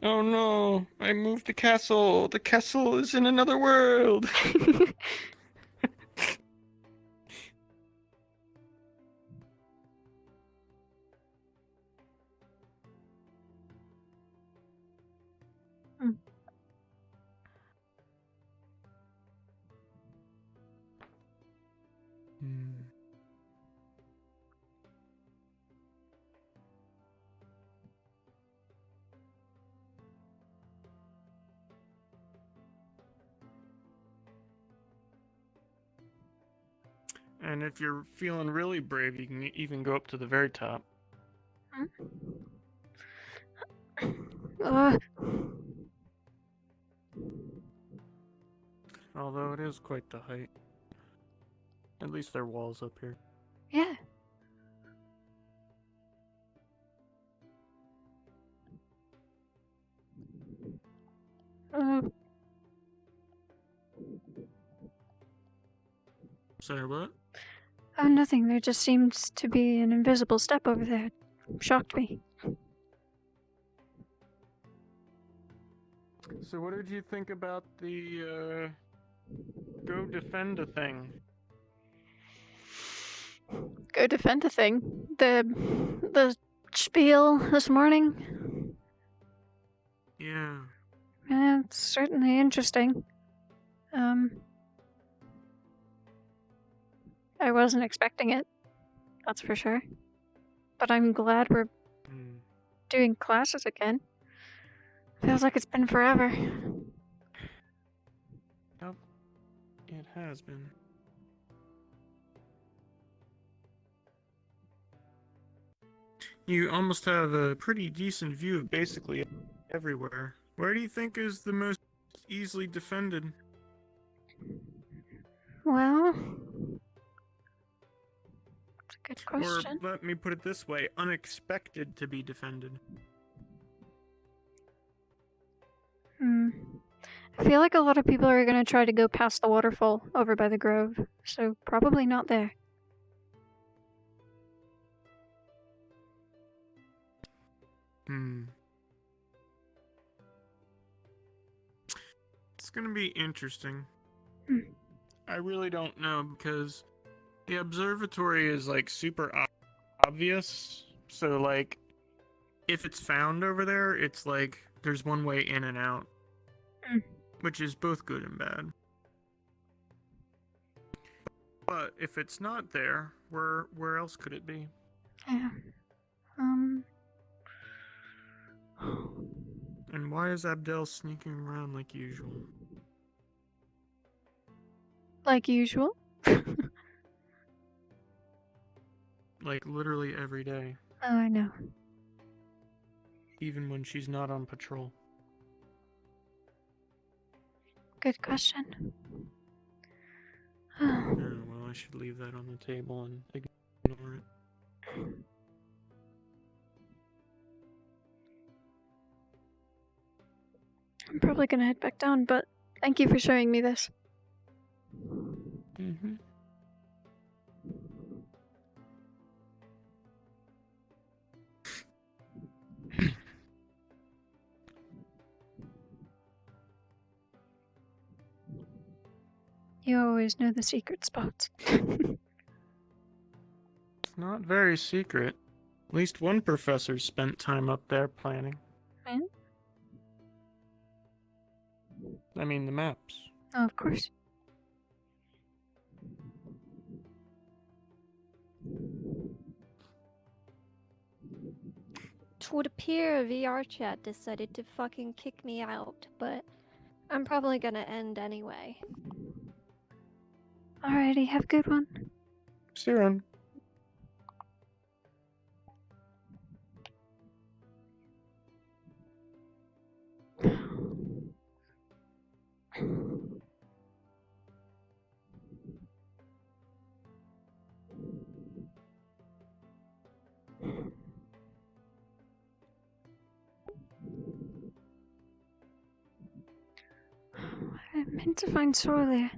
Oh no, I moved the castle. The castle is in another world. And if you're feeling really brave, you can even go up to the very top. Although it is quite the height. At least there are walls up here. Yeah. Sorry, what? Oh, nothing. There just seems to be an invisible step over there. Shocked me. So what did you think about the, go defend a thing? Go defend a thing. The spiel this morning. Yeah. Yeah, it's certainly interesting. I wasn't expecting it. That's for sure. But I'm glad we're doing classes again. Feels like it's been forever. Yep. It has been. You almost have a pretty decent view of basically everywhere. Where do you think is the most easily defended? Well, that's a good question. Or let me put it this way, unexpected to be defended. I feel like a lot of people are gonna try to go past the waterfall over by the grove, so probably not there. It's gonna be interesting. Hmm. I really don't know because the observatory is like super obvious. So like, if it's found over there, it's like there's one way in and out, which is both good and bad. But if it's not there, where else could it be? Yeah. And why is Abdel sneaking around like usual? Like usual. Like literally every day, Oh, I know. even when she's not on patrol. Good question. Oh, well, I should leave that on the table and ignore it. I'm probably gonna head back down, but thank you for showing me this. Mm-hmm. You always know the secret spots. It's not very secret. At least one professor spent time up there planning. And? I mean, the maps. Oh, of course. It would appear VR chat decided to fucking kick me out, but I'm probably gonna end anyway. Alrighty, have a good one. See you around. I meant to find Soralyr.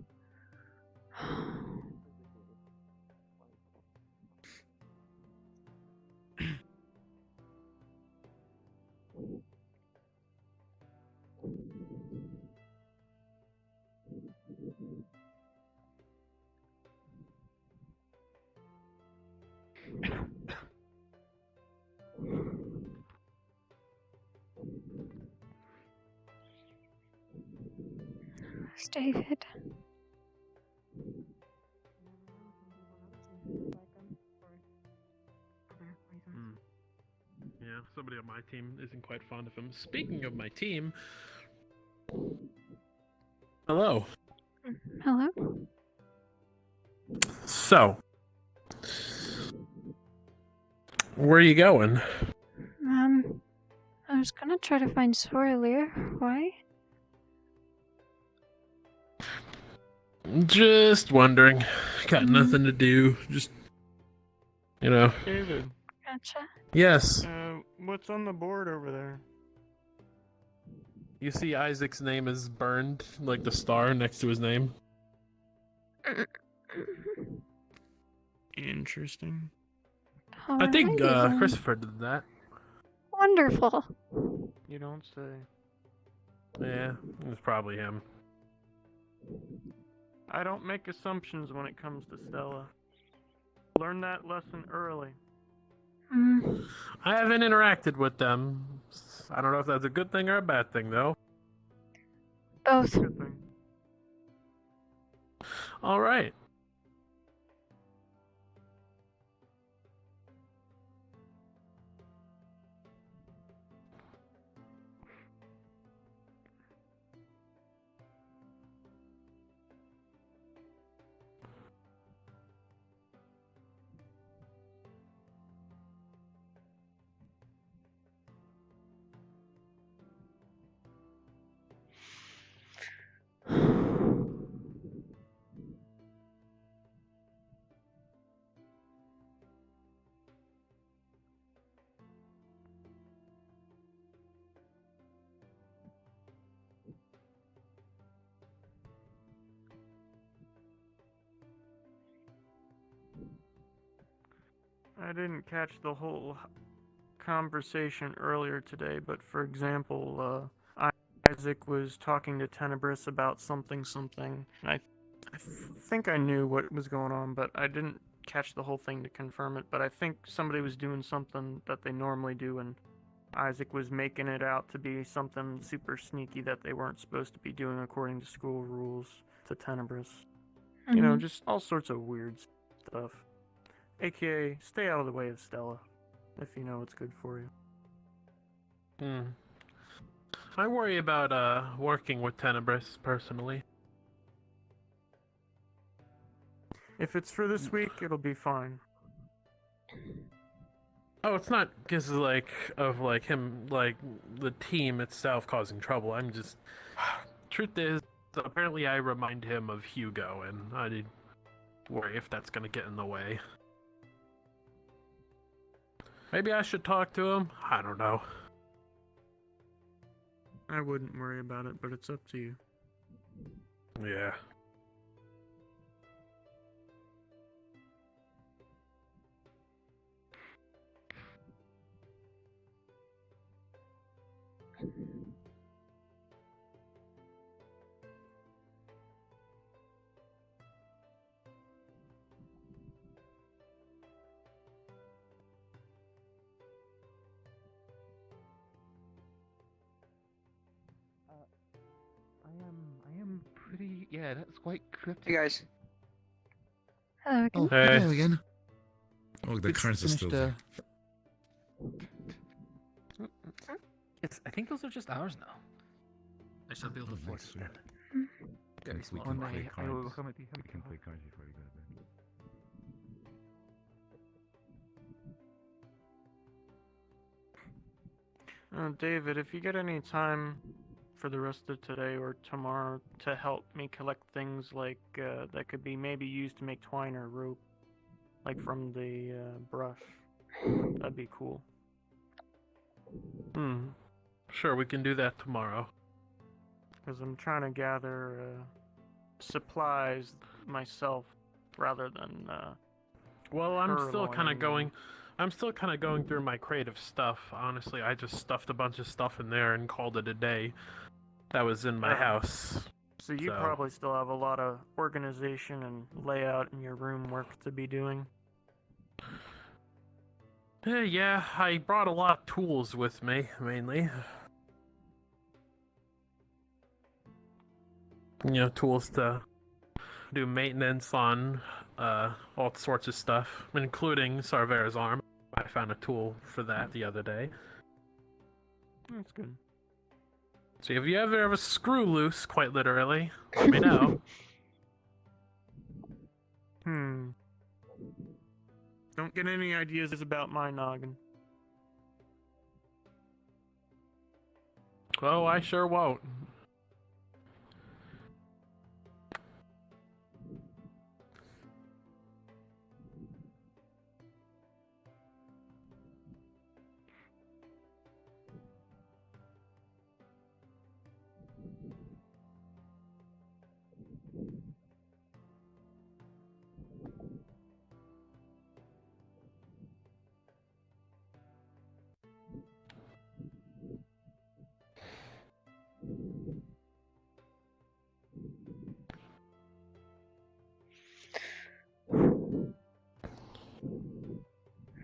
It's David. Yeah, somebody on my team isn't quite fond of him. Speaking of my team, hello. Hello? So, where are you going? I was gonna try to find Soralyr. Why? Just wondering. Got nothing to do. Just, you know. David. Gotcha. Yes. What's on the board over there? You see Isaac's name is burned, like the star next to his name. Interesting. I think Alrighty then. Christopher did that. Wonderful. You don't say. Yeah, it was probably him. I don't make assumptions when it comes to Stella. Learn that lesson early. I haven't interacted with them. I don't know if that's a good thing or a bad thing, though. Both. Good thing. All right. I didn't catch the whole conversation earlier today, but for example, Isaac was talking to Tenebris about something. And I think I knew what was going on, but I didn't catch the whole thing to confirm it. But I think somebody was doing something that they normally do, and Isaac was making it out to be something super sneaky that they weren't supposed to be doing according to school rules to Tenebris. You know, just all sorts of weird stuff. AKA, stay out of the way of Stella, if you know what's good for you. I worry about working with Tenebris personally. If it's for this week, it'll be fine. Oh, it's not because of him, the team itself causing trouble. I'm just... Truth is, apparently I remind him of Hugo, and I worry if that's gonna get in the way. Maybe I should talk to him? I don't know. I wouldn't worry about it, but it's up to you. Yeah. I am pretty. Yeah, that's quite cryptic. Hey guys. Hello again. Oh, Hey. hello again. Oh, the cards are still there. Yes, I think those are just ours now. I shall build a fort Nice, then. At least we Oh, can no, play I will cards. come at you. We can play cards before you go to bed. David, if you get any time for the rest of today or tomorrow to help me collect things like that could be maybe used to make twine or rope, like from the brush, that'd be cool. Sure, we can do that tomorrow. Because I'm trying to gather supplies myself rather than. Well, I'm her still kind of relying on- going. I'm still kind of going through my creative stuff. Honestly, I just stuffed a bunch of stuff in there and called it a day. That was in my Yeah. house. So you probably still have a lot of organization and layout in your room work to be doing. Yeah, I brought a lot of tools with me, mainly. You know, tools to do maintenance on all sorts of stuff, including Sarvyra's arm. I found a tool for that the other day. That's good. So if you ever have a screw loose, quite literally, let me know. Don't get any ideas about my noggin. Oh, I sure won't.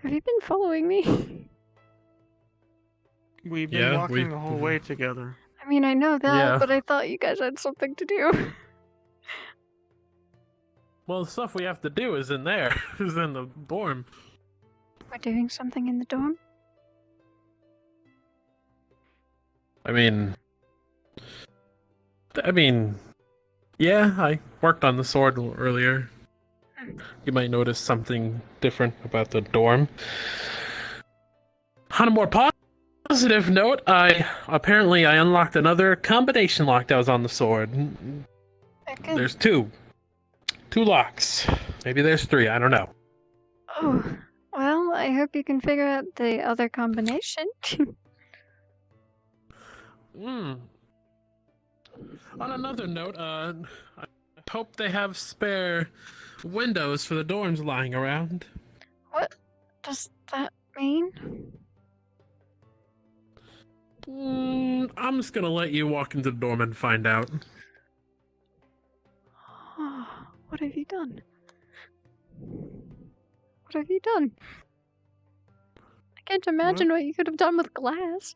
Have you been following me? We've been walking the whole way together. I mean, I know that, Yeah. but I thought you guys had something to do. Well, the stuff we have to do is in there. Is in the dorm. We're doing something in the dorm? I mean, yeah, I worked on the sword earlier. You might notice something different about the dorm. On a more positive note, I unlocked another combination lock that was on the sword. Okay. There's two locks. Maybe there's three. I don't know. Oh, well, I hope you can figure out the other combination. On another note, I hope they have spare windows for the dorms lying around. What does that mean? I'm just gonna let you walk into the dorm and find out. What have you done? What have you done? I can't imagine what you could have done with glass.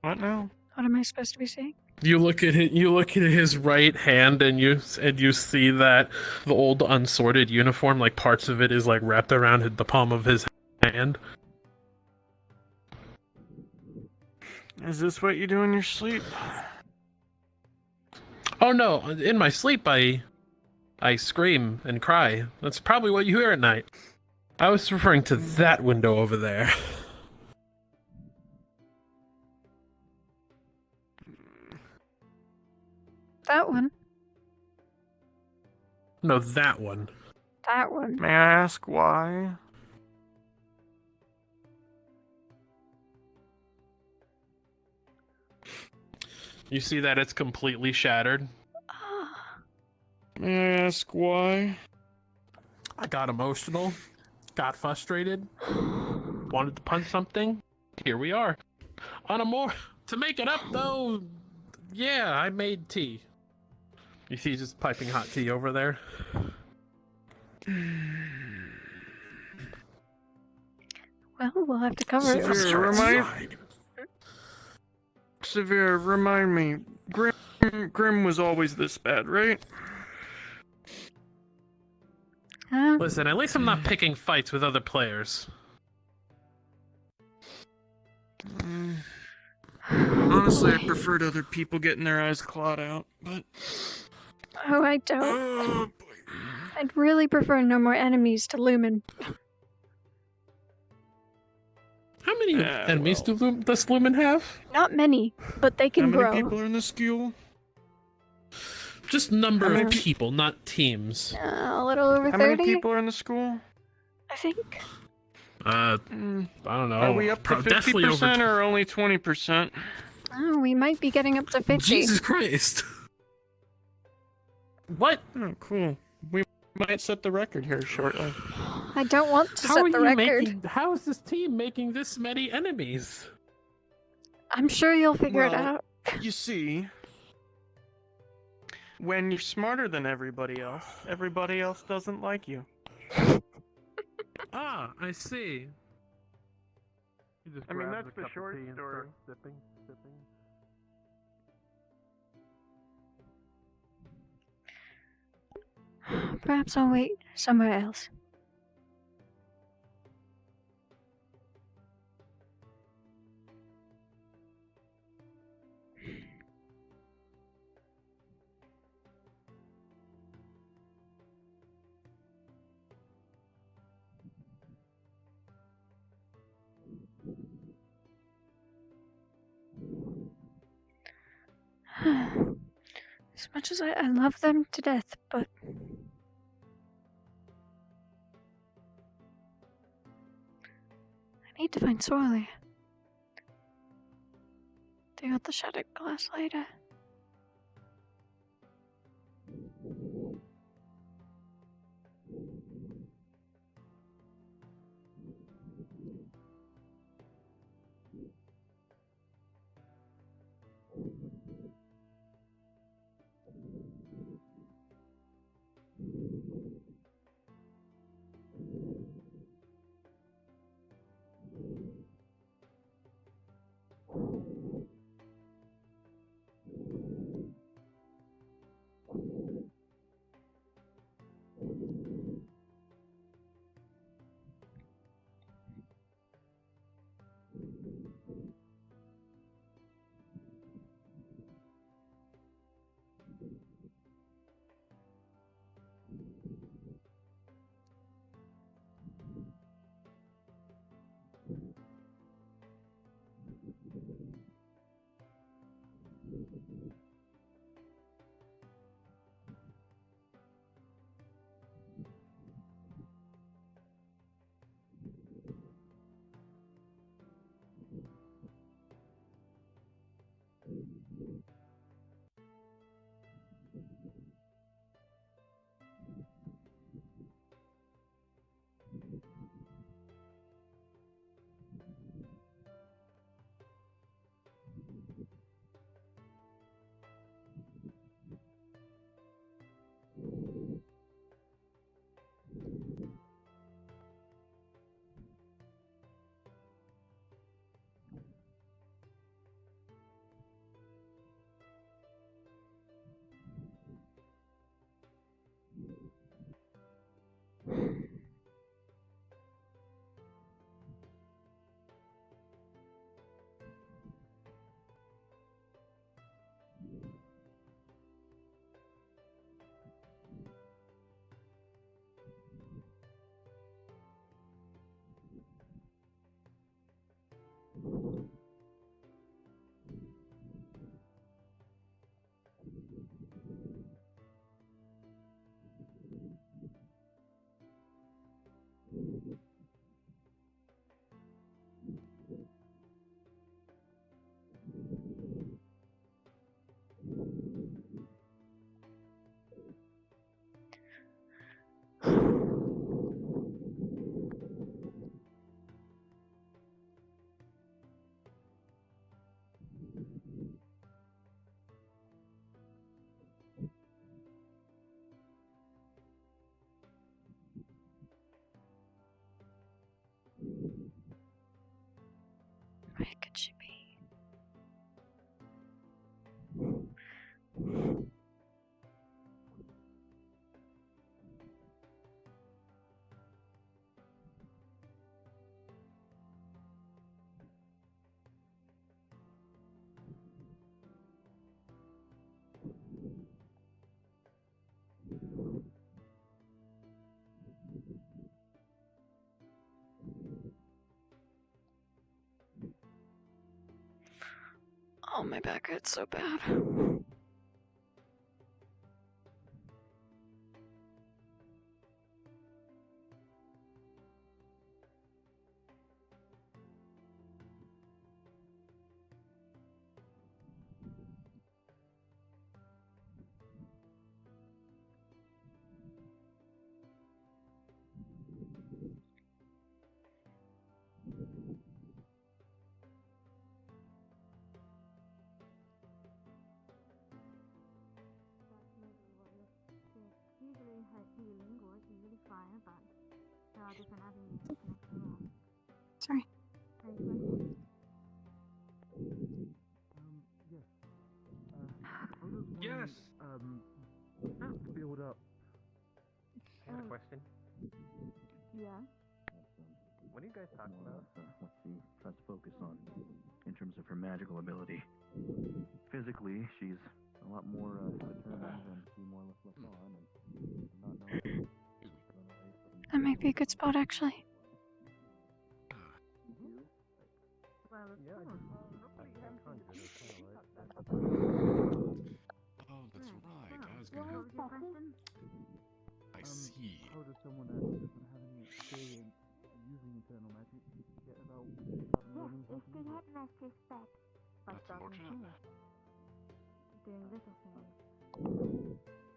What now? What am I supposed to be seeing? You look at it. You look at his right hand, and you see that the old unsorted uniform, like parts of it, is like wrapped around the palm of his hand. Is this what you do in your sleep? Oh no! In my sleep, I scream and cry. That's probably what you hear at night. I was referring to that window over there. That one. No, that one. That one. May I ask why? You see that it's completely shattered. May I ask why? I got emotional, got frustrated, wanted to punch something. Here we are. To make it up though, yeah, I made tea. You see just piping hot tea over there? Well, we'll have to cover it. Sarvyra, remind me. Grim was always this bad, right? Listen, at least I'm not picking fights with other players. Honestly, I preferred other people getting their eyes clawed out, but... Oh, I don't. I'd really prefer no more enemies to Lumen. How many enemies does Lumen have? Not many, but they can grow. How many people are in the school? Just number of people, not teams. A little over 30? How many people are in the school? I think. I don't know. Are we up to 50% or only 20%? Oh, we might be getting up to 50. Jesus Christ. What? Oh, cool. We might set the record here shortly. I don't want to set the record. How is this team making this many enemies? I'm sure you'll figure it out. You see, when you're smarter than everybody else doesn't like you. Ah, I see. I mean, that's the short story. Sipping. Perhaps I'll wait somewhere else. As much as I love them to death, but I need to find Soralyr. They got the shattered glass later. away could she be? Oh, my back hurts so bad. Usually her healing was usually fire, but there are different avenues to connect them all. Sorry. Yes. I was wondering, to build up. I got a question. Yeah. What are you guys talking about? What she tries to focus on in terms of her magical ability. Physically, she's a lot more determined and she more or less left on and not knowing. That might be a good spot, actually. Well, of Yeah, course. Oh, that's right. I was What gonna was your question? I see. How does someone that doesn't have any experience using internal magic get about learning how If to they use had it? master spec, but That's starting unfortunate. here, doing little things.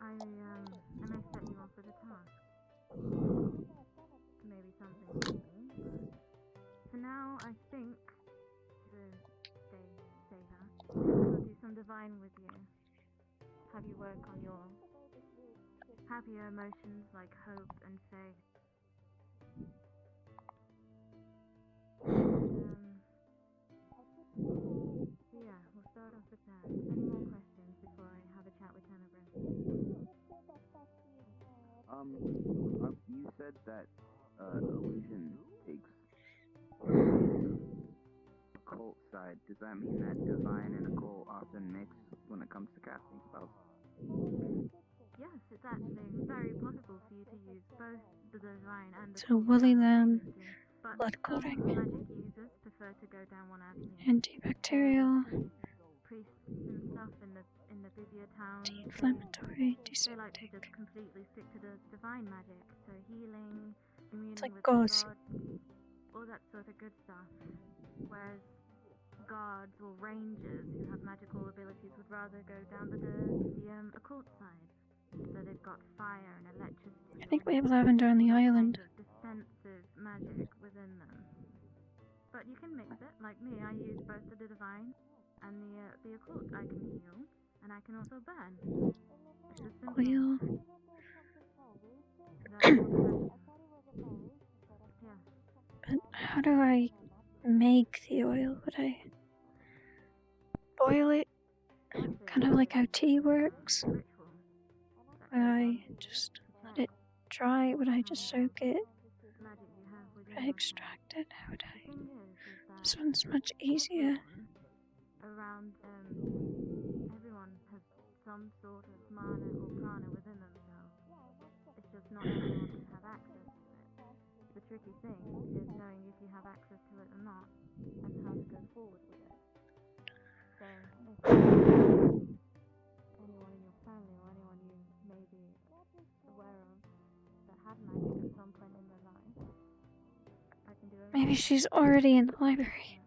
I may set you on for the task. Maybe something new, but for now, I think to stay there. I'll do some divine with you. Have you work on your happier emotions like hope and faith. Yeah, we'll start off with that. Any more questions before I have a chat with Tenebris? You said that illusion takes occult side. Does that mean that divine and occult often mix when it comes to casting spells? Yes, it's actually very possible for you to use both the divine and the So woolly them, blood some clotting, magic users prefer to go down one avenue. antibacterial, Priests and stuff in the busier towns. anti-inflammatory, They like to antiseptic. just completely stick to the divine magic, so healing, communing like with gauze. the gods, all that sort of good stuff. Whereas guards or rangers who have magical abilities would rather go down the occult side. So they've got fire and electricity. I think we have lavender on the island. Defensive magic within them. But you can mix it. Like me, I use both the divine and the occult. I can heal and I can also burn. It's as simple. Oil. Yeah. But how do I make the oil? Would I boil it? Kind of like how tea works? Would I just let it dry? Would I just soak it? Would I extract it? How would I? This one's much easier. Around everyone has some sort of mana or prana within themselves. It's just not everyone can have access to it. The tricky thing is knowing if you have access to it or not, and how to go forward with it. So, if anyone in your family or anyone you may be aware of that had magic at some point in their life, I can do everything. Maybe she's already in the library.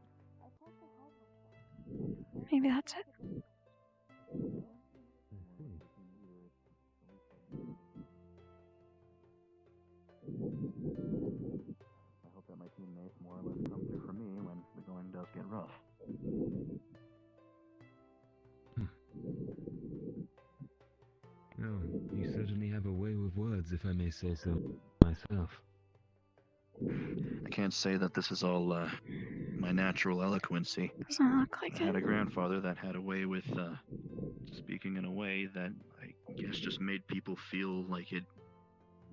Maybe that's it. I hope that my teammates more or less come through for me when the going does get rough. Oh, you certainly have a way with words, if I may say so myself. I can't say that this is all my natural eloquency. Doesn't look like I had it. a grandfather that had a way with speaking in a way that I guess just made people feel like it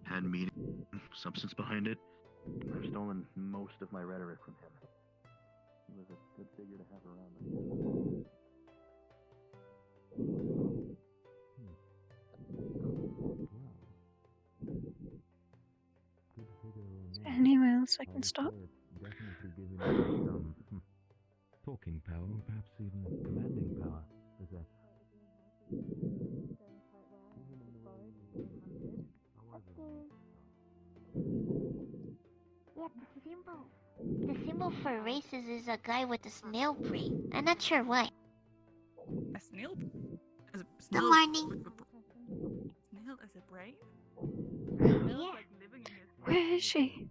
had meaning, substance behind it. I've stolen most of my rhetoric from him. He was a good figure to have around. Is there anywhere else I can stop? Definitely giving you some talking power, perhaps even commanding power. Is that? Yeah, the symbol for races is a guy with a snail brain. I'm not sure why. A snail? As a Good snail morning. Snail as a brain? Yeah. Where is she?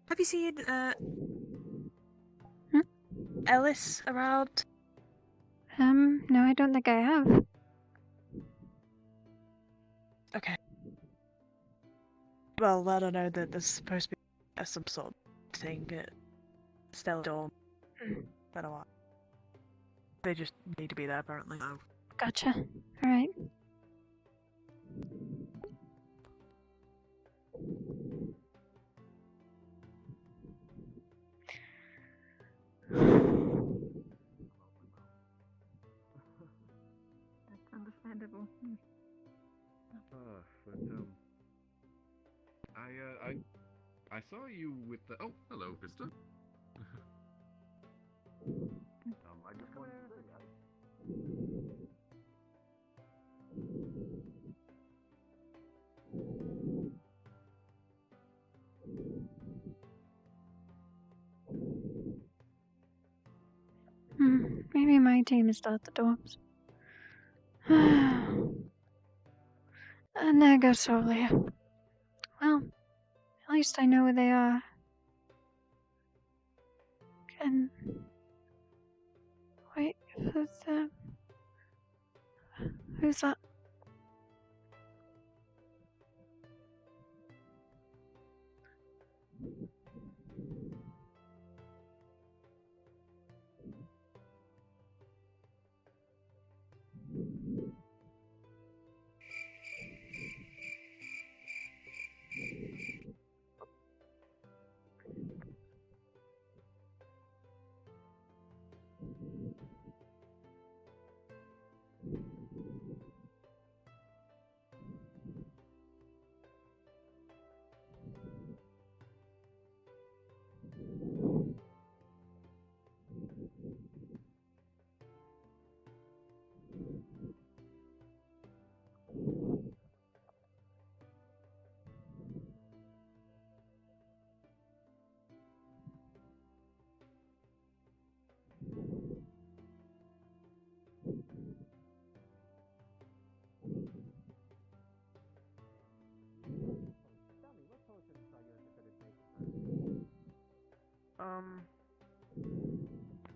Have you seen Ellis around? No, I don't think I have. Okay. Well, I don't know that there's supposed to be some sort of thing at Stellar Dorm. I don't know. They just need to be there apparently. Oh. Gotcha. Alright. That's understandable. But I saw you with the. Oh, hello, Vista. I just wanted to say. Maybe my team is still at the dorms. And there goes Soralyr. Well, at least I know where they are. Can wait for them. Who's that?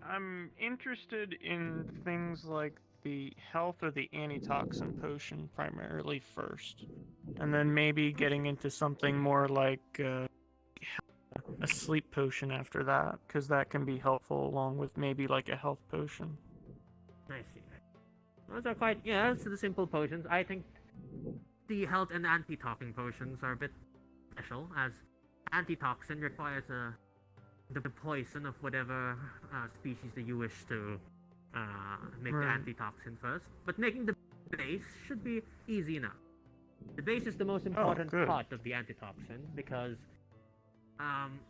I'm interested in things like the health or the antitoxin potion primarily first, and then maybe getting into something more like a sleep potion after that, because that can be helpful along with maybe like a health potion. I see. Those are quite, yeah, it's the simple potions. I think the health and antitoxin potions are a bit special, as antitoxin requires the poison of whatever species that you wish to make the antitoxin first. But making the base should be easy enough. The base is the most important part of the antitoxin, because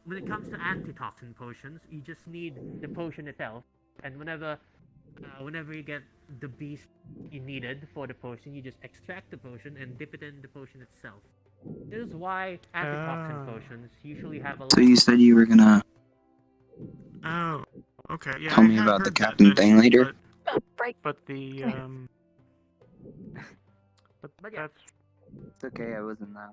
when it comes to antitoxin potions, you just need the potion itself, and whenever you get the beast you needed for the potion, you just extract the potion and dip it in the potion itself. This is why antitoxin potions usually have a lot. So you said you were gonna... Oh, Okay, yeah. Tell I me have about the heard that captain thing mentioned, later. But the but that's It's okay, I wasn't I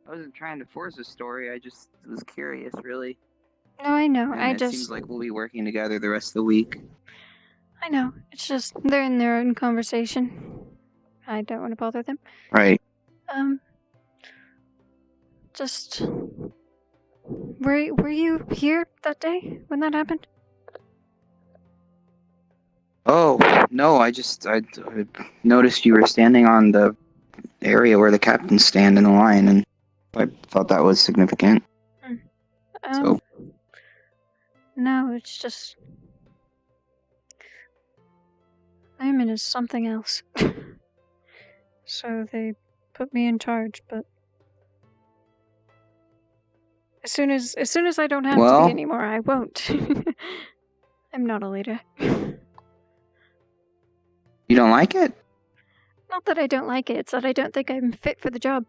wasn't trying to force a story, I just was curious, really. No, I know. And I it just. seems like we'll be working together the rest of the week. I know. It's just they're in their own conversation. I don't want to bother them. Right. Just. Were you here that day when that happened? Oh, no, I noticed you were standing on the area where the captains stand in the line, and I thought that was significant. So, No, it's just. Lumen is something else. So they put me in charge, but as soon as I don't have to Well- be anymore, I won't. I'm not a leader. you don't like it? Not that I don't like it, it's that I don't think I'm fit for the job.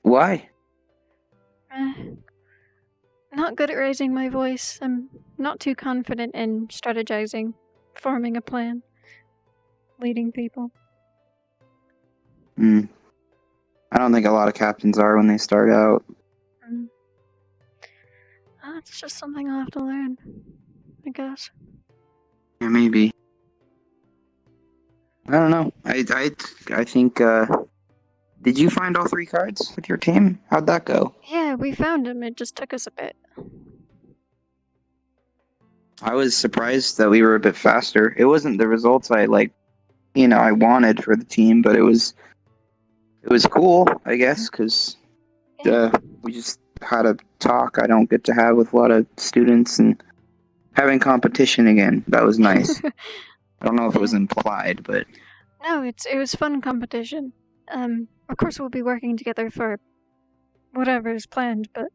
Why? Not good at raising my voice. I'm not too confident in strategizing, forming a plan, leading people. I don't think a lot of captains are when they start out. It's just something I'll have to learn, I guess. Yeah, maybe. I don't know. I think, did you find all 3 cards with your team? How'd that go? Yeah, we found him. It just took us a bit. I was surprised that we were a bit faster. It wasn't the results I wanted for the team, but it was cool, I guess, because we just had a talk I don't get to have with a lot of students, and having competition again. That was nice. I don't know if it was implied, but No, it was fun competition. Of course we'll be working together for whatever is planned, but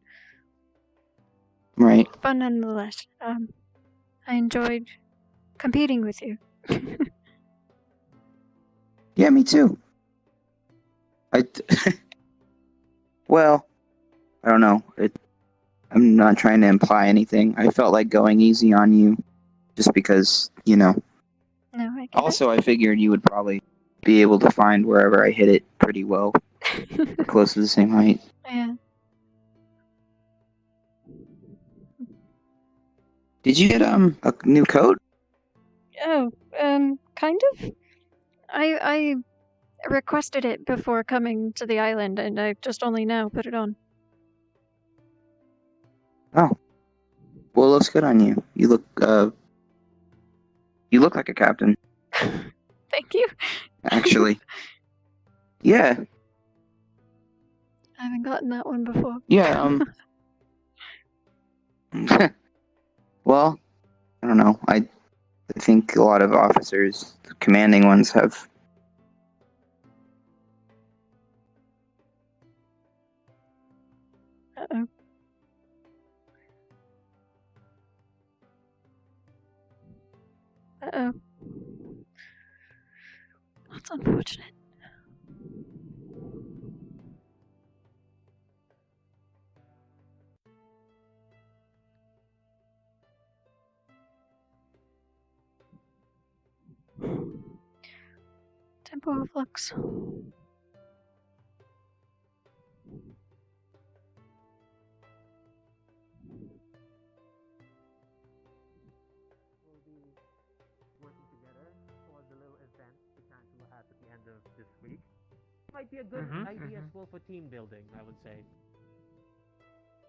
right. fun nonetheless. I enjoyed competing with you. Yeah, me too. Well, I don't know. I'm not trying to imply anything. I felt like going easy on you, just because, No, I get Also, I figured you would probably be able to find wherever I hit it pretty well. We're close to the same height. Yeah. Did you get a new coat? Oh, kind of. I requested it before coming to the island, and I just only now put it on. Oh. Well, it looks good on you. You look like a captain. Thank you. Actually. Yeah. I haven't gotten that one before. Yeah, well, I don't know. I think a lot of officers, the commanding ones, have. Uh-oh. Uh-oh. That's unfortunate. Tempo of flux. Working together for the little event the council has at the end of this week. Might be a good idea as well for team building, I would say.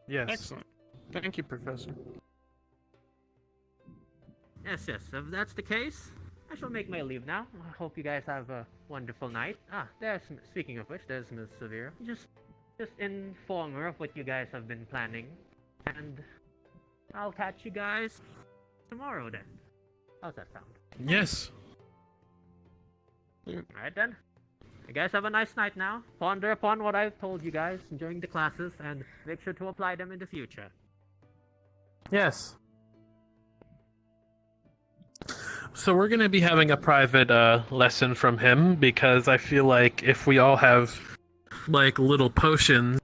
Yes. excellent. Thank you, Professor. Yes, if that's the case, I shall make my leave now. I hope you guys have a wonderful night. Speaking of which, there's Miss Sarvyra. Just inform her of what you guys have been planning, and I'll catch you guys tomorrow then. How's that sound? Yes. Alright then. You guys have a nice night now. Ponder upon what I've told you guys during the classes, and make sure to apply them in the future. Yes. So we're going to be having a private lesson from him, because I feel like if we all have like little potions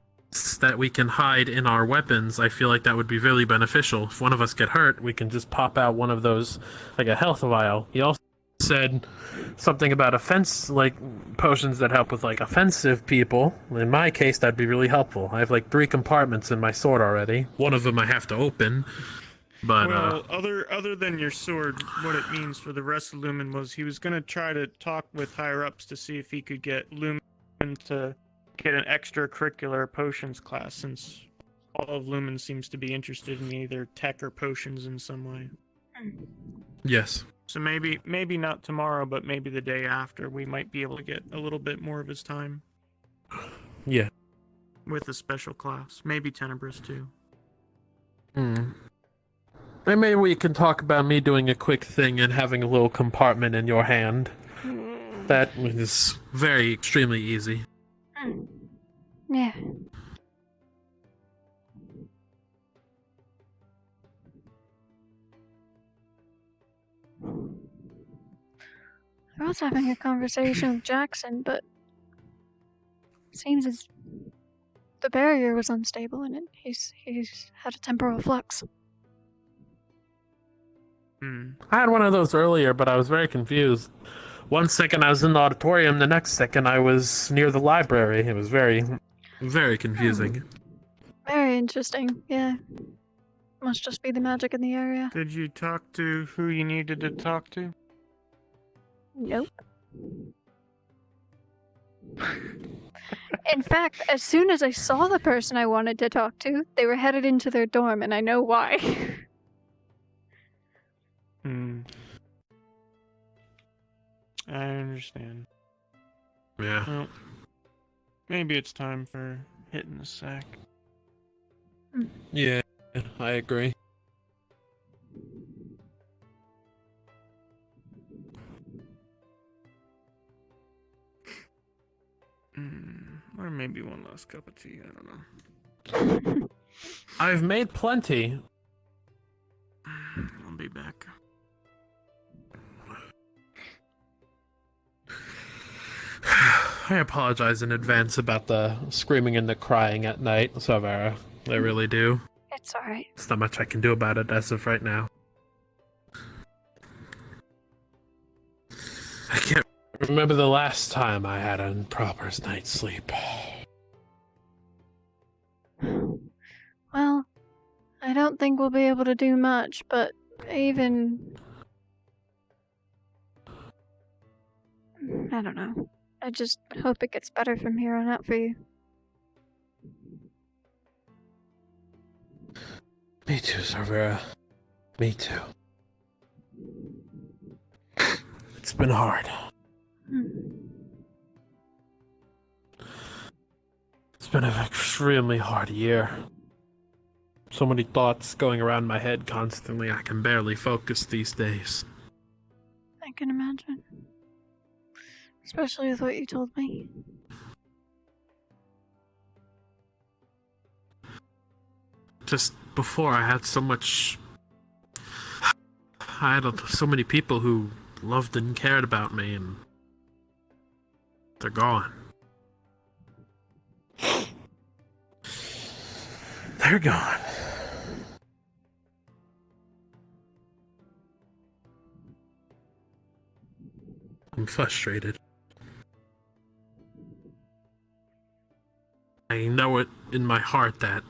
that we can hide in our weapons, I feel like that would be really beneficial. If one of us get hurt, we can just pop out one of those, like a health vial. He also said something about like potions that help with like offensive people. In my case, that'd be really helpful. I have like 3 compartments in my sword already. One of them I have to open. But well, other than your sword, what it means for the rest of Lumen was he was gonna try to talk with higher ups to see if he could get Lumen to get an extracurricular potions class, since all of Lumen seems to be interested in either tech or potions in some way. yes. So maybe not tomorrow, but maybe the day after, we might be able to get a little bit more of his time. Yeah. With a special class. Maybe Tenebris too. And maybe we can talk about me doing a quick thing and having a little compartment in your hand. That is very extremely easy. Yeah. I was having a conversation with Jackson, but it seems as the barrier was unstable and he's had a temporal flux. I had one of those earlier, but I was very confused. One second I was in the auditorium, the next second I was near the library. It was very, very confusing. Very interesting, yeah. Must just be the magic in the area. Did you talk to who you needed to talk to? Nope. In fact, as soon as I saw the person I wanted to talk to, they were headed into their dorm, and I know why. I understand. Yeah. Well, maybe it's time for hitting the sack. Yeah, I agree. Or maybe one last cup of tea, I don't know. I've made plenty. I'll be back. I apologize in advance about the screaming and the crying at night, Sarvyra. I really do. It's alright. There's not much I can do about it as of right now. I can't remember the last time I had an improper night's sleep. Well, I don't think we'll be able to do much, but even... I don't know. I just hope it gets better from here on out for you. Me too, Sarvyra. Me too. It's been hard. It's been an extremely hard year. So many thoughts going around my head constantly, I can barely focus these days. I can imagine. Especially with what you told me. Just before, I had so many people who loved and cared about me, and they're gone. They're gone. I'm frustrated. I know it in my heart that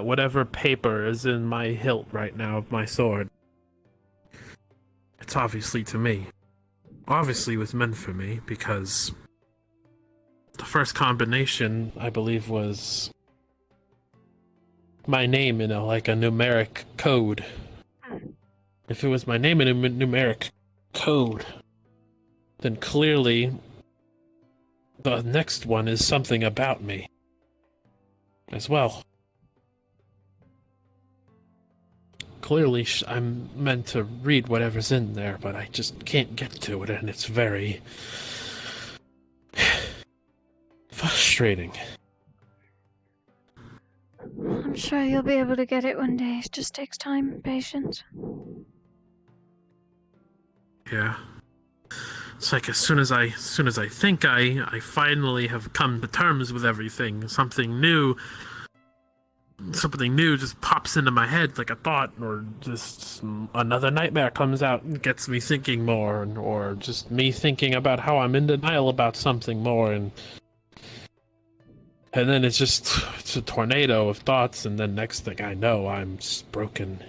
whatever paper is in my hilt right now of my sword, it's obviously to me. Obviously it was meant for me, because the first combination, I believe, was my name in a numeric code. If it was my name in a numeric code, then clearly the next one is something about me as well. Clearly, I'm meant to read whatever's in there, but I just can't get to it, and it's very frustrating. I'm sure you'll be able to get it one day. It just takes time and patience. Yeah. It's like as soon as I think I finally have come to terms with everything, something new just pops into my head like a thought, or just another nightmare comes out and gets me thinking more, or just me thinking about how I'm in denial about something more, and then it's a tornado of thoughts, and then next thing I know, I'm just broken.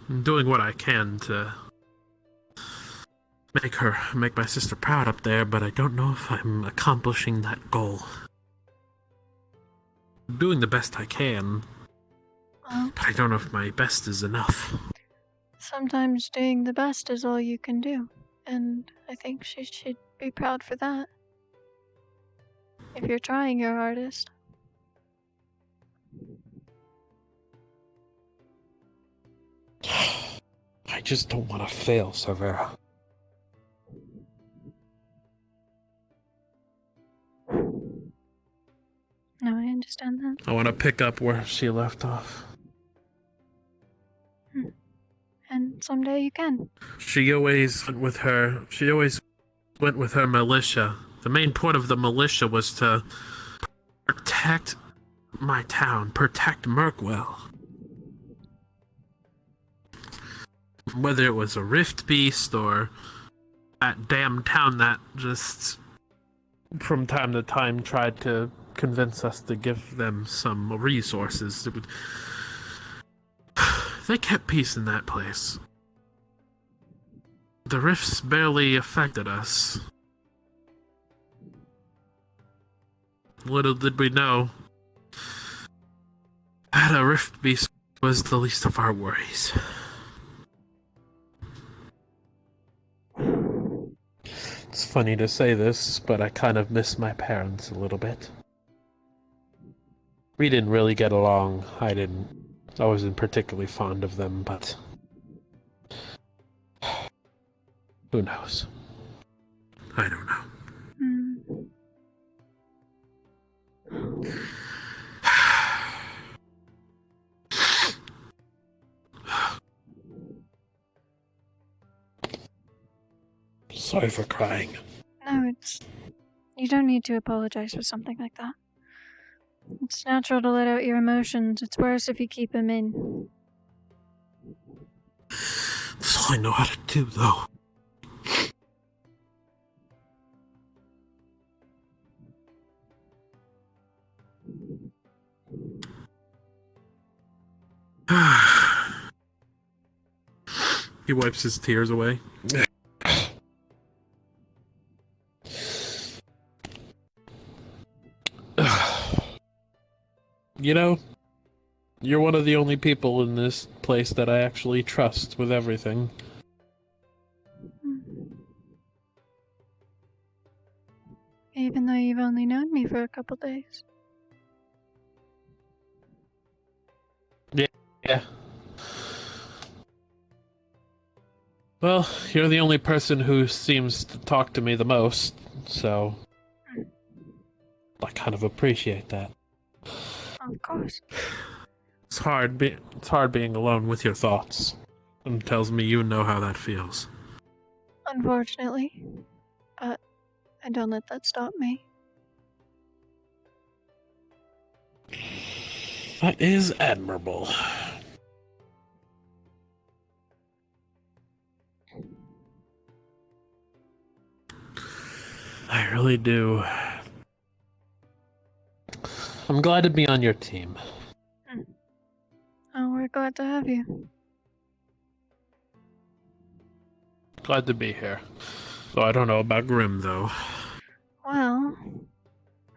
I'm doing what I can to make my sister proud up there, but I don't know if I'm accomplishing that goal. I'm doing the best I can, but I don't know if my best is enough. Sometimes doing the best is all you can do, and I think she should be proud for that. If you're trying your hardest. I just don't want to fail, Sarvyra. No, I understand that. I want to pick up where she left off. And someday you can. She always went with her militia. The main point of the militia was to protect my town, protect Mirkwell. Whether it was a rift beast or that damn town that just from time to time tried to convince us to give them some resources. They kept peace in that place. The rifts barely affected us. Little did we know that a rift beast was the least of our worries. It's funny to say this, but I kind of miss my parents a little bit. We didn't really get along. I wasn't particularly fond of them, but who knows? I don't know. Sorry for crying. No, you don't need to apologize for something like that. It's natural to let out your emotions. It's worse if you keep them in. That's all I know how to do, though. He wipes his tears away. You know, you're one of the only people in this place that I actually trust with everything. Even though you've only known me for a couple days. Yeah. Well, you're the only person who seems to talk to me the most, so I kind of appreciate that. Of course. It's hard being alone with your thoughts. And tells me you know how that feels. Unfortunately. But I don't let that stop me. That is admirable. I really do. I'm glad to be on your team. Oh, we're glad to have you. Glad to be here. Though I don't know about Grim, though. Well,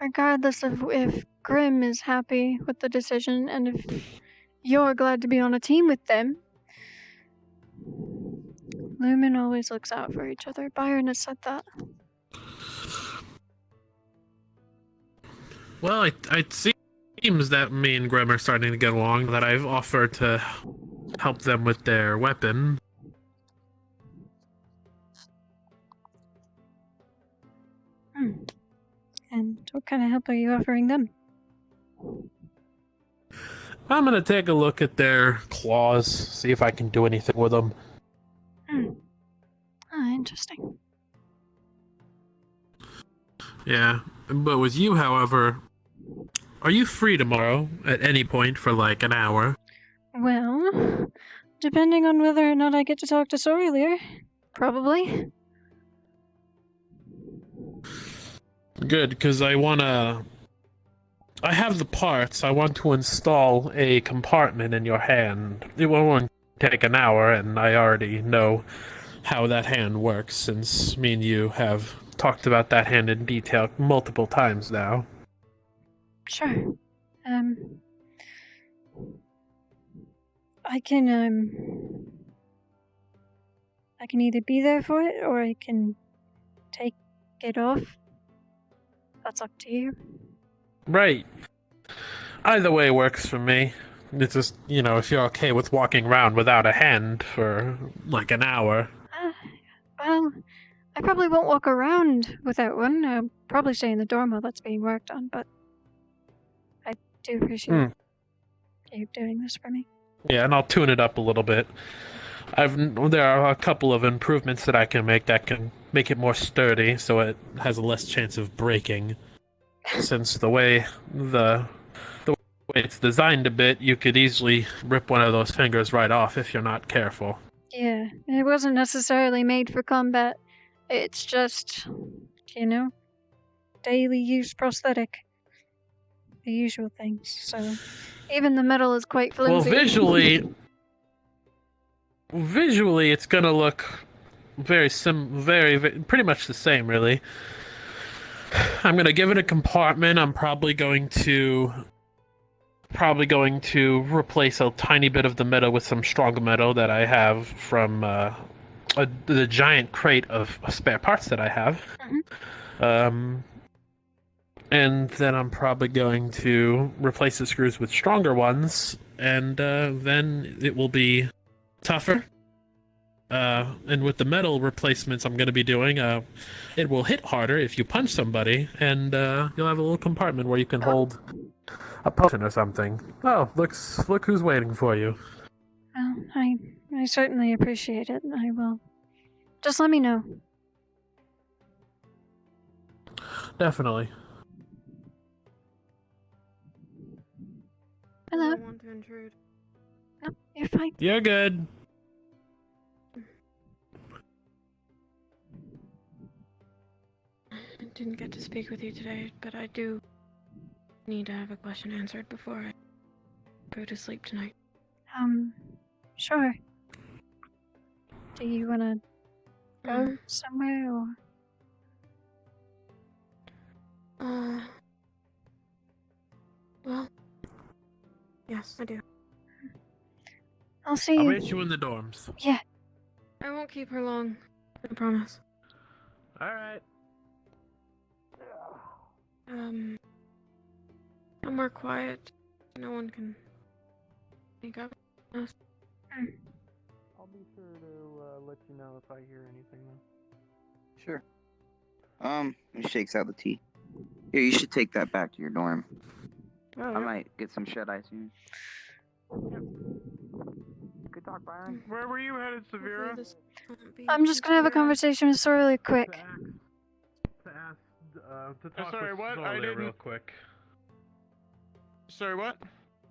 regardless of if Grim is happy with the decision, and if you're glad to be on a team with them, Lumen always looks out for each other. Byron has said that. Well, it seems that me and Grim are starting to get along, that I've offered to help them with their weapon. And what kind of help are you offering them? I'm gonna take a look at their claws, see if I can do anything with them. Interesting. Yeah, but with you, however, are you free tomorrow at any point for like an hour? Well, depending on whether or not I get to talk to Soralyr, probably. Good, because I have the parts. I want to install a compartment in your hand. It won't take an hour, and I already know how that hand works, since me and you have talked about that hand in detail multiple times now. Sure. I can either be there for it, or I can take it off. That's up to you. Right. Either way works for me. It's just, if you're okay with walking around without a hand for like an hour. Well, I probably won't walk around without one. I'll probably stay in the dorm while that's being worked on, but I do appreciate you doing this for me. Yeah, and I'll tune it up a little bit. There are a couple of improvements that I can make that can make it more sturdy, so it has a less chance of breaking. Since the way it's designed a bit, you could easily rip one of those fingers right off if you're not careful. Yeah, it wasn't necessarily made for combat. It's just, daily use prosthetic. The usual things, so even the metal is quite flimsy. Well, visually it's gonna look very pretty much the same, really. I'm gonna give it a compartment. I'm probably going to replace a tiny bit of the metal with some stronger metal that I have from the giant crate of spare parts that I have. And then I'm probably going to replace the screws with stronger ones, and then it will be tougher. And with the metal replacements I'm going to be doing, it will hit harder if you punch somebody, and you'll have a little compartment where you can hold a potion or something. Oh, look who's waiting for you. Well, I certainly appreciate it. I will. Just let me know. Definitely. Hello. I don't want to intrude. No, you're fine. You're good. I didn't get to speak with you today, but I do need to have a question answered before I go to sleep tonight. Sure. Do you want to go somewhere, or? Well, yes, I do. I'll see you. I'll meet you in the dorms. Yeah. I won't keep her long, I promise. Alright. Somewhere quiet. No one can sneak up on us. I'll be sure to let you know if I hear anything then. Sure. He shakes out the tea. Here, you should take that back to your dorm. I might get some shut eye soon. Good talk, Byron. Where were you headed, Sarvyra? I'm just gonna have a conversation with Soralyr quick. To talk sorry, with what? I Soralyr didn't- real quick. Sorry, what?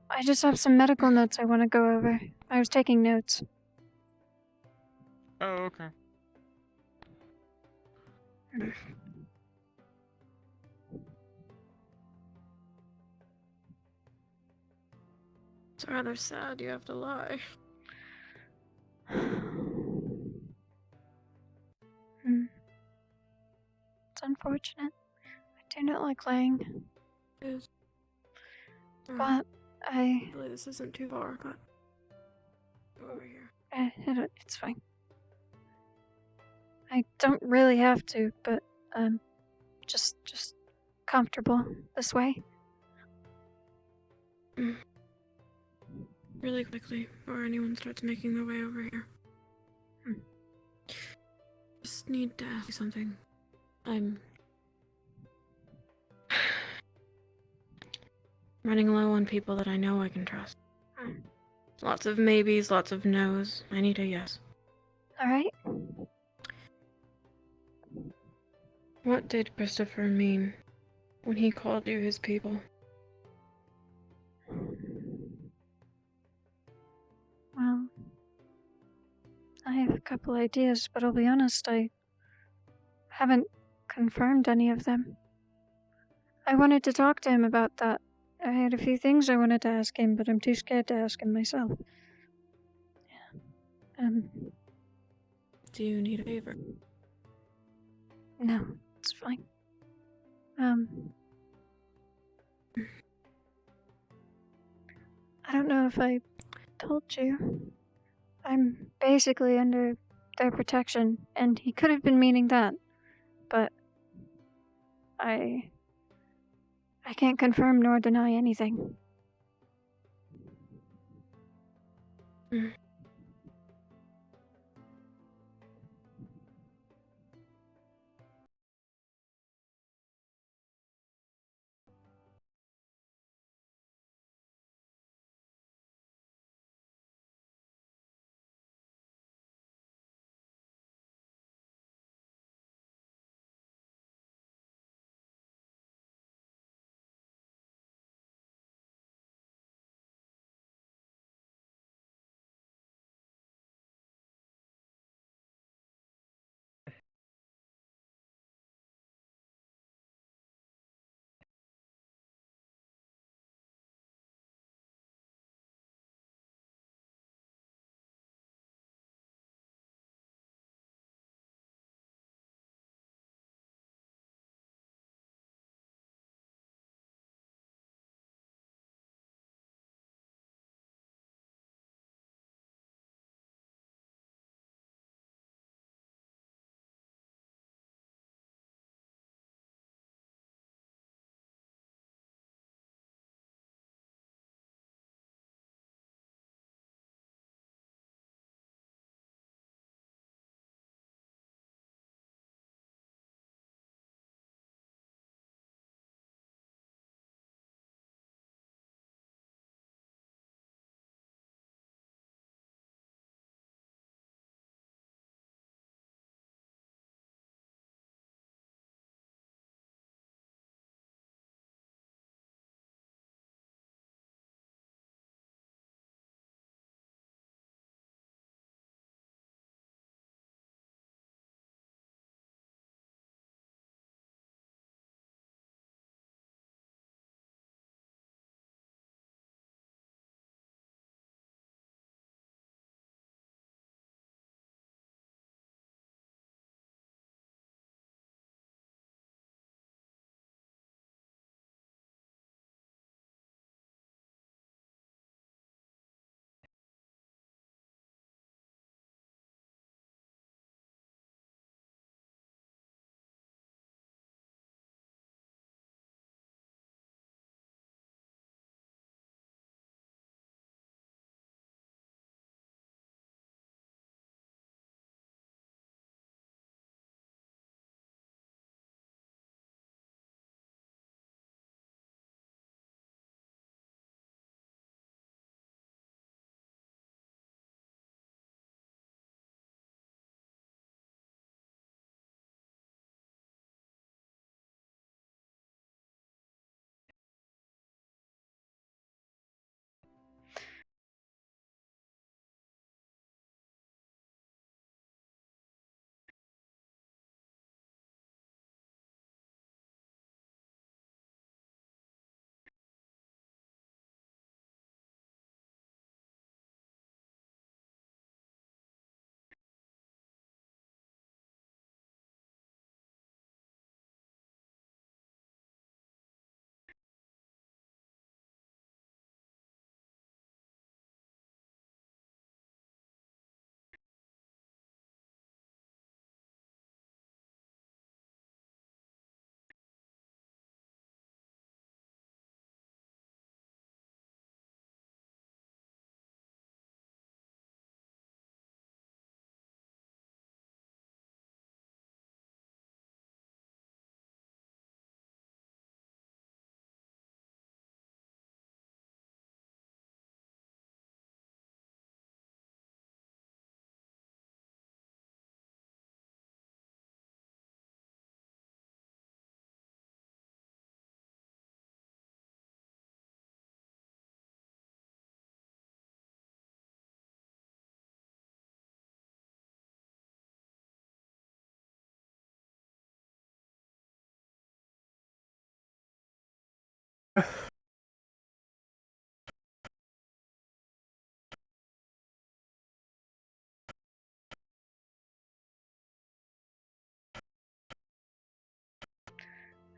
I just have some medical notes I want to go over. I was taking notes. Oh, okay. It's rather sad you have to lie. It's unfortunate. I do not like lying. It is. But Hopefully this isn't too far, but over here. It's fine. I don't really have to, but just comfortable this way. Really quickly, before anyone starts making their way over here. Just need to ask you something. I'm running low on people that I know I can trust. Lots of maybes, lots of no's. I need a yes. Alright. What did Christopher mean when he called you his people? Well, I have a couple ideas, but I'll be honest, I haven't confirmed any of them. I wanted to talk to him about that. I had a few things I wanted to ask him, but I'm too scared to ask him myself. Do you need a favor? No, it's fine. I don't know if I told you. I'm basically under their protection, and he could have been meaning that, but I can't confirm nor deny anything.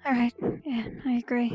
Alright, yeah, I agree.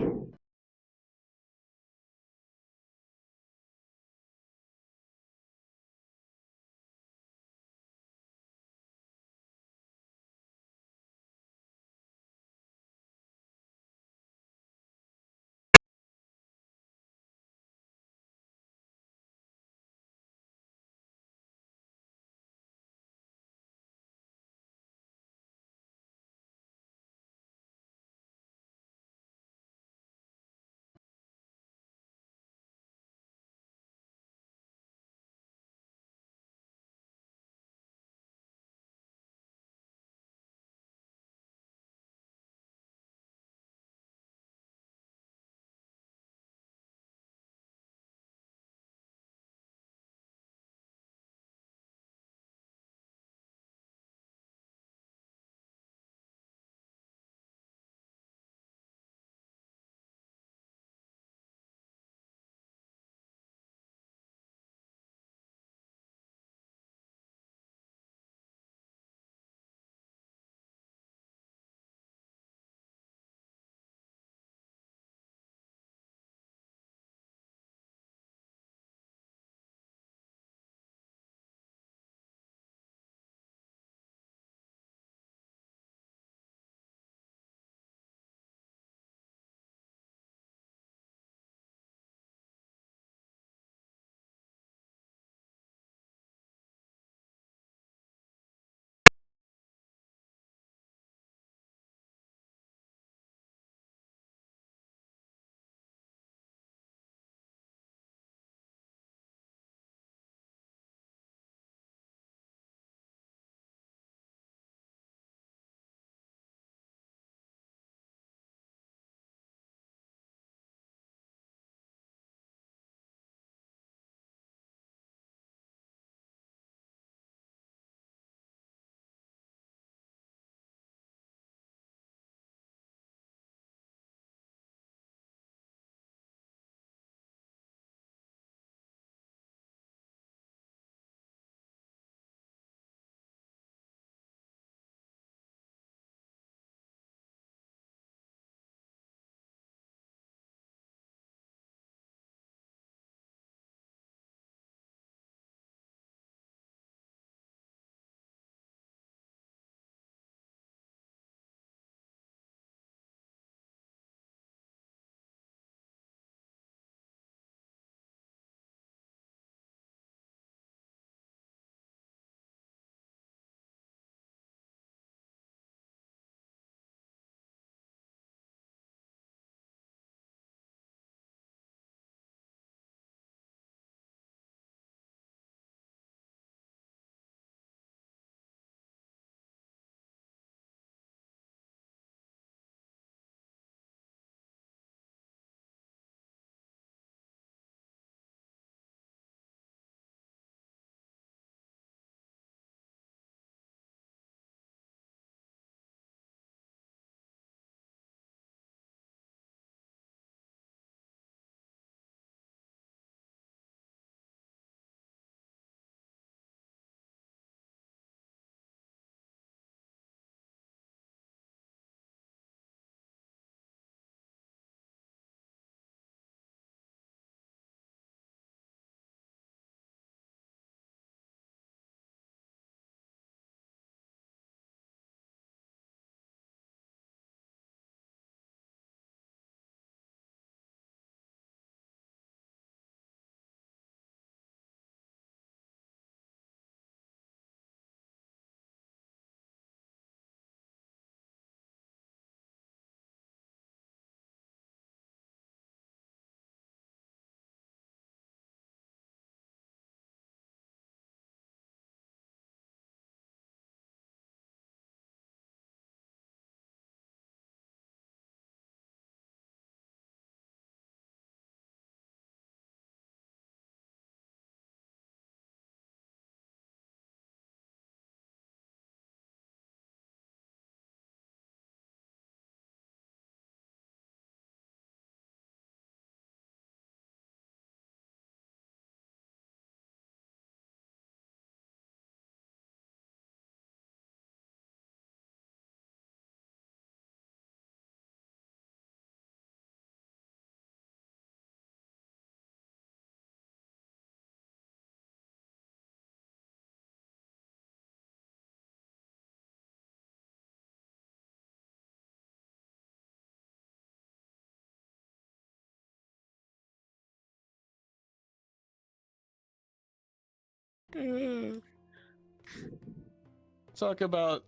Talk about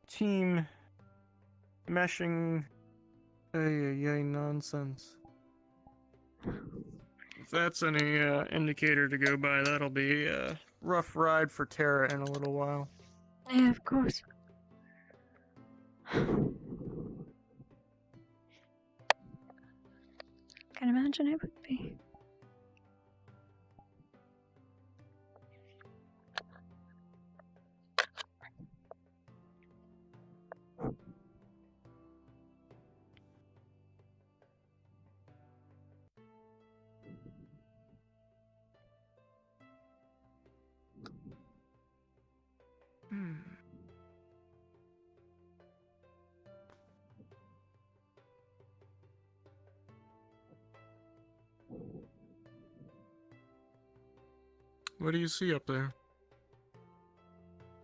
team meshing. Ay, nonsense. If that's any indicator to go by, that'll be a rough ride for Terra in a little while. Yeah, of course. Can imagine it would be. What do you see up there?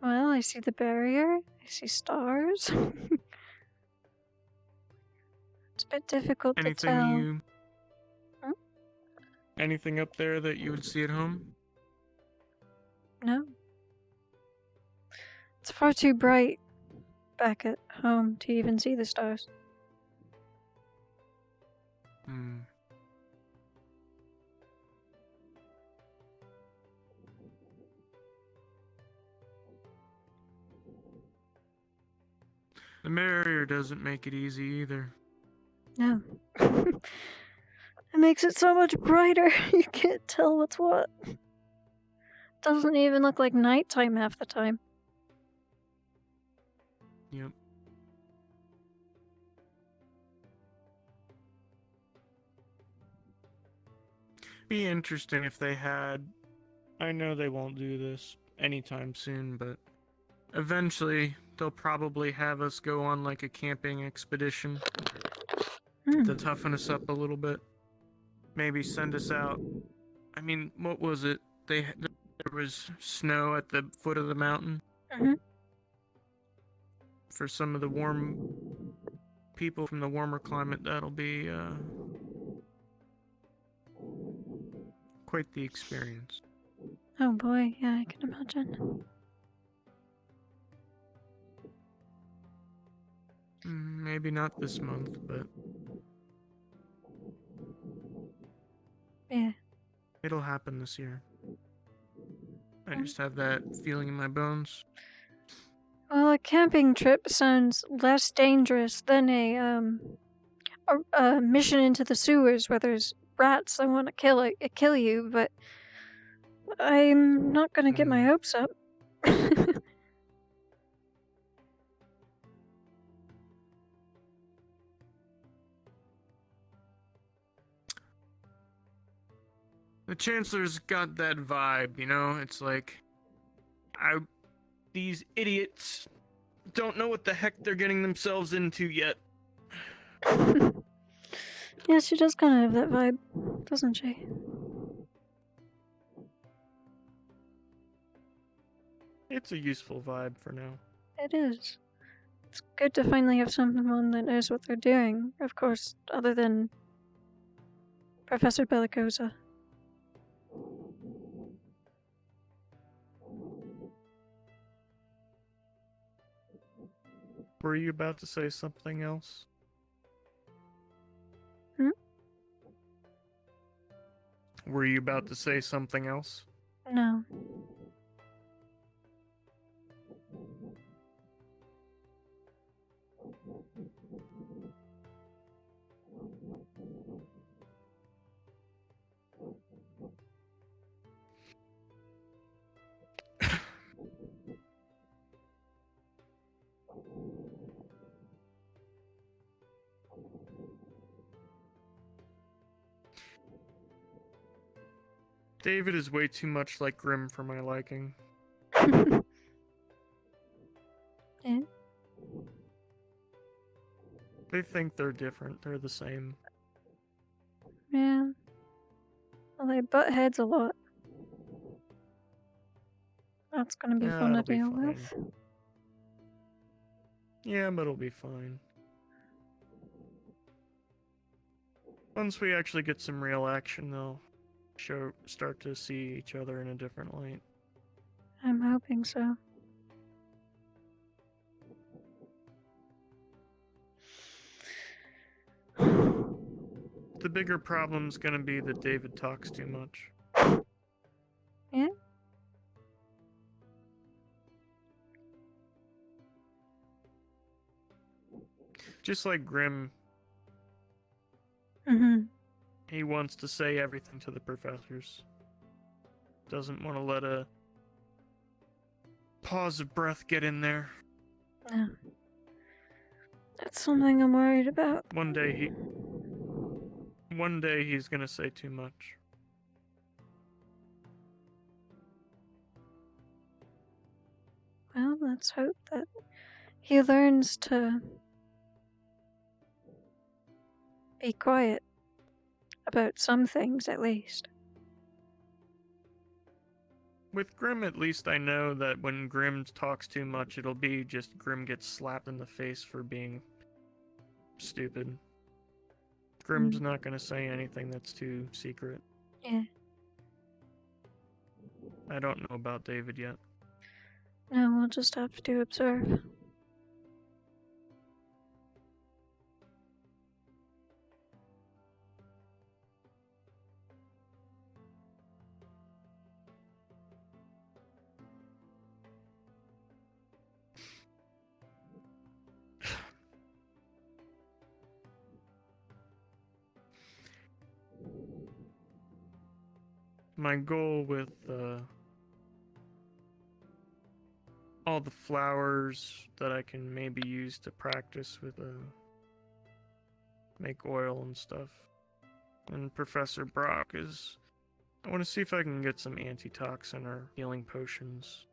Well, I see the barrier. I see stars. It's a bit difficult to tell. Anything up there that you would see at home? No. It's far too bright back at home to even see the stars. The barrier doesn't make it easy either. No. It makes it so much brighter. You can't tell what's what. Doesn't even look like nighttime half the time. Yep. Be interesting if they had. I know they won't do this anytime soon, but eventually they'll probably have us go on like a camping expedition to toughen us up a little bit. Maybe send us out. I mean, what was it? There was snow at the foot of the mountain. For some of the warm people from the warmer climate, that'll be quite the experience. Oh boy, yeah, I can imagine. Maybe not this month, but yeah, it'll happen this year. I just have that feeling in my bones. Well, a camping trip sounds less dangerous than a mission into the sewers where there's rats that want to kill you, but I'm not gonna get my hopes up. The Chancellor's got that vibe, you know? It's like, these idiots don't know what the heck they're getting themselves into yet. Yeah, she does kind of have that vibe, doesn't she? It's a useful vibe for now. It is. It's good to finally have someone that knows what they're doing, of course, other than Professor Bellicosa. Were you about to say something else? Were you about to say something else? No. David is way too much like Grimm for my liking. Yeah. They think they're different. They're the same. Yeah. Well, they butt heads a lot. That's gonna be fun to deal with. Yeah, but it'll be fine. Once we actually get some real action, they'll start to see each other in a different light. I'm hoping so. The bigger problem's gonna be that David talks too much. Yeah? Just like Grimm, Mm-hmm. he wants to say everything to the professors. Doesn't want to let a pause of breath get in there. No. That's something I'm worried about. One day he's gonna say too much. Well, let's hope that he learns to be quiet about some things, at least. With Grimm, at least I know that when Grimm talks too much, it'll be just Grimm gets slapped in the face for being stupid. Grimm's not gonna say anything that's too secret. Yeah. I don't know about David yet. No, we'll just have to observe. My goal with all the flowers that I can maybe use to practice with make oil and stuff, and Professor Brock is I want to see if I can get some antitoxin or healing potions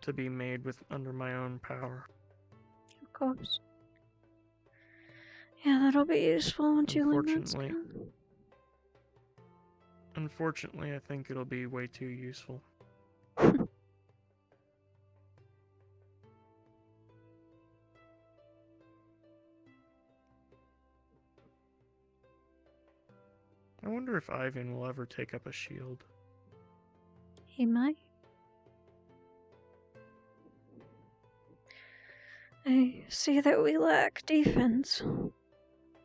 to be made with under my own power. Of course. Yeah, that'll be useful once you learn that skill. Unfortunately, I think it'll be way too useful. I wonder if Ivan will ever take up a shield. He might. I see that we lack defense.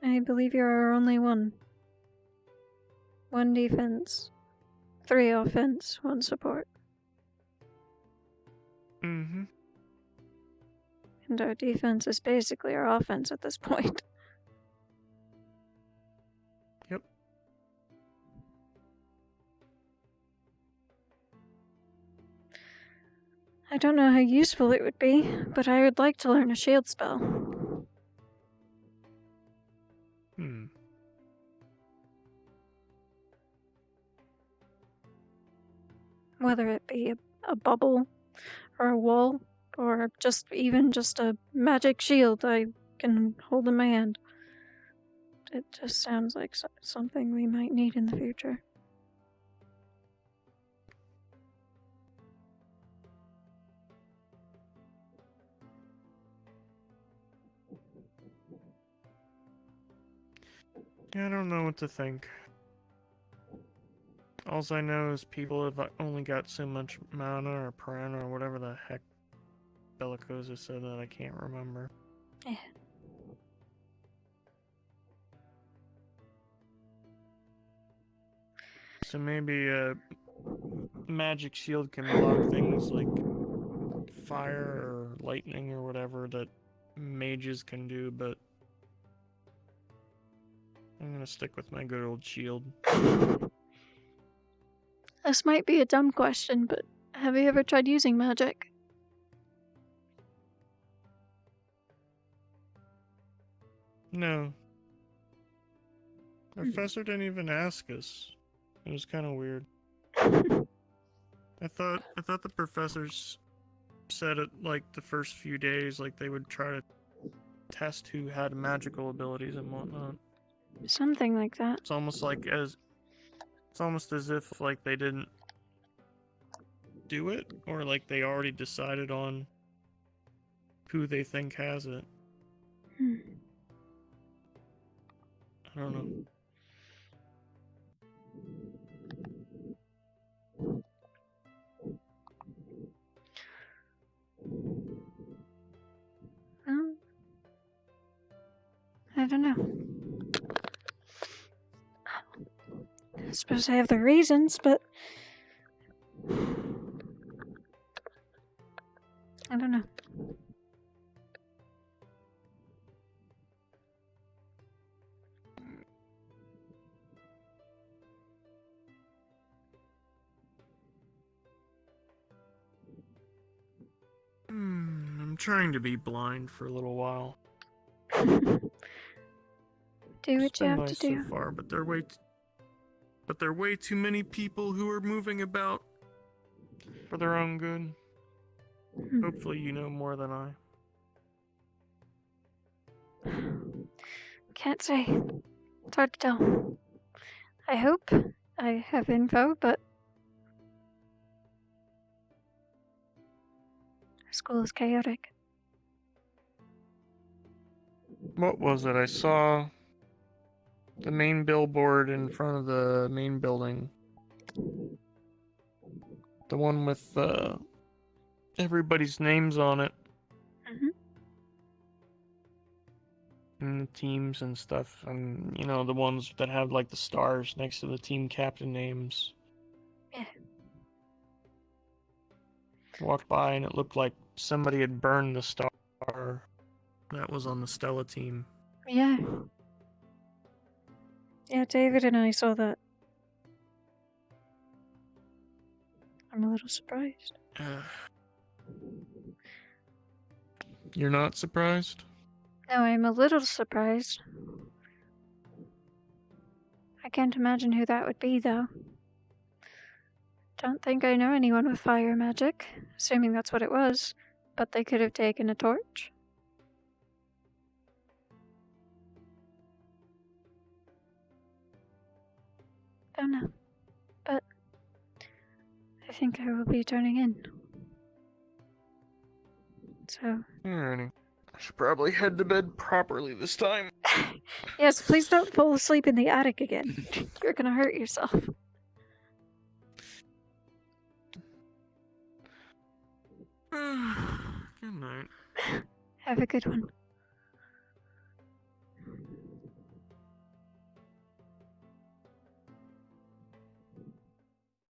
I believe you're our only one. 1 defense, 3 offense, 1 support. Mm-hmm. And our defense is basically our offense at this point. Yep. I don't know how useful it would be, but I would like to learn a shield spell. Whether it be a bubble, or a wall, or just a magic shield I can hold in my hand. It just sounds like something we might need in the future. Yeah, I don't know what to think. Alls I know is people have only got so much mana or prana or whatever the heck Bellicosa said that I can't remember. Yeah. So maybe a magic shield can block things like fire or lightning or whatever that mages can do, but I'm gonna stick with my good old shield. This might be a dumb question, but have you ever tried using magic? No. The professor didn't even ask us. It was kind of weird. I thought the professors said it like the first few days, like they would try to test who had magical abilities and whatnot. Something like that. It's almost as if like they didn't do it, or like they already decided on who they think has it. I don't know. I don't know. I suppose I have the reasons, but I don't know. I'm trying to be blind for a little while. Do It's what you been have nice to do. so far, but there are way too many people who are moving about for their own good. Hopefully you know more than I. Can't say. It's hard to tell. I hope I have info, but school is chaotic. What was it? I saw the main billboard in front of the main building. The one with everybody's names on it. Mhm. And the teams and stuff. And, you know, the ones that have, like, the stars next to the team captain names. Yeah. Walked by and it looked like somebody had burned the star that was on the Stella team. Yeah. Yeah, David and I saw that. I'm a little surprised. You're not surprised? No, I'm a little surprised. I can't imagine who that would be, though. Don't think I know anyone with fire magic, assuming that's what it was, but they could have taken a torch. Don't know, but I think I will be turning in. So, Alrighty. I should probably head to bed properly this time. yes, please don't fall asleep in the attic again. You're gonna hurt yourself. Good night. Have a good one.